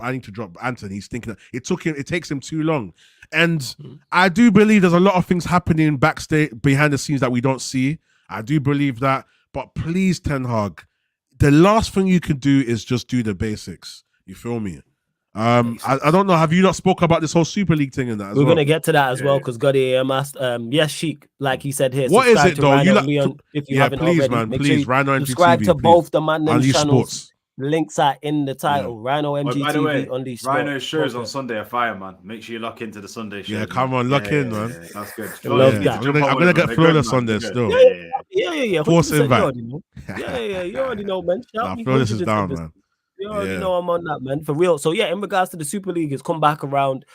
Antony. He's stinking up. It takes him too long. And I do believe there's a lot of things happening backstage, behind the scenes that we don't see. I do believe that. But please, Ten Hag, the last thing you can do is just do the basics. You feel me? I don't know. Have you not spoke about this whole Super League thing and that as We're well? gonna get to that as well because Gotti asked, yes, Sheik, like he said here. What is it though? If you haven't please, already, man, make please, sure Rhino you MGTV, subscribe to both the man them Unleash channels. Sports. Links are in the title. Rhino MGTV, by the way, Unleash Rhino's Sports. shows on Sunday are fire, man. Make sure you lock into the Sunday show. Yeah, come on, lock in, man. Yeah, that's good. I love that. I'm gonna get Flawless on this still. Yeah. Force 100%, invite. you already know. Yeah. You already know, man. Nah, Flawless is down, man. You already know I'm on that, man, for real. So yeah, in regards to the Super League, it's come back around.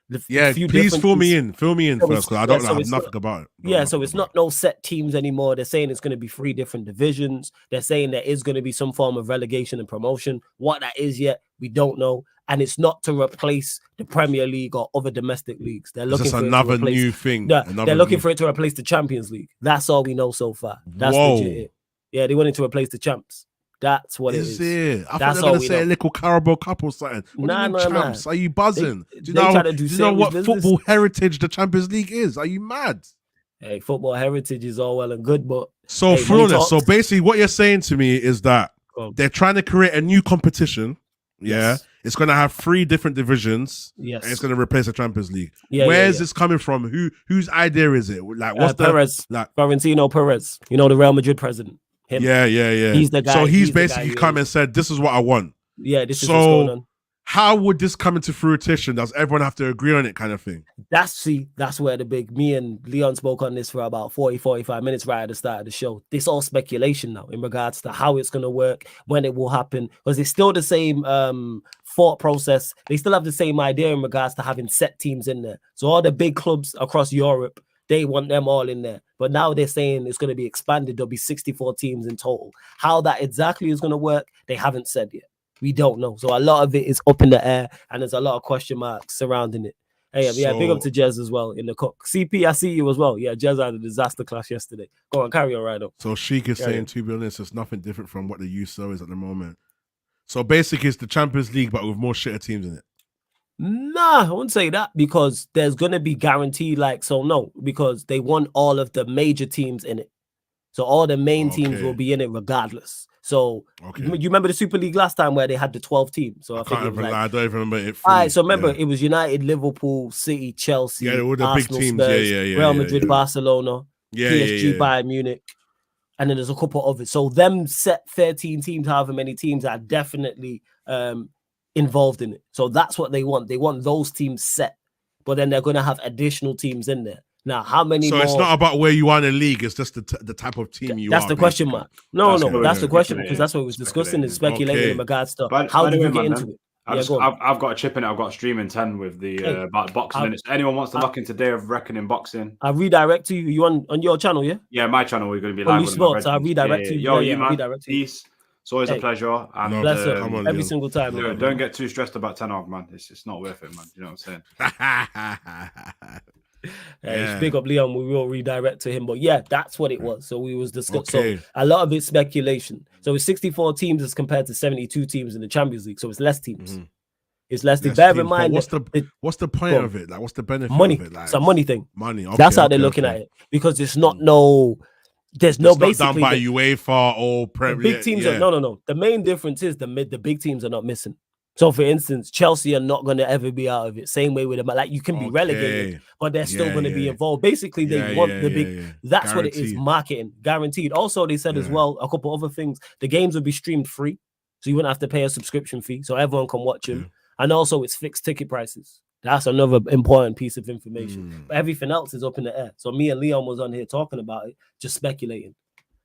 Please fill me in first because I don't know nothing about it. So it's not no set teams anymore. They're saying it's going to be 3 different divisions. They're saying there is going to be some form of relegation and promotion. What that is yet, we don't know. And it's not to replace the Premier League or other domestic leagues. They're looking for another new thing. They're looking for it to replace the Champions League. That's all we know so far. That's legit it. Yeah, they wanted to replace the champs. That's what it is. I thought they were going to say a little Carabao Cup or something. Champs? Are you buzzing? Do you know what football heritage the Champions League is? Are you mad? Hey, football heritage is all well and good, but... Flawless. So basically what you're saying to me is that they're trying to create a new competition. Yeah. Yes. It's going to have 3 different divisions. Yes. And it's going to replace the Champions League. Where is this coming from? Whose idea is it? Like, what's Perez, Florentino Perez, you know, the Real Madrid president. Him. Yeah. He's the guy. So he's basically come and said, this is what I want. Yeah, this is what's going on. How would this come into fruition? Does everyone have to agree on it kind of thing? That's where me and Leon spoke on this for about 40-45 minutes right at the start of the show. This all speculation now in regards to how it's going to work, when it will happen, because it's still the same thought process. They still have the same idea in regards to having set teams in there. So all the big clubs across Europe, they want them all in there. But now they're saying it's going to be expanded. There'll be 64 teams in total. How that exactly is going to work, they haven't said yet. We don't know. So a lot of it is up in the air, and there's a lot of question marks surrounding it. Hey, big up to Jez as well in the cook. CP, I see you as well. Yeah, Jez had a disaster class yesterday. Go on, carry on right up. So Sheik is saying, to be honest, it's nothing different from what the youth show is at the moment. So basically, it's the Champions League, but with more shitter teams in it. Nah, I wouldn't say that because there's gonna be guaranteed because they want all of the major teams in it. So all the main teams will be in it regardless. So you remember the Super League last time where they had the 12 teams? So I think it was like, I don't even remember it. All right, so remember it was United, Liverpool, City, Chelsea, all the Arsenal, big teams. Spurs, Real Madrid, Barcelona, PSG, Bayern Munich, and then there's a couple of it. So them set 13 teams, however many teams are definitely involved in it. So that's what they want. They want those teams set, but then they're going to have additional teams in there. Now, how many? So it's not about where you are in the league. It's just the type of team you are. That's the question mark. No, that's the question because that's what we was discussing and speculating in regards to how do you get into it. I've got a chip in it. I've got a stream in 10 with the boxing minutes. Anyone wants to look into Day of Reckoning boxing? I'll redirect to you. You on your channel, yeah? Yeah, my channel. We're going to be live. Sports. I'll redirect to you. Yo, you man. Peace. It's always a pleasure. And bless her. Every single time. Don't get too stressed about Ten Hag, man. It's not worth it, man. You know what I'm saying? Speak up, Leon. We will redirect to him, but yeah, that's what it was. So we was discussing. So a lot of it's speculation. So it's 64 teams as compared to 72 teams in the Champions League. So it's less teams. It's less teams. Bear in mind, what's the point of it? Like, what's the benefit? Money. Of it? Like, it's a money thing. Money. Okay, that's how they're looking at it because it's not There's no basically done by UEFA or Premier. Big teams are no. The main difference is the big teams are not missing. So, for instance, Chelsea are not going to ever be out of it. Same way with them. Like, you can be relegated, but they're still going to be involved. Basically, they want the big. That's guaranteed. What it is. Marketing guaranteed. Also, they said as well a couple other things. The games will be streamed free, so you wouldn't have to pay a subscription fee, so everyone can watch them. And also, it's fixed ticket prices. That's another important piece of information. But everything else is up in the air. So me and Leon was on here talking about it, just speculating.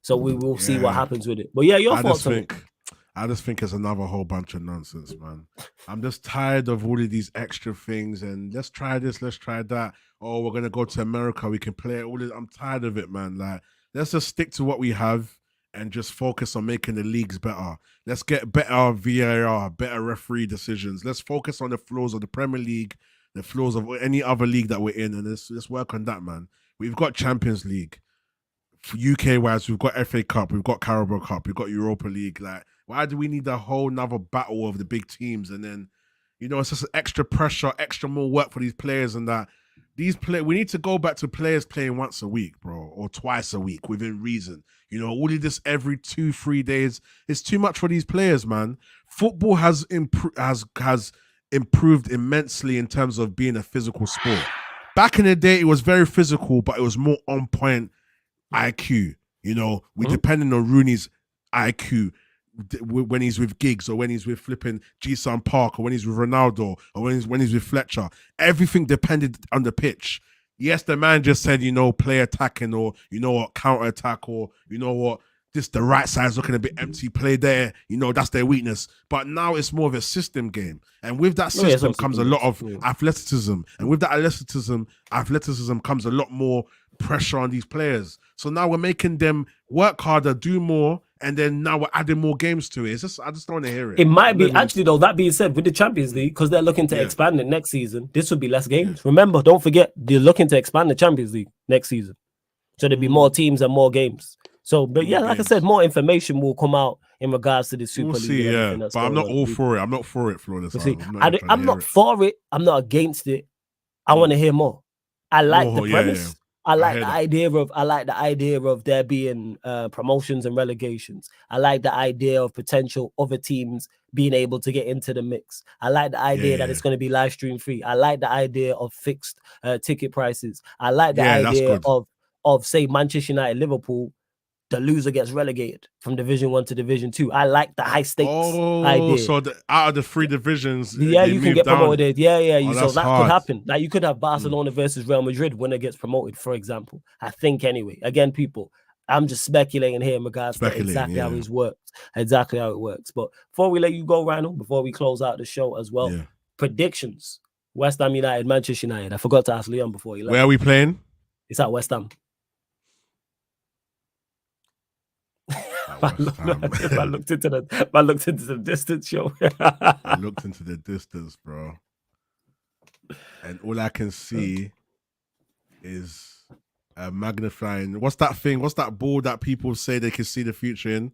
So we will see what happens with it. But yeah, your thoughts on it? I just think it's another whole bunch of nonsense, man. I'm just tired of all of these extra things and let's try this, let's try that. Oh, we're going to go to America. We can play it. All this. I'm tired of it, man. Like, let's just stick to what we have and just focus on making the leagues better. Let's get better VAR, better referee decisions. Let's focus on the flaws of the Premier League, the flaws of any other league that we're in, and let's work on that, man. We've got Champions League. UK-wise, we've got FA Cup, we've got Carabao Cup, we've got Europa League. Like, why do we need a whole nother battle of the big teams? And then, it's just extra pressure, extra more work for these players and that. We need to go back to players playing once a week, bro, or twice a week within reason. All of this every 2-3 days is too much for these players, man. Football has improved immensely in terms of being a physical sport. Back in the day, it was very physical, but it was more on point IQ. We depended on Rooney's IQ when he's with Giggs or when he's with flipping Ji-Sung Park or when he's with Ronaldo or when he's with Fletcher. Everything depended on the pitch. Yes, the man just said, play attacking or, counter attack or, the right side's looking a bit empty, play there, that's their weakness. But now it's more of a system game. And with that system comes a lot of athleticism. And with that athleticism comes a lot more pressure on these players. So now we're making them work harder, do more, and then now we're adding more games to it. I just don't want to hear it. It might be, actually, though, that being said, with the Champions League, because they're looking to expand it next season, this would be less games. Remember, don't forget, they're looking to expand the Champions League next season. So there'll be more teams and more games. So, but yeah, like I said, more information will come out in regards to the Super League. See, but I'm not all for it. I'm not for it, Flawless. I'm not for it. I'm not against it. I want to hear more. I like the premise. Yeah. I like the idea of there being promotions and relegations. I like the idea of potential other teams being able to get into the mix. I like the idea that it's going to be live stream free. I like the idea of fixed ticket prices. I like the idea of say Manchester United, Liverpool. The loser gets relegated from Division 1 to Division 2. I like the high stakes idea. So out of the 3 divisions, you can get promoted. So that hard. could happen. Like you could have Barcelona versus Real Madrid when it gets promoted, for example. I think anyway. Again, people, I'm just speculating here in regards to exactly how it works. But before we let you go, Rhino, before we close out the show as well, predictions: West Ham United, Manchester United. I forgot to ask Leon before he left. Where are we playing? It's at West Ham. I looked into the distance, show. I looked into the distance, bro, and all I can see is a magnifying. What's that thing? What's that ball that people say they can see the future in?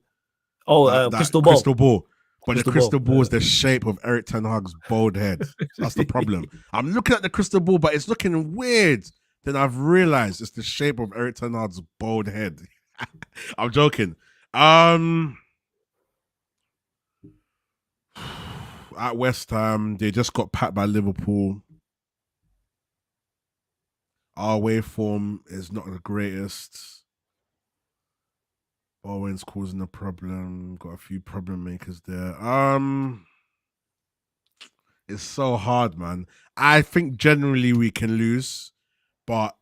Oh, crystal ball. Crystal ball. But the crystal ball is the shape of Eric Ten Hag's bald head. That's the problem. I'm looking at the crystal ball, but it's looking weird. Then I've realized it's the shape of Eric Ten Hag's bald head. I'm joking. At West Ham, they just got packed by Liverpool. Our away form is not the greatest. Owen's causing a problem. Got a few problem makers there. It's so hard, man. I think generally we can lose, but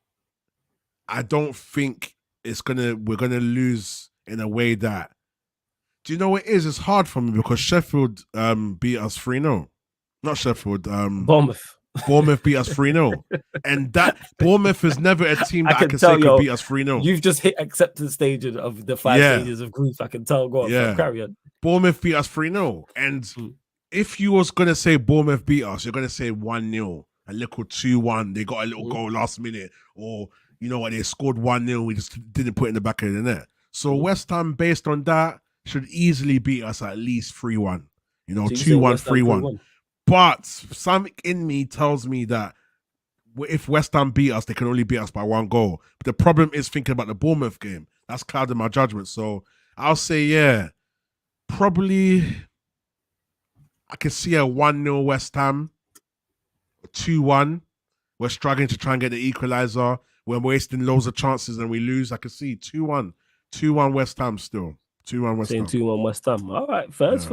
I don't think we're gonna lose in a way that. Do you know what it is? It's hard for me because Sheffield beat us 3-0. Not Sheffield. Bournemouth beat us 3-0. And that Bournemouth is never a team that I can say could beat us 3-0. You've just hit acceptance stage of the 5 stages of grief. I can tell. Go on, carry on. Bournemouth beat us 3-0. And if you was going to say Bournemouth beat us, you're going to say 1-0, a little 2-1. They got a little goal last minute. Or, you know what, they scored 1-0. We just didn't put it in the back of the net. So West Ham, based on that, should easily beat us at least 3-1. You know, 2-1, 3-1. But something in me tells me that if West Ham beat us, they can only beat us by 1 goal. But the problem is thinking about the Bournemouth game. That's clouded my judgment. So I'll say, probably I can see a 1-0 West Ham, 2-1. We're struggling to try and get the equalizer. We're wasting loads of chances and we lose. I can see 2-1. 2-1 West Ham still. 2-1 West Ham. 2-1 West Ham. All right, first.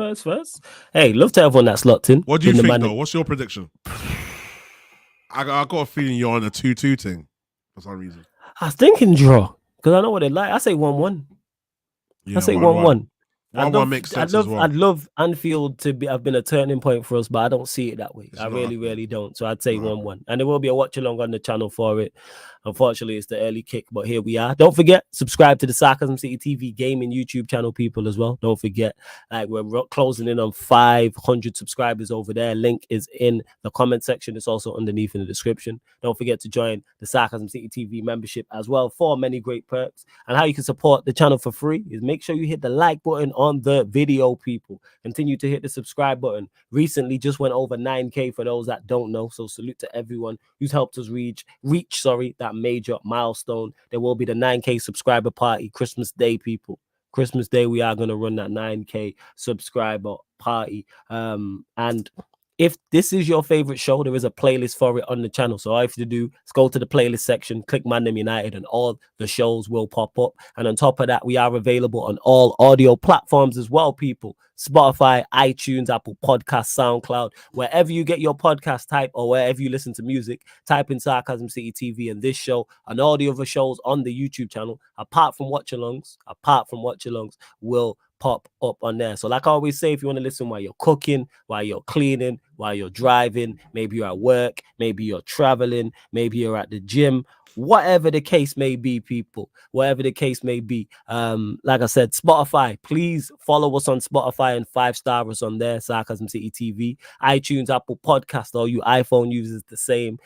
Hey, love to everyone that's locked in. What do you think, though? What's your prediction? I got a feeling you're on a 2-2 thing for some reason. I was thinking draw because I know what they like. I say 1-1. I say 1-1. 1-1 makes sense as well. I'd love Anfield to have been a turning point for us, but I don't see it that way. I really don't. So I'd say 1-1. And there will be a watch along on the channel for it. Unfortunately, it's the early kick, but here we are. Don't forget, subscribe to the Sarcasm City TV gaming YouTube channel, people, as well. Don't forget, we're closing in on 500 subscribers over there. Link is in the comment section. It's also underneath in the description. Don't forget to join the Sarcasm City TV membership as well for many great perks. And how you can support the channel for free is make sure you hit the like button on the video, people. Continue to hit the subscribe button. Recently just went over 9K for those that don't know. So salute to everyone who's helped us reach that major milestone. There will be the 9K subscriber party Christmas Day, people. Christmas Day, we are going to run that 9K subscriber party. And if this is your favorite show, there is a playlist for it on the channel. So all you have to do is go to the playlist section, click Man United, and all the shows will pop up. And on top of that, we are available on all audio platforms as well, people. Spotify, iTunes, Apple Podcasts, SoundCloud, wherever you get your podcast type or wherever you listen to music, type in Sarcasm City TV and this show and all the other shows on the YouTube channel, apart from watch-alongs, will pop up on there. So like I always say, if you want to listen while you're cooking, while you're cleaning, while you're driving, maybe you're at work, maybe you're traveling, maybe you're at the gym, whatever the case may be, people, whatever the case may be. Like I said, Spotify, please follow us on Spotify and 5-star us on there, Sarcasm City TV. iTunes, Apple Podcast, all you iPhone users, the same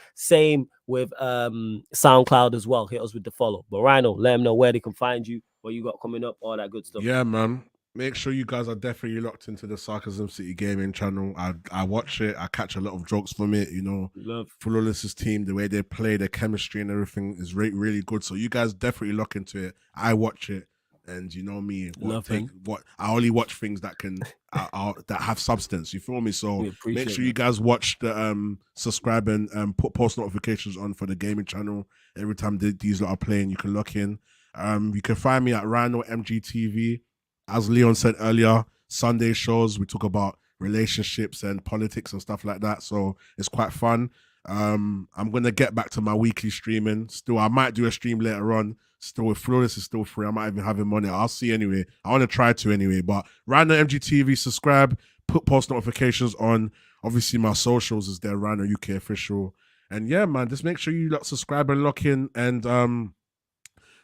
with SoundCloud as well. Hit us with the follow. But Rhino, let them know where they can find you, what you got coming up, all that good stuff. Yeah, man. Make sure you guys are definitely locked into the Sarcasm City gaming channel. I watch it. I catch a lot of jokes from it. You know, Flawless's team, the way they play, their chemistry and everything is really good. So you guys definitely lock into it. I watch it, and you know me. I only watch things that can that have substance. You feel me? So make sure you guys watch the subscribe and put post notifications on for the gaming channel. Every time these lot are playing, you can lock in. You can find me at Rhino MGTV. As Leon said earlier, Sunday shows, we talk about relationships and politics and stuff like that. So it's quite fun. I'm going to get back to my weekly streaming. Still, I might do a stream later on. Still, with Flawless is still free. I might even have him on it. I'll see anyway. I want to try to anyway. But Rhino MGTV, subscribe, put post notifications on. Obviously, my socials is there, Rhino UK Official. And yeah, man, just make sure you subscribe and lock in. And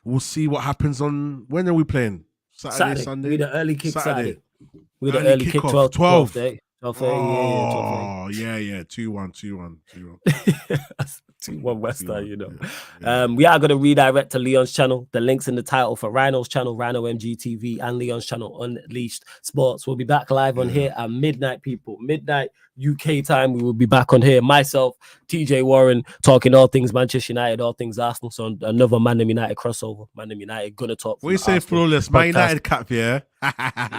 we'll see what happens on... When are we playing? Saturday, Sunday? With the early kick Saturday. With the early kick 12. 12:30, 12:30. Oh, yeah. 2-1. 2-1 West Ham, you know. Yeah. We are going to redirect to Leon's channel. The links in the title for Rhino's channel, Rhino MGTV, and Leon's channel, Unleashed Sports. We'll be back live on here at midnight, people. Midnight UK time. We will be back on here. Myself, TJ Warren, talking all things Manchester United, all things Arsenal. So another Man United crossover. Man United gonna talk. What you say, flawless? Man United cap, yeah?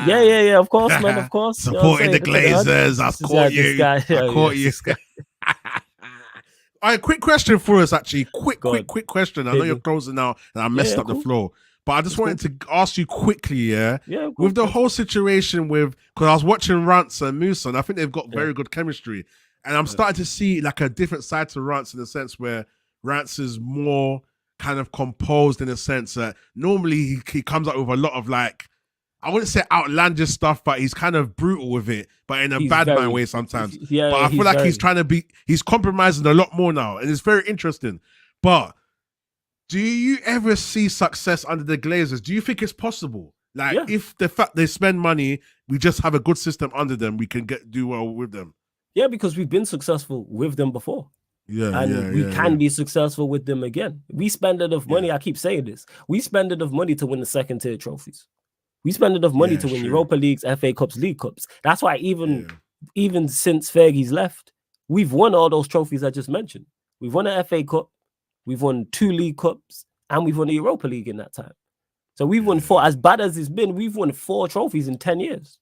Yeah, of course, man, of course. Supporting the Glazers. I caught you. I caught you. All right, quick question for us, actually. Quick question. I know you're closing now, and I messed up the floor. But I just wanted to ask you quickly, with the whole situation because I was watching Rance and Musa, and I think they've got very good chemistry. And I'm starting to see like a different side to Rance in the sense where Rance is more kind of composed in a sense that normally he comes up with a lot of like, I wouldn't say outlandish stuff, but he's kind of brutal with it, but in a bad man way sometimes. But I feel like he's compromising a lot more now, and it's very interesting. But do you ever see success under the Glazers? Do you think it's possible? Like, if the fact they spend money, we just have a good system under them, we can do well with them. Yeah, because we've been successful with them before. We can be successful with them again. We spend enough money. I keep saying this. We spend enough money to win the second tier trophies. We spend enough money to win Europa Leagues, FA Cups, League Cups. That's why even since Fergie's left, we've won all those trophies I just mentioned. We've won an FA Cup, we've won 2 League Cups, and we've won the Europa League in that time. So we've won 4. As bad as it's been, we've won 4 trophies in 10 years.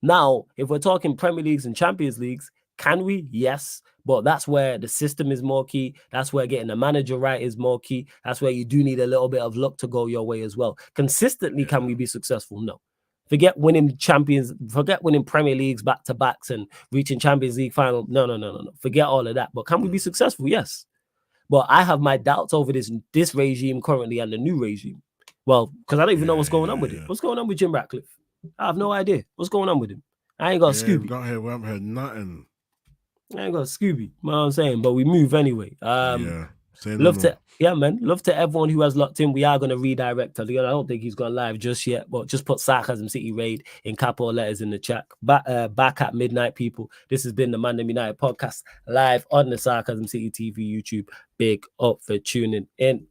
Now, if we're talking Premier Leagues and Champions Leagues, can we? Yes. But that's where the system is more key. That's where getting the manager right is more key. That's where you do need a little bit of luck to go your way as well. Consistently, can we be successful? No. Forget winning Premier Leagues back-to-backs and reaching Champions League final. No. Forget all of that. But can we be successful? Yes. But I have my doubts over this regime currently and the new regime. Well, because I don't even know what's going on with it. What's going on with Jim Ratcliffe? I have no idea. What's going on with him? I ain't got Scooby. We haven't heard nothing. I ain't got Scooby. You know what I'm saying? But we move anyway. Love to everyone who has locked in. We are going to redirect to Leon. I don't think he's gone live just yet, but just put Sarcasm City Raid in capital letters in the chat. Back at midnight, people. This has been the Man United podcast live on the Sarcasm City TV YouTube. Big up for tuning in.